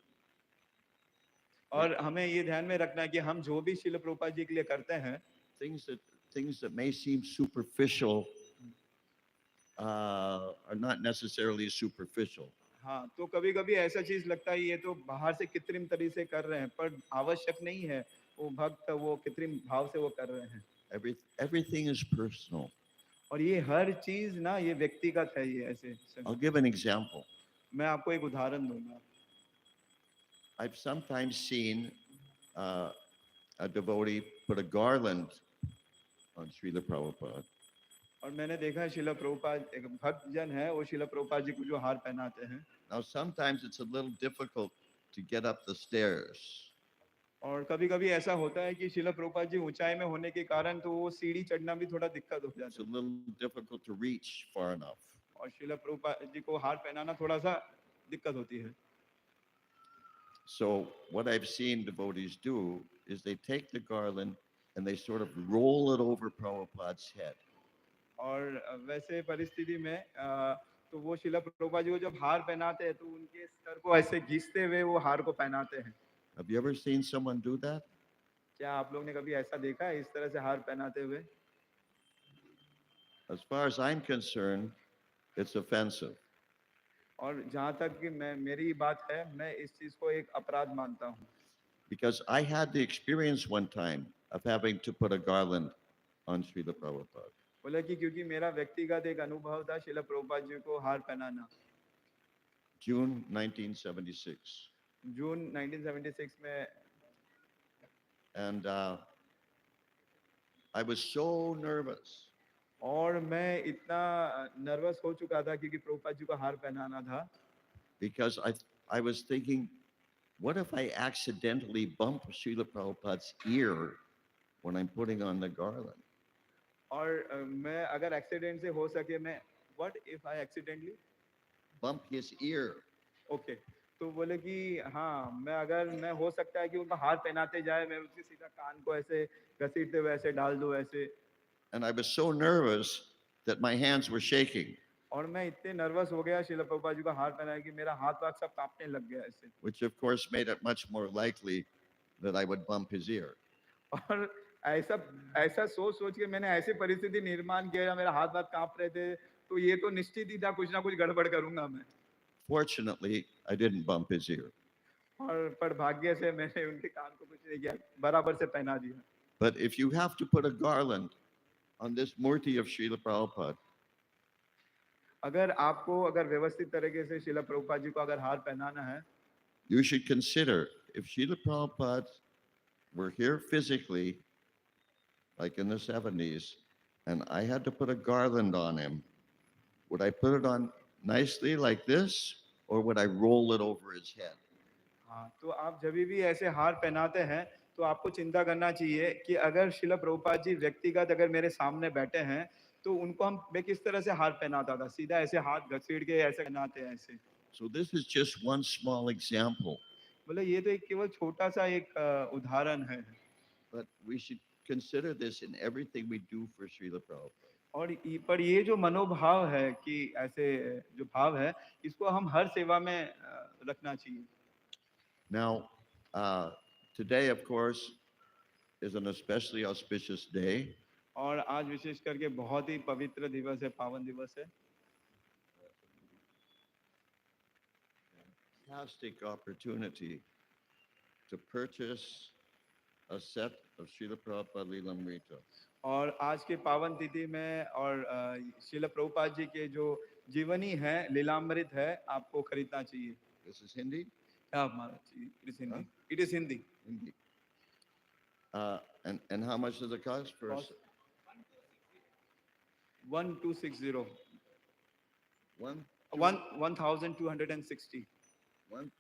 और हमें ये ध्यान में रखना है कि हम जो भी श्रील प्रभुपाद जी के लिए करते हैं, Things that may seem superficial are not necessarily superficial. हाँ, तो कभी कभी ऐसा चीज लगता है ये तो बाहर से कृत्रिम तरीके से कर रहे हैं, पर आवश्यक नहीं है, वो भक्त वो कृत्रिम भाव से वो कर रहे हैं। Everything is personal. और ये हर चीज ना ये व्यक्तिगत है, ये ऐसे। I'll give an example. मैं आपको एक उदाहरण दूंगा। I've sometimes seen a devotee put a garland on Srila Prabhupada. और मैंने देखा है श्रील प्रभुपाद, एक भक्त जन है वो श्रील प्रभुपाद जी को जो हार पहनाते हैं। Now, sometimes it's a little difficult to get up the stairs. और कभी कभी ऐसा होता है कि श्रील प्रभुपाद जी ऊंचाई में होने के कारण तो वो सीढ़ी चढ़ना भी थोड़ा दिक्कत हो It's जाता a है, little difficult to reach far enough. और श्रील प्रभुपाद जी को हार पहनाना थोड़ा सा दिक्कत होती है। So, what I've seen devotees do is they take the garland and they sort of roll it over Prabhupada's head. और वैसे परिस्थिति में तो वो श्रील प्रभुपाद जी को जब हार पहनाते हैं तो उनके सर को ऐसे घिसते हुए वो हार को पहनाते हैं। Have you ever seen someone do that? क्या आप लोग ने कभी ऐसा देखा है इस तरह से हार पहनाते हुए? As far as I'm concerned, it's offensive. और जहाँ तक कि मेरी बात है, मैं इस चीज को एक अपराध मानता हूँ। Because I had the experience one time of having to put a garland on Srila Prabhupada. बोला कि क्योंकि मेरा व्यक्तिगत एक अनुभव था श्रील प्रभुपाद जी को हार पहनाना। June 1976. जून 1976 में। And I was so nervous. और मैं इतना नर्वस हो चुका था क्योंकि प्रभुपाद जी को हार पहनाना था। Because I was thinking, what if I accidentally bump Srila Prabhupada's ear when I'm putting on the garland? और मैं अगर एक्सीडेंट से हो सके मैं what if I accidentally Bump his ear. Okay, तो बोले कि हाँ मैं हो सकता है कि उनका हार पहनाते जाए, मैं उसके सीधा कान को ऐसे घसीटते हुए ऐसे डाल दूं ऐसे। And I was so nervous that my hands were shaking, और मैं इतने नर्वस हो गया श्रील प्रभुपाद जी को हार पहनाया कि मेरा हाथ वाथ सब कांपने लग गया ऐसे। which of course made it much more likely that I would bump his ear. और ऐसा सोच के मैंने ऐसी परिस्थिति निर्माण किया, मेरा हाथ वाथ कांप रहे थे, तो ये तो निश्चित ही था कुछ ना कुछ गड़बड़ करूंगा मैं। Fortunately, I didn't bump his ear. और पर भाग्य से मैंने उनके कान को कुछ नहीं किया, बराबर से पहना दिया। But if you have to put a garland on this murti of Srila Prabhupada, अगर आपको अगर व्यवस्थित तरीके से श्रील प्रभुपाद जी को अगर हार पहनाना है, you should consider if Srila Prabhupada were here physically, like in the 70s, and I had to put a garland on him, would I put it on nicely like this, or would I roll it over his head? हाँ, तो आप जब भी ऐसे हार पहनाते हैं तो आपको चिंता करना चाहिए कि अगर श्रील प्रभुपाद जी व्यक्तिगत अगर मेरे सामने बैठे हैं तो उनको मैं किस तरह से हार पहनाता था, सीधा ऐसे हाथ घसीट के ऐसे पहनाते हैं ऐसे। So this is just one small example, बोले ये तो एक केवल छोटा सा एक उदाहरण है, but we should consider this in everything we do for Srila Prabhupada. और पर ये जो मनोभाव है कि ऐसे जो भाव है इसको हम हर सेवा में रखना चाहिए। Now, today, of course, is an especially auspicious day. और आज विशेष करके बहुत ही पवित्र दिवस है, पावन दिवस है। fantastic opportunity to purchase a set of Srila Prabhupada Lilamrita. और आज के पावन तिथि में और श्रील प्रभुपाद जी के जो जीवनी है लीलामृत है आपको खरीदना चाहिए। This is Hindi? हाँ Maharaj ji, it is Hindi, it is Hindi. Hindi. And how much does it cost for Cost 1260 one? 1260। One?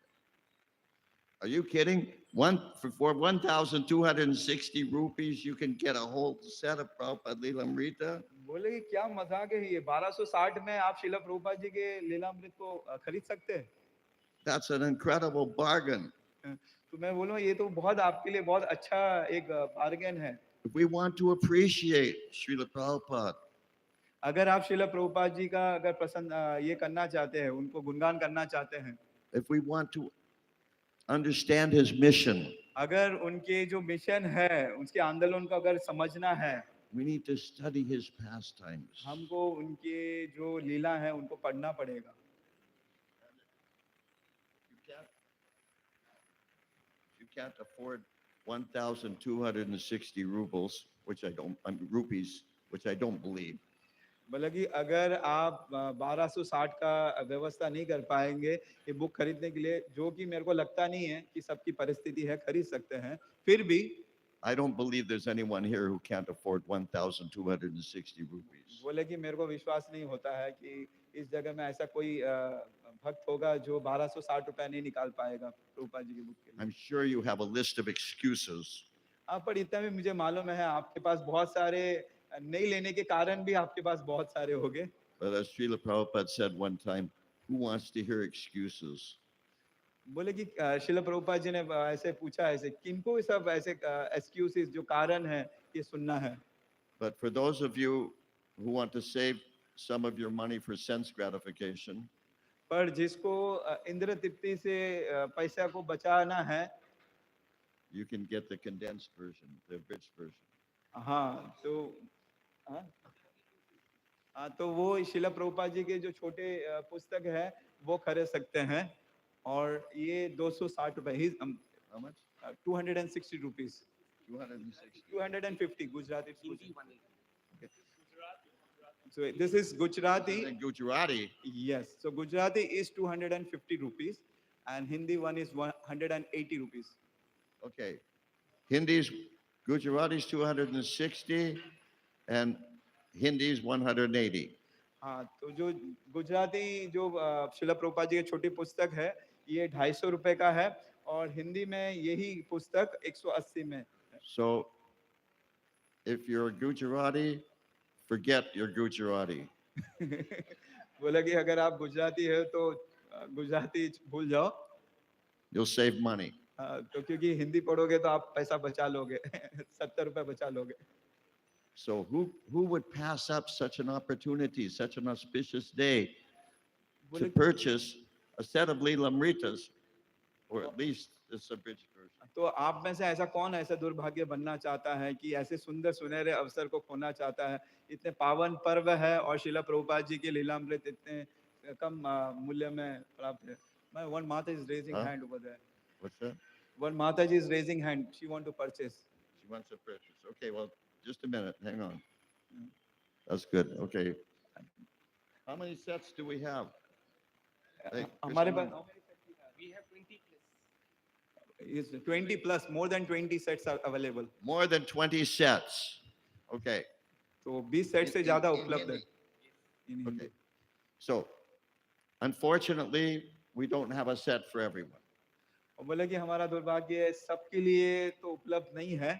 Are you kidding? For 1,260 rupees, you can get a whole set of Prabhupada Lilamrita? बोले कि क्या मजाक है ये, 1260 में आप श्रील प्रभुपाद जी के लीलामृत को खरीद सकते हैं। That's an incredible bargain. तो मैं बोलूँ ये तो बहुत आपके लिए बहुत अच्छा एक बार्गेन है। If we want to appreciate Srila Prabhupada, अगर आप श्रील प्रभुपाद जी का अगर पसंद ये करना चाहते हैं, उनको गुणगान करना चाहते हैं, if we want to understand his mission, अगर उनके जो मिशन है उसके आंदोलन को अगर समझना है, we need to study his pastimes. हमको उनके जो लीला है उनको पढ़ना पड़ेगा। You can't afford 1,260 rubles, rupees, which I don't believe. बोला कि अगर आप 1260 का व्यवस्था नहीं कर पाएंगे ये बुक खरीदने के लिए, जो कि मेरे को लगता नहीं है कि सबकी परिस्थिति है खरीद सकते हैं, फिर भी I don't believe there's anyone here who can't afford 1,260 rupees. बोले कि मेरे को विश्वास नहीं होता है कि इस जगह में ऐसा कोई भक्त होगा जो 1260 रुपया नहीं निकाल पाएगा प्रभुपाद जी की बुक के लिए। I'm sure you have a list of excuses. पर इतना भी मुझे मालूम है आपके पास बहुत सारे नहीं लेने के कारण भी आपके पास बहुत सारे होंगे। But as Srila Prabhupada said one time, who wants to hear excuses? बोले कि श्रील प्रभुपाद जी ने ऐसे पूछा, ऐसे किनको सब ऐसे एक्सक्यूजेस जो कारण है ये सुनना है। But for those of you who want to save some of your money for sense gratification, पर जिसको इंद्र तृप्ति से पैसा को बचाना है, you can get the condensed version, the abridged version. हाँ तो वो श्रील प्रभुपाद जी के जो छोटे पुस्तक है वो खरीद सकते हैं, और ये 260 रुपए, How much? 260 rupees, 260. 250 Gujarati. So this is Gujarati. And Gujarati, Yes, so Gujarati is 250 rupees and Hindi one is 180 rupees. okay. Hindi's, Gujarati's 260 and Hindi's 180. हाँ, तो जो गुजराती जो श्रील प्रभुपाद जी की छोटी पुस्तक है ये 250 रुपए का है, और हिंदी में यही पुस्तक 180 में। So if you're a Gujarati, forget you're Gujarati. बोला कि अगर आप गुजराती है तो गुजराती भूल जाओ। You'll save money. तो क्योंकि हिंदी पढ़ोगे तो आप पैसा बचा लोगे 70 रुपए बचा लोगे। So who would pass up such an opportunity, such an auspicious day to purchase a set of Lilamritas, or at least this abridged version? तो आप में से ऐसा कौन ऐसा दुर्भाग्य बनना चाहता है कि ऐसे सुंदर सुनहरे अवसर को खोना चाहता है? इतने पावन पर्व है और श्रील प्रभुपाद जी के लीलामृत इतने कम मूल्य में प्राप्त है। One Mata is raising hand over there. What's that? One Mataji is raising hand. She want to purchase. She wants to purchase. Okay, well, just a minute. Hang on. That's good. Okay. How many sets do we have? Hey, हमारे Krishna, pass is 20 plus, more than 20 sets are available. more than 20 sets. Okay. तो 20 set से ज्यादा In उपलब्ध है। Hindi. Okay. So, unfortunately, we don't have a set for everyone. और बोले कि हमारा दुर्भाग्य है सबके लिए तो उपलब्ध नहीं है।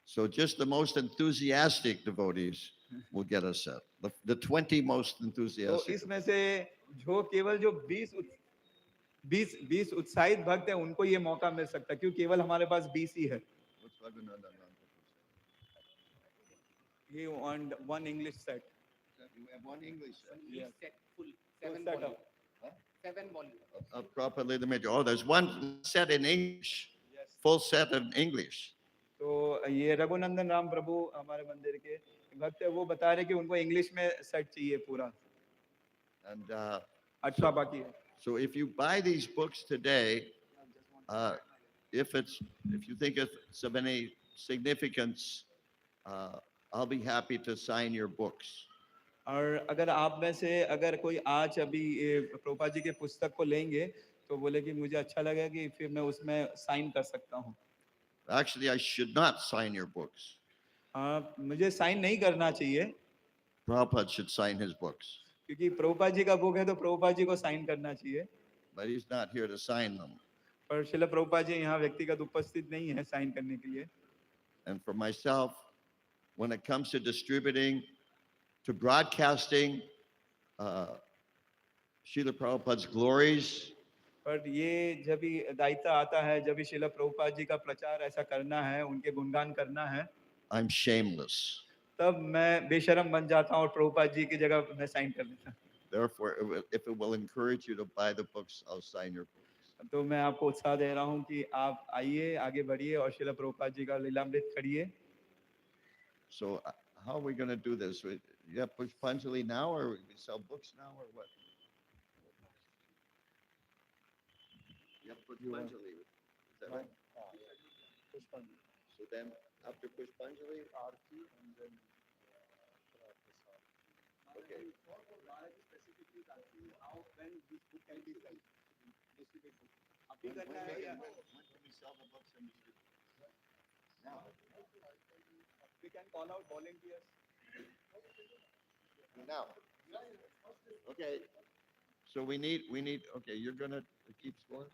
So just the most enthusiastic devotees will get a set. The 20 most तो enthusiastic. इसमें से जो केवल जो 20 उत्साहित भक्त हैं उनको ये मौका मिल सकता है, क्योंकि केवल हमारे पास 20 ही है। He want one English set. You have one English set. Yes. Set full, Full 7 set volume. Huh? 7 volume. Properly the major. Oh, there's one set in English. Yes. Full set in English. तो ये रघुनंदन राम प्रभु हमारे मंदिर के भक्त है, वो बता रहे कि उनको इंग्लिश में सेट चाहिए पूरा, And 18 बाकी है। So if you buy these books today, uh, if you think it's of any significance, uh, I'll be happy to sign your books. और अगर आप में से अगर कोई आज अभी प्रभुपाद जी के पुस्तक को लेंगे तो बोले कि मुझे अच्छा लगेगा कि फिर मैं उसमें साइन कर सकता हूँ। Actually, I should not sign your books. मुझे साइन नहीं करना चाहिए Prabhupada should sign his books, क्योंकि प्रभुपाद जी का बुक है तो प्रभुपाद जी को साइन करना चाहिए। but he's not here to sign them. पर शिला प्रभुपाद जी यहाँ व्यक्तिगत उपस्थित नहीं है साइन करने के लिए। And for myself, when it comes to distributing, to broadcasting uh, Srila Prabhupada's glories, पर ये जब भी दायित्व आता है, जब भी शिला प्रभुपाद जी का प्रचार ऐसा करना है, उनके गुणगान करना है, I'm shameless. तब मैं बेशर्म बन जाता हूँ और प्रभुपाद जी की जगह मैं साइन कर देता हूँ। Therefore, if it will encourage you to buy the books, I'll sign your books. तो मैं आपको उत्साह दे रहा हूँ कि आप आइए, आगे बढ़िए और शिला प्रभुपाद जी का लीलामृत करिए। So how are we going to do this? You have Pushpanjali now, or we sell books now, or what? You have Pushpanjali, is that right? So then after Pushpanjali, Aarti, and then okay. When can we sell the books and distribute? Now. We can call out volunteers. Now. Okay. So we need, okay, you're gonna keep score?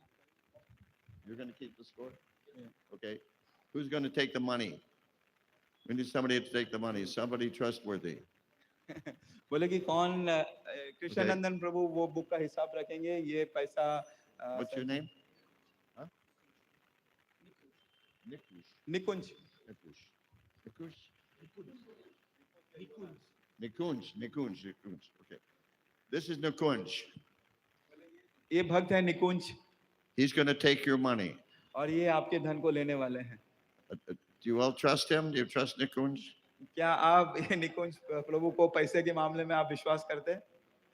You're gonna keep the score? Yeah. Okay. Who's gonna take the money? We need somebody to take the money, somebody trustworthy. बोले कि कौन कृष्णानंदन प्रभु वो book का हिसाब रखेंगे, ये पैसा What's your name? Huh? Nikush. Nikunj Nikush. Nikunj. Nikunj. Okay. This is Nikunj. ये भक्त है निकुंज He's going to take your money. और ये आपके धन को लेने वाले हैं। Do you all trust him? Do you trust Nikunj? क्या आप ये निकुंज प्रभु को पैसे के मामले में आप विश्वास करते हैं?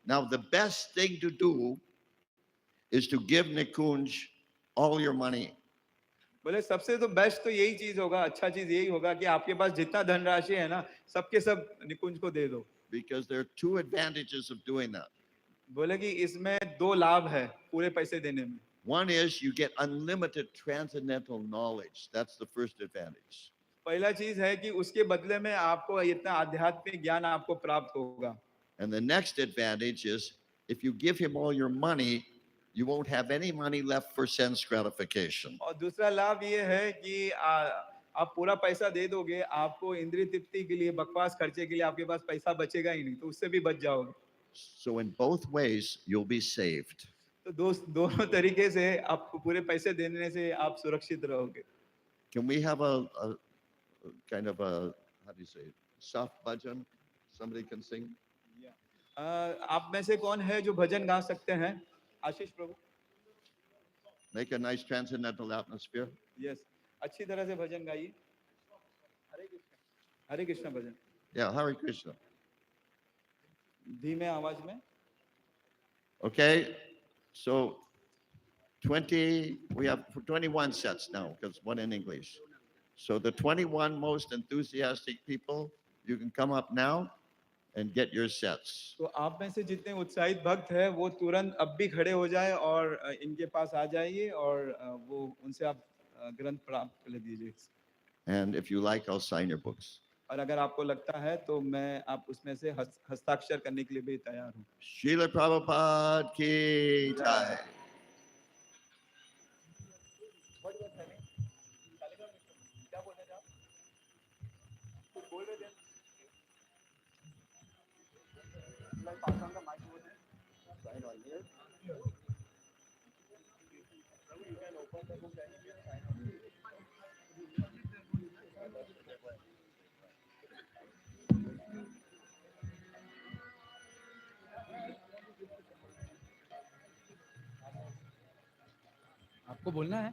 Now, the best thing to do is to give Nikunj all your money. बोले सबसे तो बेस्ट तो यही चीज होगा, अच्छा चीज यही होगा कि आपके पास जितना धनराशि है ना, सबके सब निकुंज को दे दो। Because there are two advantages of doing that. बोले कि इसमें दो लाभ है पूरे पैसे देने में। One is you get unlimited transcendental knowledge. That's the first advantage. पहला चीज है कि उसके बदले में आपको इतना आध्यात्मिक ज्ञान आपको प्राप्त होगा। And the next advantage is if you give him all your money, you won't have any money left for sense gratification. और दूसरा लाभ ये है कि आप पूरा पैसा दे दोगे, आपको इंद्रिय तृप्ति के लिए, बकवास खर्चे के लिए आपके पास पैसा बचेगा ही नहीं, तो उससे भी बच जाओगे। So in both ways, you'll be saved. तो दोनों तरीके से आप पूरे पैसे देने से आप सुरक्षित रहोगे। Can we have a kind of a, how do you say, soft bhajan? Somebody can sing? आप में से कौन है जो भजन गा सकते हैं? आशीष प्रभु। Make a nice transcendental atmosphere. Yes, अच्छी तरह से भजन गाइए। हरे कृष्ण भजन। Yeah, Hare Krishna. धीमे आवाज में। Okay, so 20, we have 21 sets now, because one in English. So the 21 most enthusiastic people, you can come up now and get your sets. तो आप में से जितने उत्साहित भक्त हैं वो तुरंत अब भी खड़े हो जाए और इनके पास आ जाइए और वो उनसे आप ग्रंथ प्राप्त कर दीजिए। And if you like, I'll sign your books. और अगर आपको लगता है तो मैं आप उसमें से हस्ताक्षर करने के लिए भी तैयार हूँ। Srila Prabhupada ki jai. आपको बोलना है?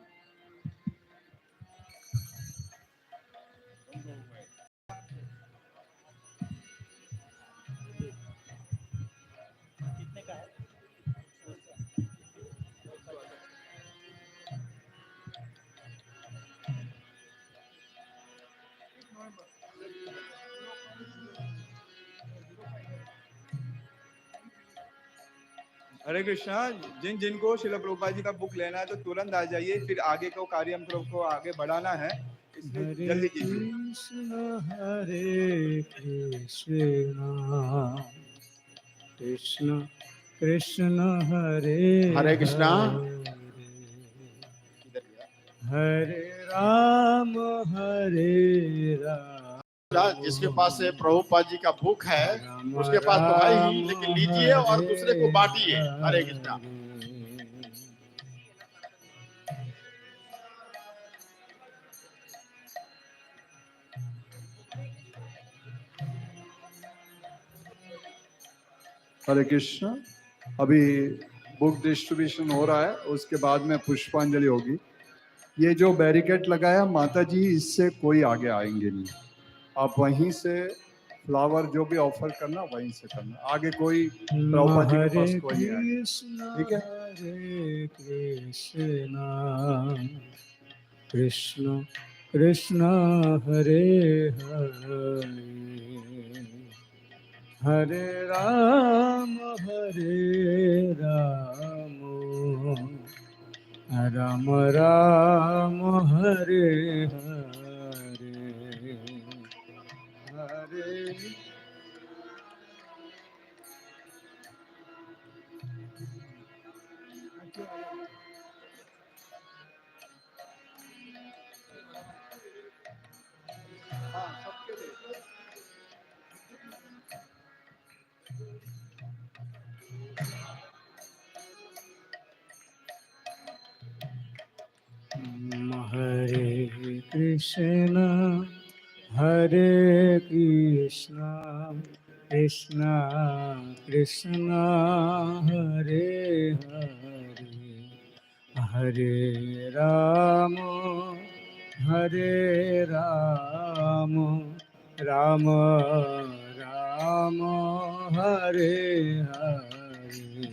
कितने का है? हरे कृष्णा। जिन जिनको श्रील प्रभुपाद जी का बुक लेना है तो तुरंत आ जाइए, फिर आगे को कार्यक्रम को आगे बढ़ाना है, इसलिए जल्दी कीजिए। हरे कृष्णा कृष्ण कृष्ण हरे हरे कृष्णा। हरे राम हरे राम। जिसके पास से प्रभुपाद जी का बुक है उसके पास तो है ही, लेकिन लीजिए और दूसरे को बांटिए। हरे कृष्णा। हरे कृष्ण। अभी बुक डिस्ट्रीब्यूशन हो रहा है, उसके बाद में पुष्पांजलि होगी। ये जो बैरिकेड लगाया माता जी, इससे कोई आगे आएंगे नहीं। आप वहीं से फ्लावर जो भी ऑफर करना वहीं से करना, आगे कोई प्रभुपाद जी के पास कोई नहीं आएगा। ठीक है। हरे कृष्णा कृष्ण कृष्ण हरे हरे हरे राम राम राम हरे हरे हरे। हरे कृष्णा कृष्णा कृष्णा हरे हरे हरे राम राम राम हरे हरे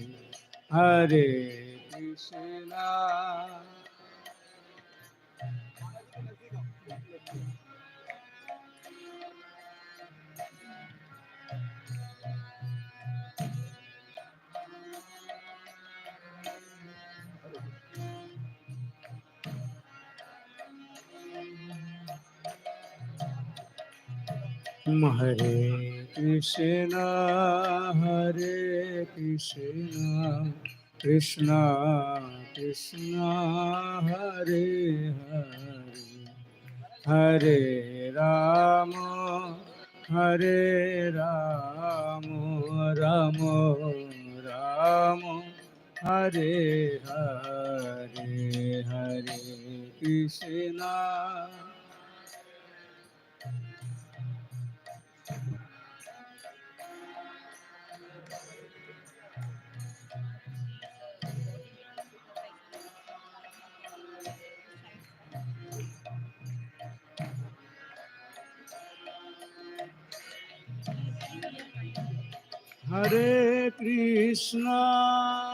हरे कृष्णा। हरे कृष्णा कृष्णा कृष्णा हरे हरे हरे राम राम राम हरे हरे हरे कृष्णा।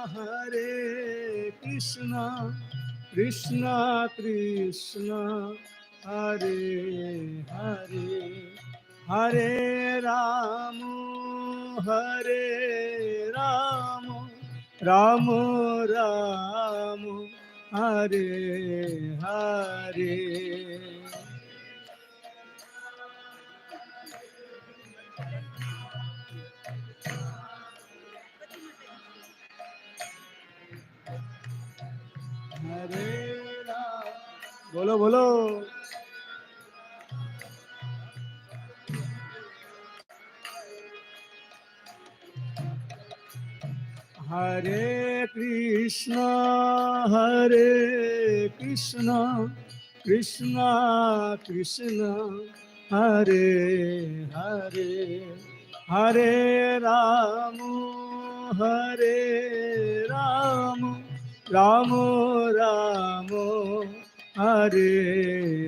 हरे कृष्णा कृष्णा कृष्णा हरे हरे हरे राम राम राम हरे हरे। हरे राम। बोलो बोलो। हरे कृष्णा कृष्णा कृष्णा हरे हरे हरे राम राम राम राम हरे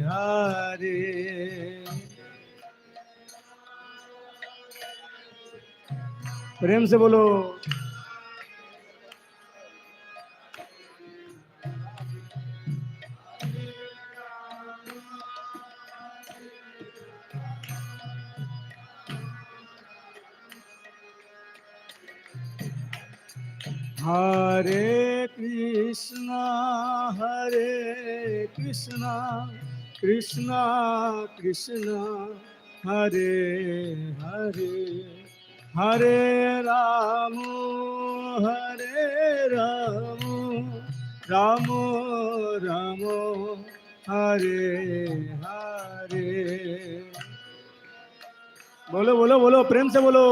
हरे। प्रेम से बोलो। Hare Krishna, Krishna Krishna, Hare Hare, Hare Rama, Rama Rama, Hare Hare. बोलो बोलो बोलो, प्रेम से बोलो.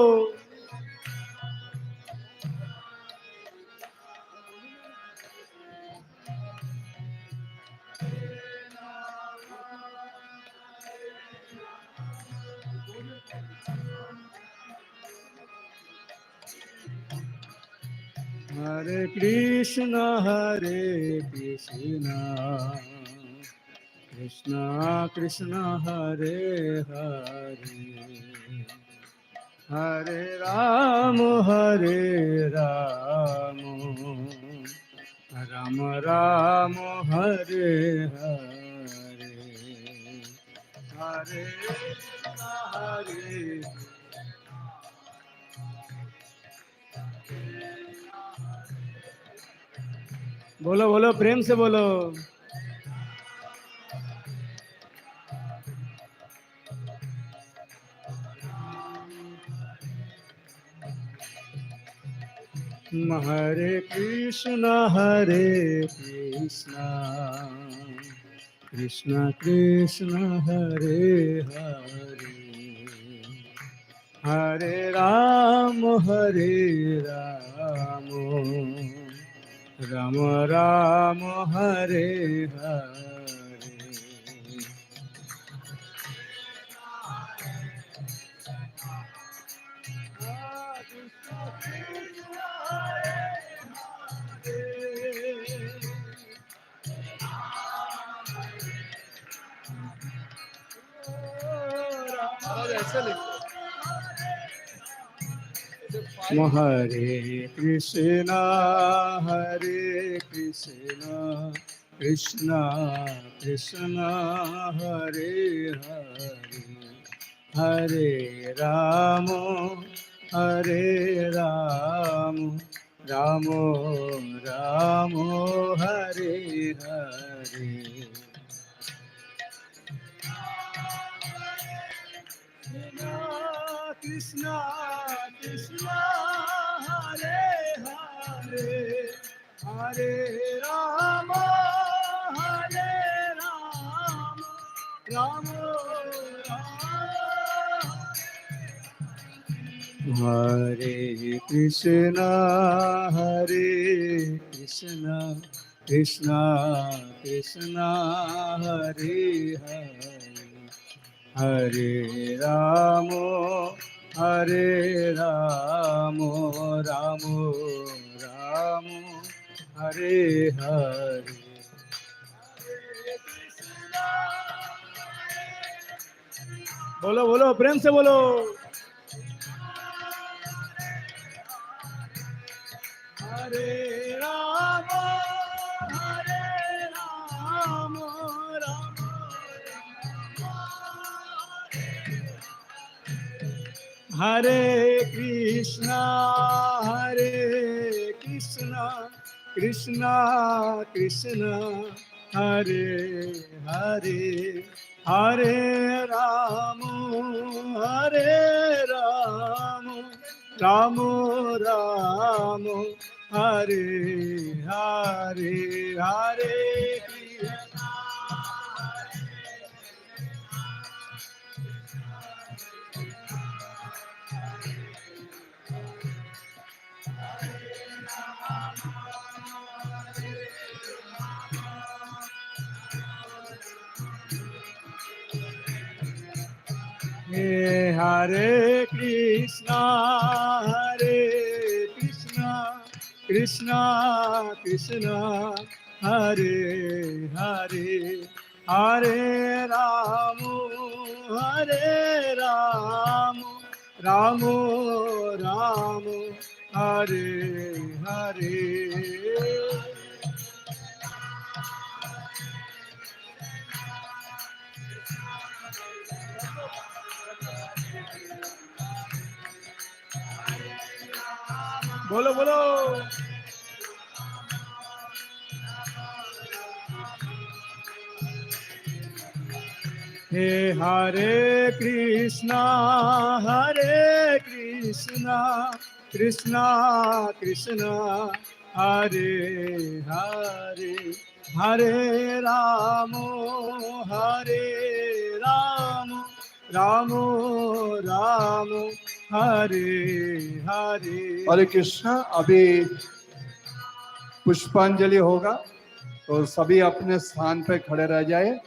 Hare Krishna, Krishna Krishna, Hare Hare, Hare Rama, Rama Rama, Hare Hare, Hare Krishna, बोलो बोलो, प्रेम से बोलो. Hare Krishna, Krishna Krishna, Hare Hare, Hare Rama, Rama Rama, Hare Hare. Hare Krishna, Krishna Krishna, Hare Hare, Hare Rama, Rama Rama, Hare Hare. Krishna Krishna, Hare Hare, Hare Rama, Rama Rama, Hare Krishna, Krishna Krishna, Hare Hare, Hare Rama, Rama Rama, Hare Hare. बोलो बोलो, प्रेम से बोलो. Hare Rama, Rama Hare Krishna, Krishna Krishna, Hare Hare, Hare Rama, Rama Rama, Hare Hare, Hare Krishna. Hare Krishna, Krishna Krishna, Hare Hare, Hare Rama, Rama Rama, Hare Hare. बोलो बोलो. हे हरे कृष्णा कृष्णा कृष्णा हरे हरे हरे राम राम राम हरे हरे। हरे कृष्णा। अभी पुष्पांजलि होगा तो सभी अपने स्थान पे खड़े रह जाए।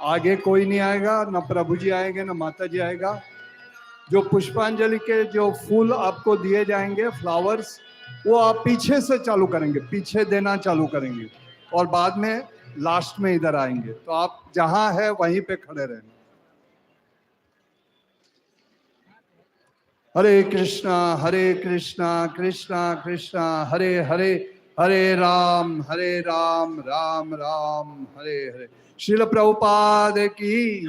आगे कोई नहीं आएगा, ना प्रभु जी आएंगे ना माता जी आएगा। जो पुष्पांजलि के जो फूल आपको दिए जाएंगे, फ्लावर्स, वो आप पीछे से चालू करेंगे, पीछे देना चालू करेंगे और बाद में लास्ट में इधर आएंगे। तो आप जहां है वहीं पे खड़े रहना। हरे कृष्णा कृष्णा कृष्णा हरे हरे, हरे राम राम राम हरे हरे। श्रील प्रभुपाद की,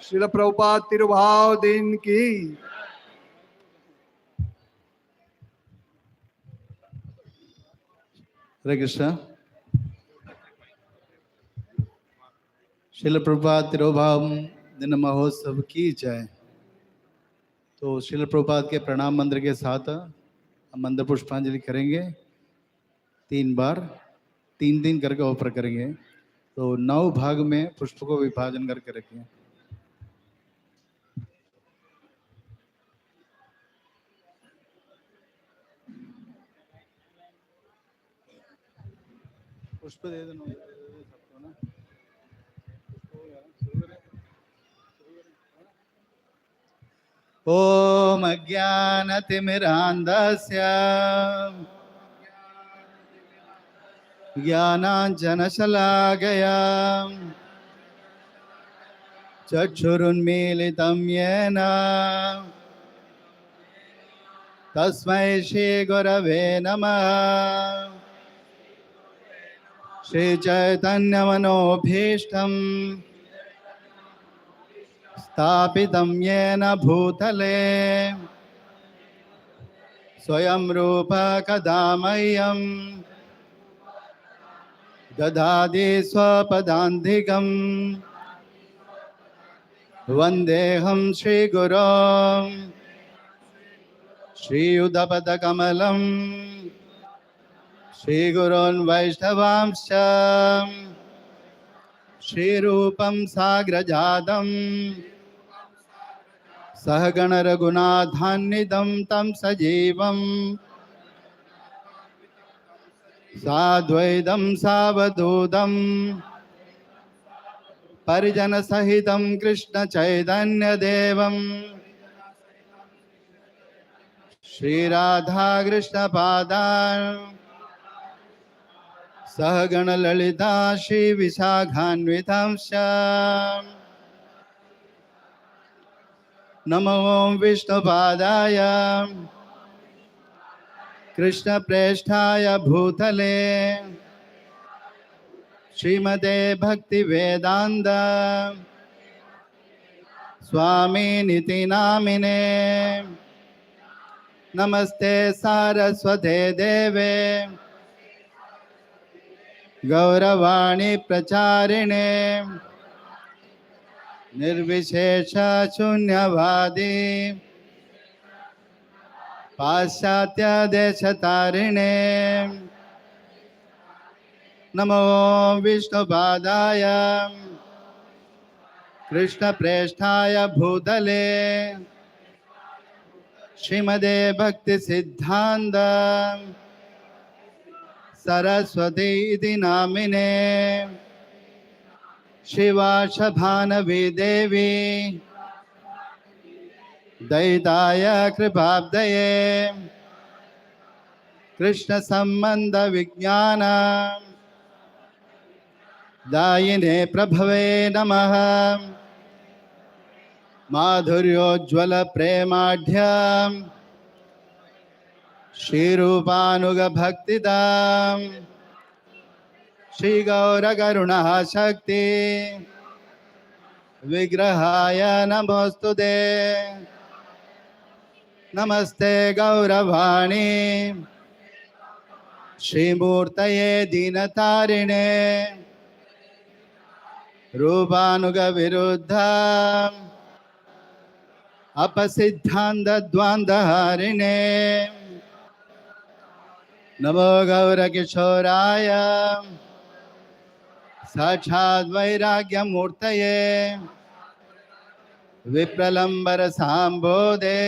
श्रील प्रभुपाद तिरुभाव दिन की। हरे कृष्णा। श्रील प्रभुपाद तिरुभाव दिन महोत्सव की जय। तो श्रील प्रभुपाद के प्रणाम मंत्र के साथ हम मंत्र पुष्पांजलि करेंगे 3 बार, 3 करके ऑफर करेंगे। तो 9 भाग में पुष्प को विभाजन करके रखें। पुष्प दे देना सबको ना। ओम अज्ञानतिमिरान्धस्य ज्ञानाञ्जनशलाकया चक्षुरुन्मीलितं येन तस्मै श्रीगुरवे नमः। श्रीचैतन्यमनोभीष्टं स्थापितं येन भूतले स्वयं रूप कदा मह्यं ददाति स्वपदान्तिकं। वन्देऽहं श्रीगुरों श्रीयुतपदकमलं श्रीगुरोन् वैष्णवांश्च श्रीरूपं साग्रजातं सहगण रघुनाथान्वितं तं सजीवं साद्वैतं सावधूतं परिजनसहितं कृष्ण चैतन्यदेवं श्रीराधा कृष्णपादान् सहगण ललिता श्रीविशाखान्वितांश्च नमो विष्णुपादाय कृष्णप्रेष्ठाय भूतले श्रीमते भक्तिवेदान्त स्वामिनिति नामिने। नमस्ते सारस्वते देवे गौरवाणी प्रचारिणे निर्विशेष शून्यवादी पाश्चात्य देशतारिणे। नमो विष्णुपादाय कृष्णप्रेष्ठाय भूतले श्रीमदे भक्ति सिद्धांत सरस्वती इति नामिने। शिवाशभानवी देवी दयिताय कृपाब्दये कृष्ण संबंध विज्ञान दायिने प्रभवे नमः। माधुर्योज्वल प्रेमाढ्य श्रीरूपानुग भक्तिदां श्री गौर करुणा शक्ति विग्रहाय नमोस्तुते। नमस्ते गौरवाणी श्रीमूर्तये दीनतारिणे रूपानुग विरुद्ध अपसिद्धांत द्वंद्वहारिणे नमो गौर किशोराय साक्षात् वैराग्य मूर्तये विप्रलंबर सांबोधे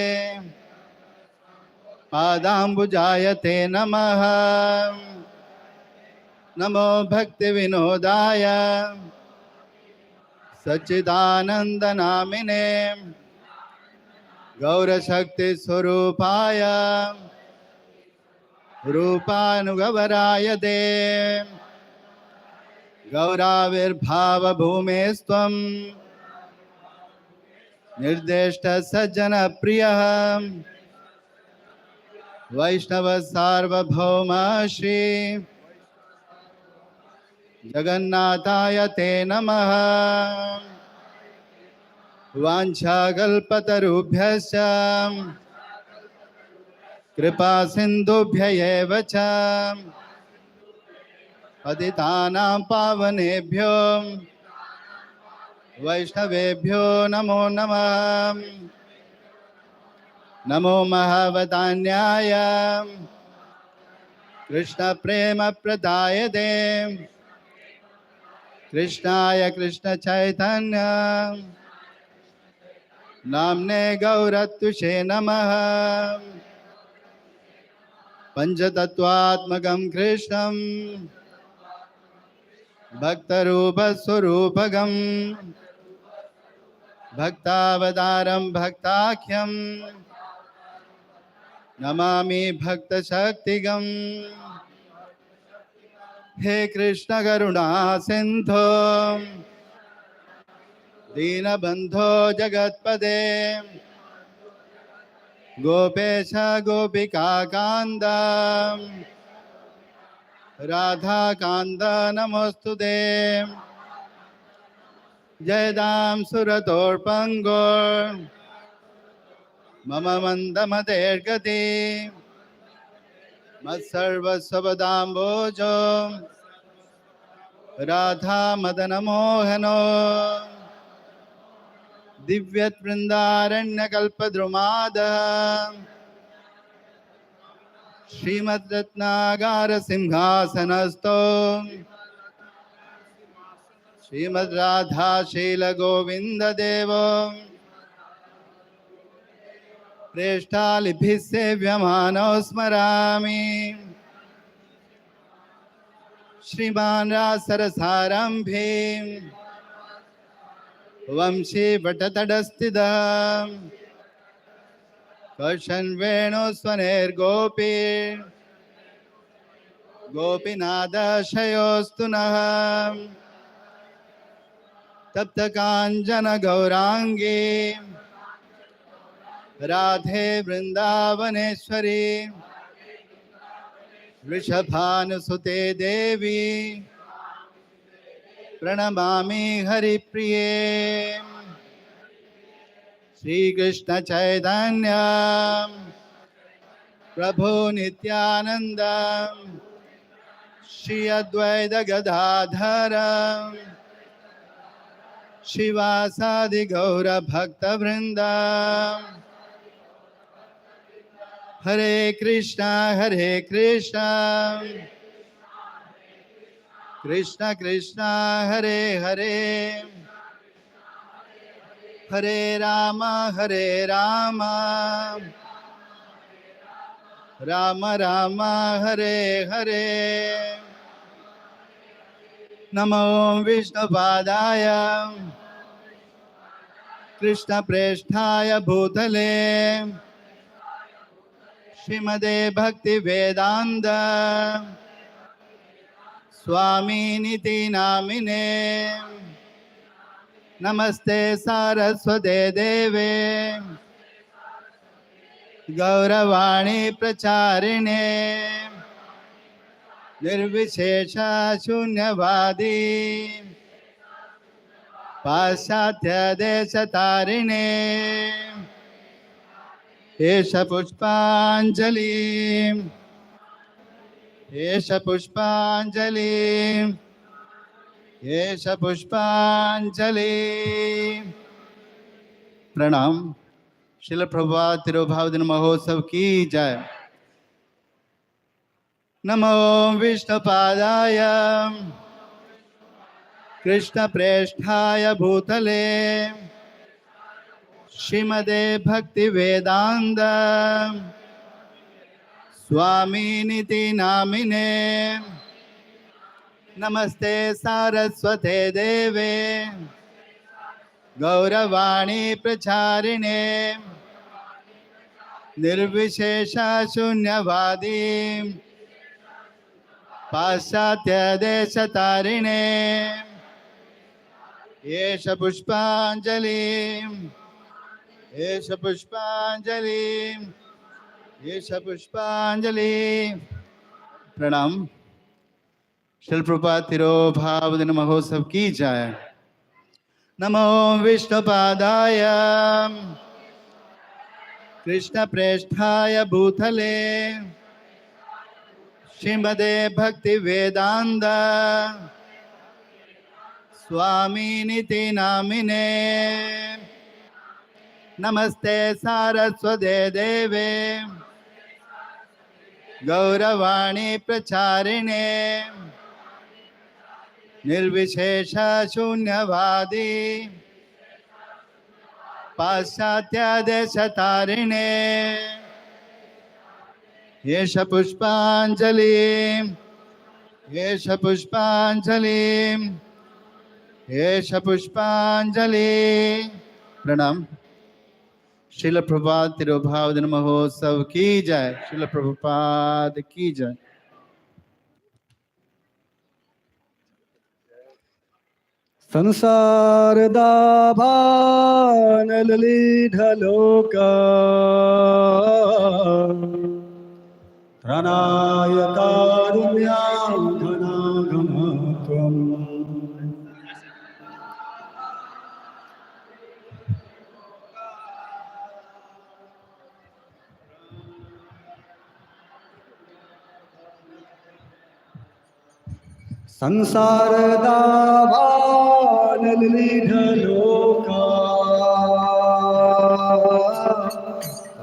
पादांबुजाय ते नमः नमो भक्ति विनोदाय सच्चिदानंद नामिने गौर शक्ति स्वरूपाय रूपानुगवराय दे गौराविर्भाव भूमेस्त्वं निर्देष्ट सज्जन प्रिय वैष्णव सार्वभौम श्री जगन्नाथाय ते नमः वाञ्छाकल्पतरुभ्यश्च कृपा सिन्धुभ्य एव च पतितानां पावनेभ्यो वैष्णवेभ्यो नमो नमः नमो महावदान्याय कृष्ण प्रेम प्रदायते कृष्णाय कृष्ण चैतन्य नाम्ने गौरत्विषे नमः पंचतत्वात्मकं कृष्णं भक्तरूपस्वरूपकं भक्तावतारं भक्ताख्यं नमामि भक्तशक्तिगं हे कृष्ण करुणा सिंधो दीनबंधो जगत्पदे गोपेश गोपिका कांद राधा कांद नमोस्तुते जयदाम सुरतोर्पंगो मम मंदमतेर्गति मत्सर्वस्वदाम्बोजो राधा मदन मोहनो दिव्यत वृंदारण्य कल्पद्रुमाद श्रीमद् रत्नागार सिंहासनस्थो श्रीमद् राधा शील गोविंद देवो प्रेष्ठालिभिः सेव्यमानो स्मरामि श्रीमान् रासरसारम्भे वंशी वटतडस्थितः कर्षन् वेणुस्वनेर्गोपी गोपीनाथशयोऽस्तु नः तप्तकाञ्चन गौराङ्गी राधे वृन्दावनेश्वरी वृषभानुसुते देवी प्रणमामि हरिप्रिये श्री कृष्ण चैतन्य प्रभु नित्यानंद श्री अद्वैत गदाधर शिवासादि गौर भक्त वृंद हरे कृष्णा कृष्ण कृष्ण हरे हरे हरे राम राम राम हरे हरे नमो विष्णुपादाय कृष्ण प्रेष्ठाय भूतले श्रीमदे भक्ति वेदांत स्वामी निति नामिने नमस्ते सारस्वते देवे गौरवाणी प्रचारिणे निर्विशेष शून्यवादी पाश्चात्य देश तारिणे एष पुष्पांजलि एष पुष्पांजलि। प्रणाम। श्रील प्रभुपाद तिरुभाव दिन महोत्सव की जय। नमो विष्णुपादाय कृष्ण प्रेष्ठाय भूतले श्रीमदे भक्ति वेदांत स्वामी निति नामिने नमस्ते सारस्वते देवे गौरवाणी प्रचारिणे निर्विशेष शून्यवादी पाश्चात्य देश तारिणे एष पुष्पांजलि एष पुष्पांजलि एष पुष्पांजलि। प्रणाम। श्रील प्रभुपाद तिरुभाव दिन महोत्सव की जय। नमो विष्णुपादाय कृष्ण प्रेष्ठाय भूतले श्रीमदे भक्ति वेदांत स्वामी निति नामिने नमस्ते सारस्वते देवे गौरवाणी प्रचारिणे निर्विशेष शून्यवादी पाश्चात्य देश तारिणे एष पुष्पांजलि एष पुष्पांजलि एष पुष्पांजलि। प्रणाम। श्रील प्रभुपाद तिरुभाव दिन महोत्सव की जय। श्रील प्रभुपाद की जय। संसार दाभान ललिढलोका त्रणाय कारुण्यां घनाघनत्वम् संसार दाभान ललिढलोका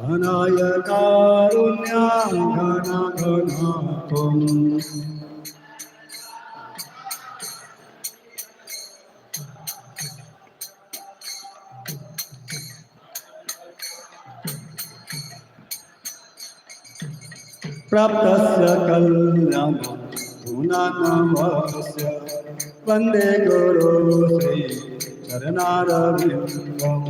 घनाय कारुण्यां घनाघनत्वम् प्राप्तस्य कल्याणं गुणानवस्य वन्दे गुरु श्री चरणारविन्दम्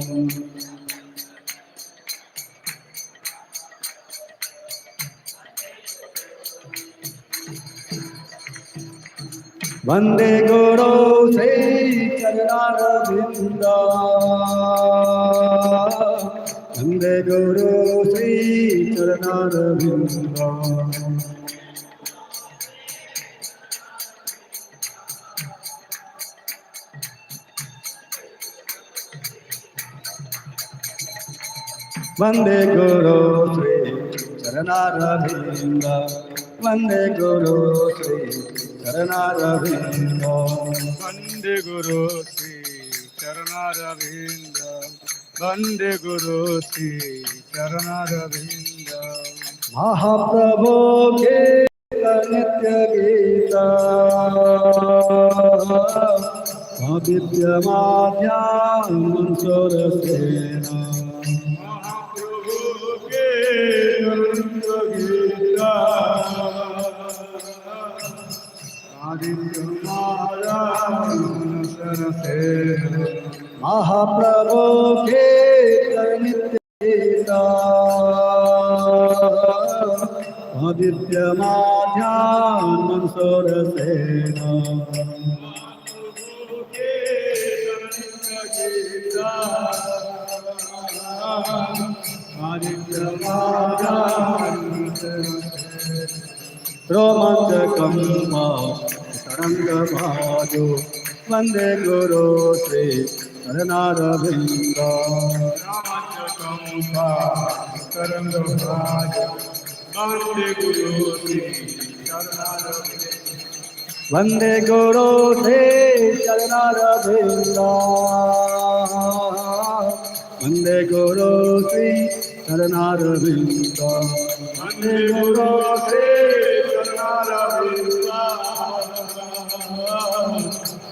वन्दे गुरु श्री चरणारविन्दम् वन्दे गुरु श्री चरणारविन्दम् वन्दे गुरु श्री चरणारविन्द वन्दे गुरु श्री चरणारविन्द वन्दे गुरु श्री चरणारविन्द वन्दे गुरु श्री चरणारविन्द। महाप्रभु के नित्य गीता अविद्य माध्याम सुरसेना गीता महाप्रभु के नित्य आदित्य माध्यान मनसोर सेना रोमांचकं तरंगभाजो वंदे गुरु श्री चरणारविंद रोमांचकं तरंगभाजो वंदे गुरु श्री चरणारविंद। वंदे गुरु श्री चरणारविंद वंदे गुरु श्री चरणारविंद वंदे गुरु श्री चरणारविंद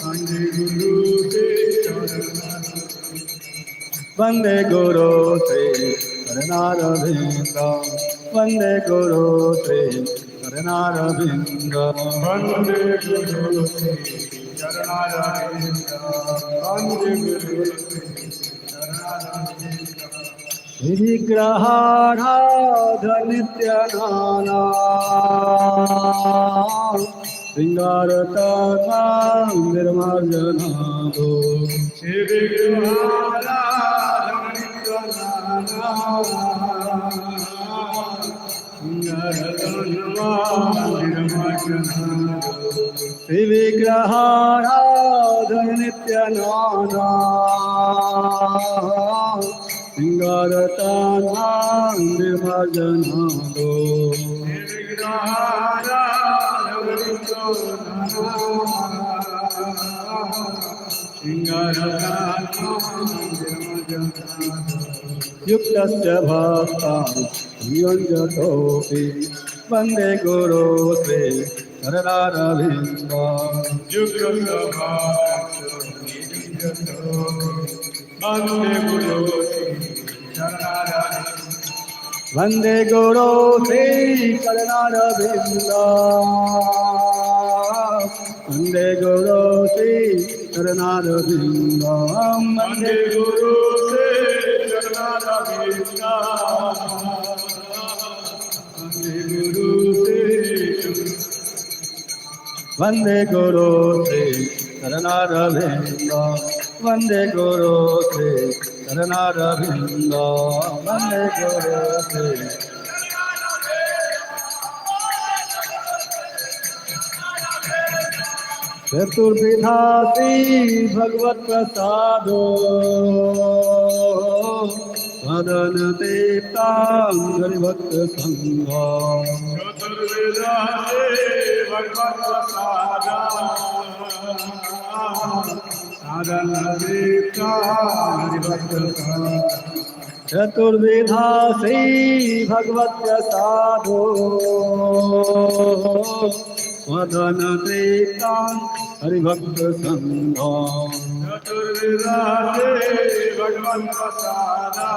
वंदे गुरु श्री वंदे गुरु श्री चरणारविंद वंदे गुरु श्री चरणारविंद वंदे गुरु श्री चरणारविंद वंदे गुरु श्री चरणारविंद विग्रहाराध नित्यानाना श्रृंगारता निर्मार्जनादो श्री विग्रहाराध नित्यानाना श्री विग्रहाराधन नित्यानाना सिंगारताना निर्मार्जनादो युक्तस्य भक्तान् नियोजतोऽपि वन्दे गुरो श्री चरणारविन्द युक्तस्य भक्तान् वन्दे गुरो वन्दे गुरो श्री चरणारविन्द वन्दे गुरो श्री चरणारविन्द वन्दे गुरो श्री चरणारविन्द वन्दे गुरो श्री चरणारविन्द वन्दे गुरो श्री चरणारविन्द वन्दे गुरो श्री चतुर्विधासी भगवत प्रसादो वदन तीर्थांगरि भक्त संघ चतुर्विधासी भगवत प्रसादो वदन तीर्थांगरि भक्त संघ चतुर्विधासी भगवत प्रसादो वदन तीर्थां हरिभक्त संघ चतुर्विधासे भगवन् प्रसादा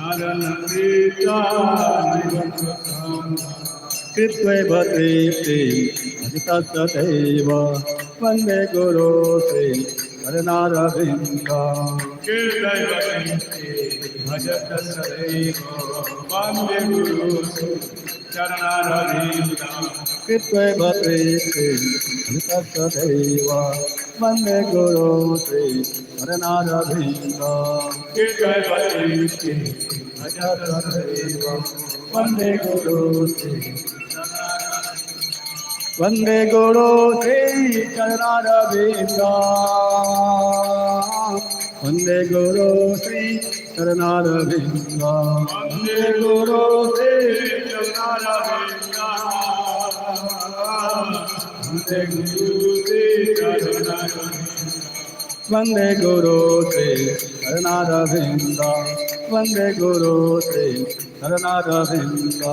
वदन तीर्थां हरिभक्त संघ कृत्वैव तीर्थि अजितस्यैव वन्दे गुरो श्री चरणारविन्द कृत्वैव तीर्थि भजतस्यैव वन्दे गुरो श्री चरणारविन्द कृत्वैव तीर्थि अजितस्यैव वन्दे गुरो श्री चरणारविन्द कृत्वैव तीर्थि भजतस्यैव वन्दे गुरो श्री वन्दे गुरो श्री चरणारविन्द वन्दे गुरो श्री चरणारविन्द वन्दे गुरो श्री चरणारविन्द वन्दे गुरो श्री चरणारविन्द वन्दे गुरो श्री चरणारविन्द वन्दे गुरो श्री चरणारविन्द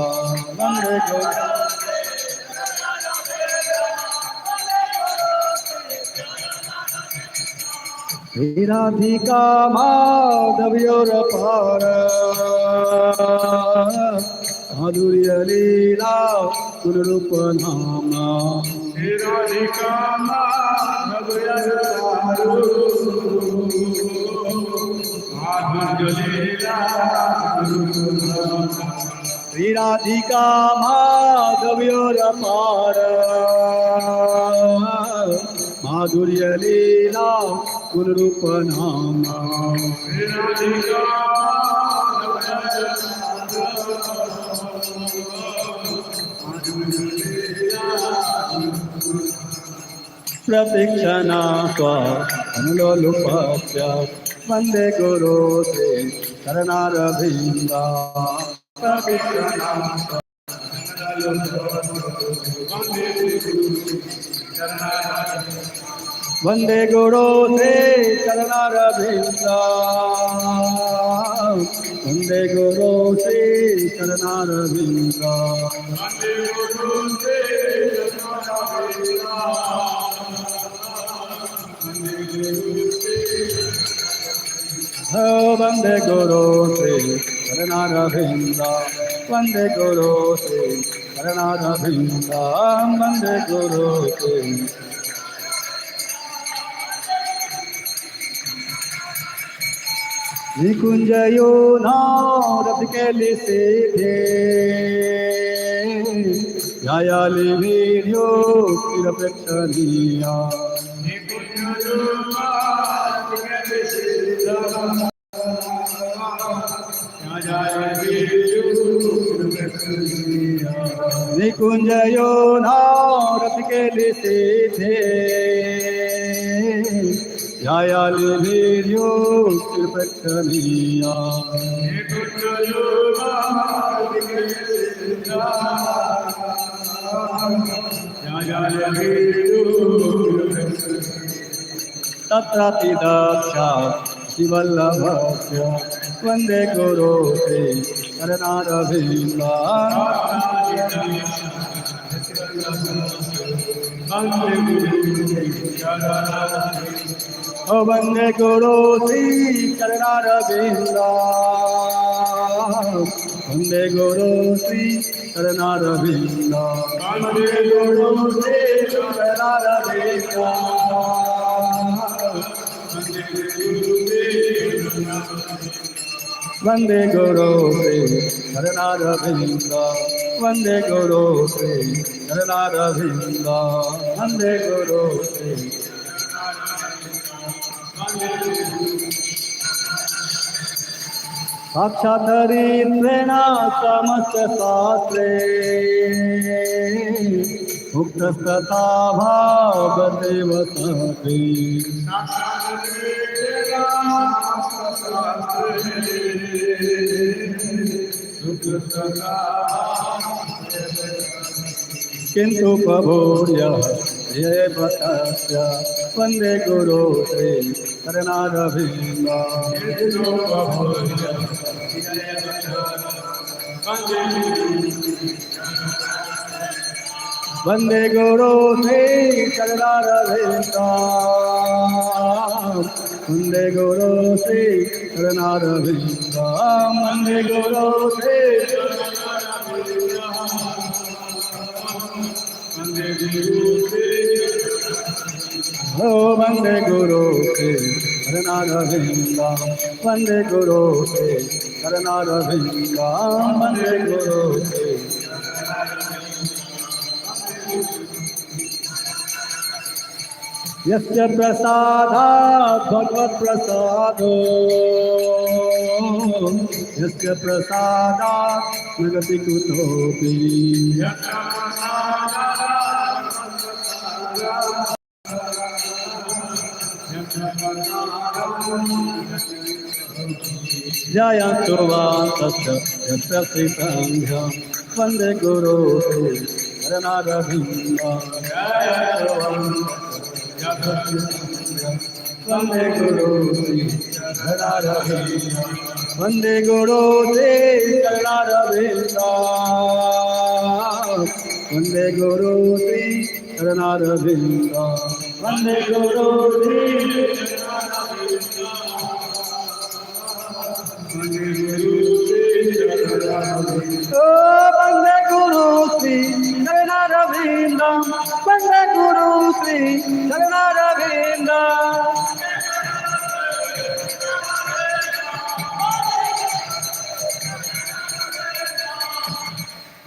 वन्दे गुरो राधिका माधव्योरपार माधुर्य लीला कुलरूप नामा राधिका माधव्योरपार माधुर्य लीला श्री राधिका माधव्योरपार माधुर्य लीला कुलरूप नामा प्रतीक्षणा स्वानुलोलुपस्य वन्दे गुरो श्री चरणारविन्द प्रतीक्षणा वंदे गुरु श्री चरणारविंदा वंदे गुरु श्री चरणारविंदा वंदे गुरु श्री चरणारविंदा वंदे गुरु श्री चरणारविंदा वंदे गुरु श्री निकुंजयो नारद के लिसे यायाली वीर्यो चिरपेक्षणीया निकुंजयो नारद के लिसे यायाली वीर्यो चिरपेक्षणीया तत्रापि दक्षा शिवल्लभस्य वन्दे गुरो श्री चरणारविन्दा वन्दे गुरो श्री चरणारविन्दा वन्दे गुरो श्री चरणारविन्दा वन्दे गुरो श्री चरणारविन्दा वंदे गुरु श्री चरणारविंदा वंदे गुरु श्री चरणारविंदा वंदे गुरु श्री साक्षात्कारेण समस्त शास्त्रे मुक्तस्तथा भावदेव सति किंतु प्रभुर्य ये भक्तस्य वंदे गुरु श्री चरणारविंदा वंदे गुरु श्री चरणारविंदा वंदे गुरु श्री चरणारविंदा वंदे गुरु श्री वंदे गुरु श्री चरणारविंदा वंदे गुरु श्री चरणारविंदा वंदे गुरु श्री यस्य प्रसादात् भगवत् प्रसादो यस्य प्रसादात् न गति कुतोऽपि जयन्तु वा तस्य यस्य श्रीसङ्घं वन्दे गुरो श्री चरणारविन्दा वंदे गुरु श्री चरणारविंदा वंदे गुरु श्री चरणारविंदा वंदे गुरु श्री चरणारविंदा वंदे गुरु श्री वंदे गुरु श्री चरणारविंदा वंदे गुरु श्री चरणारविंदा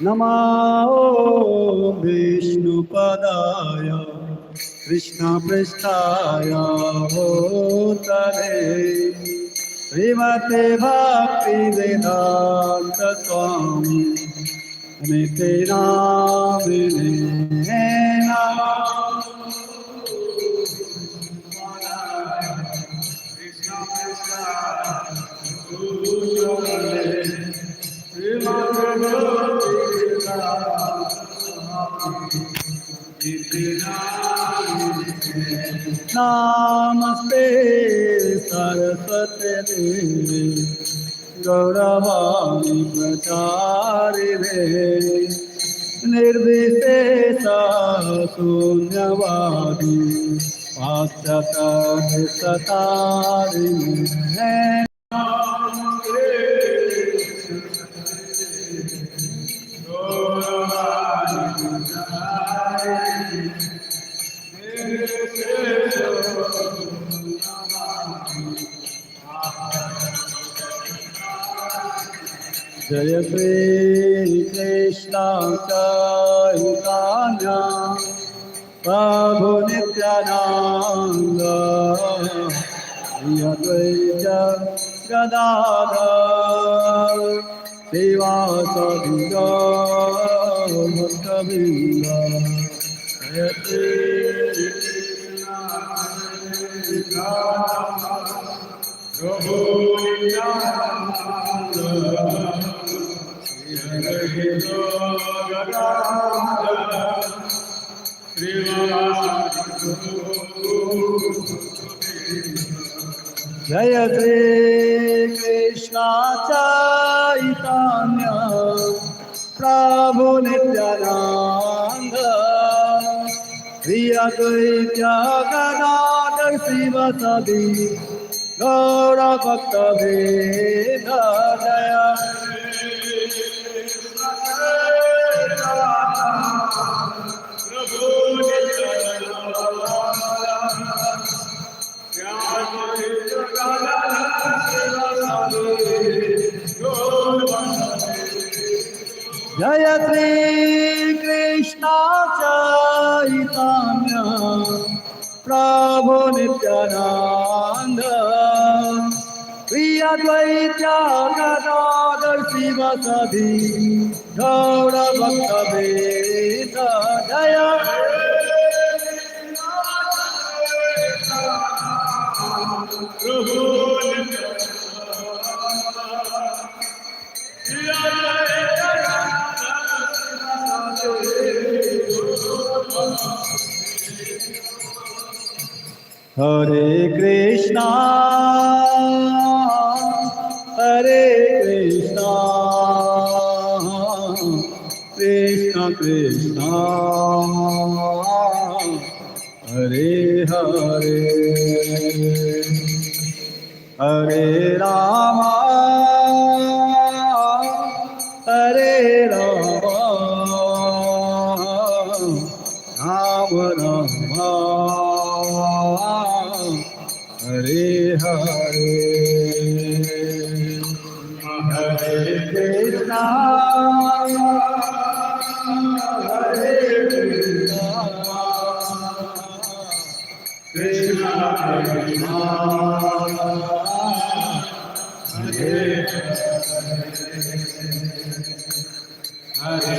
नमो विष्णुपदाय कृष्णपृष्ठाय भूतले श्रीमते भक्तिवेदान्त स्वामी अमिते नामिने नमः नमस्ते सरस्वती देवी गौरवाणी प्रचारिणे निर्विशेष शून्यवादी पाश्चात्य सतारिणे जय श्री कृष्ण चैतन्य प्रभु नित्यानंद श्री अद्वैत गदाधर श्रीवासदि भक्तवृंद जय श्री कृष्ण प्रभु नित्यानंद जय श्री कृष्ण चैतन्य प्रभु नित्यानंद श्री अद्वैत गदाधर शिवसदि गौर भक्तवृंद जय जय श्री कृष्ण चैतन्य प्रभु नित्यानंद श्री अद्वैत गदाधर शिवसदि गौर भक्तवृंद जय हरे कृष्णा कृष्ण कृष्ण हरे हरे हरे राम हरे राम राम राम हरे हरे हरे कृष्णा हरे कृष्णा कृष्णा हरे हरे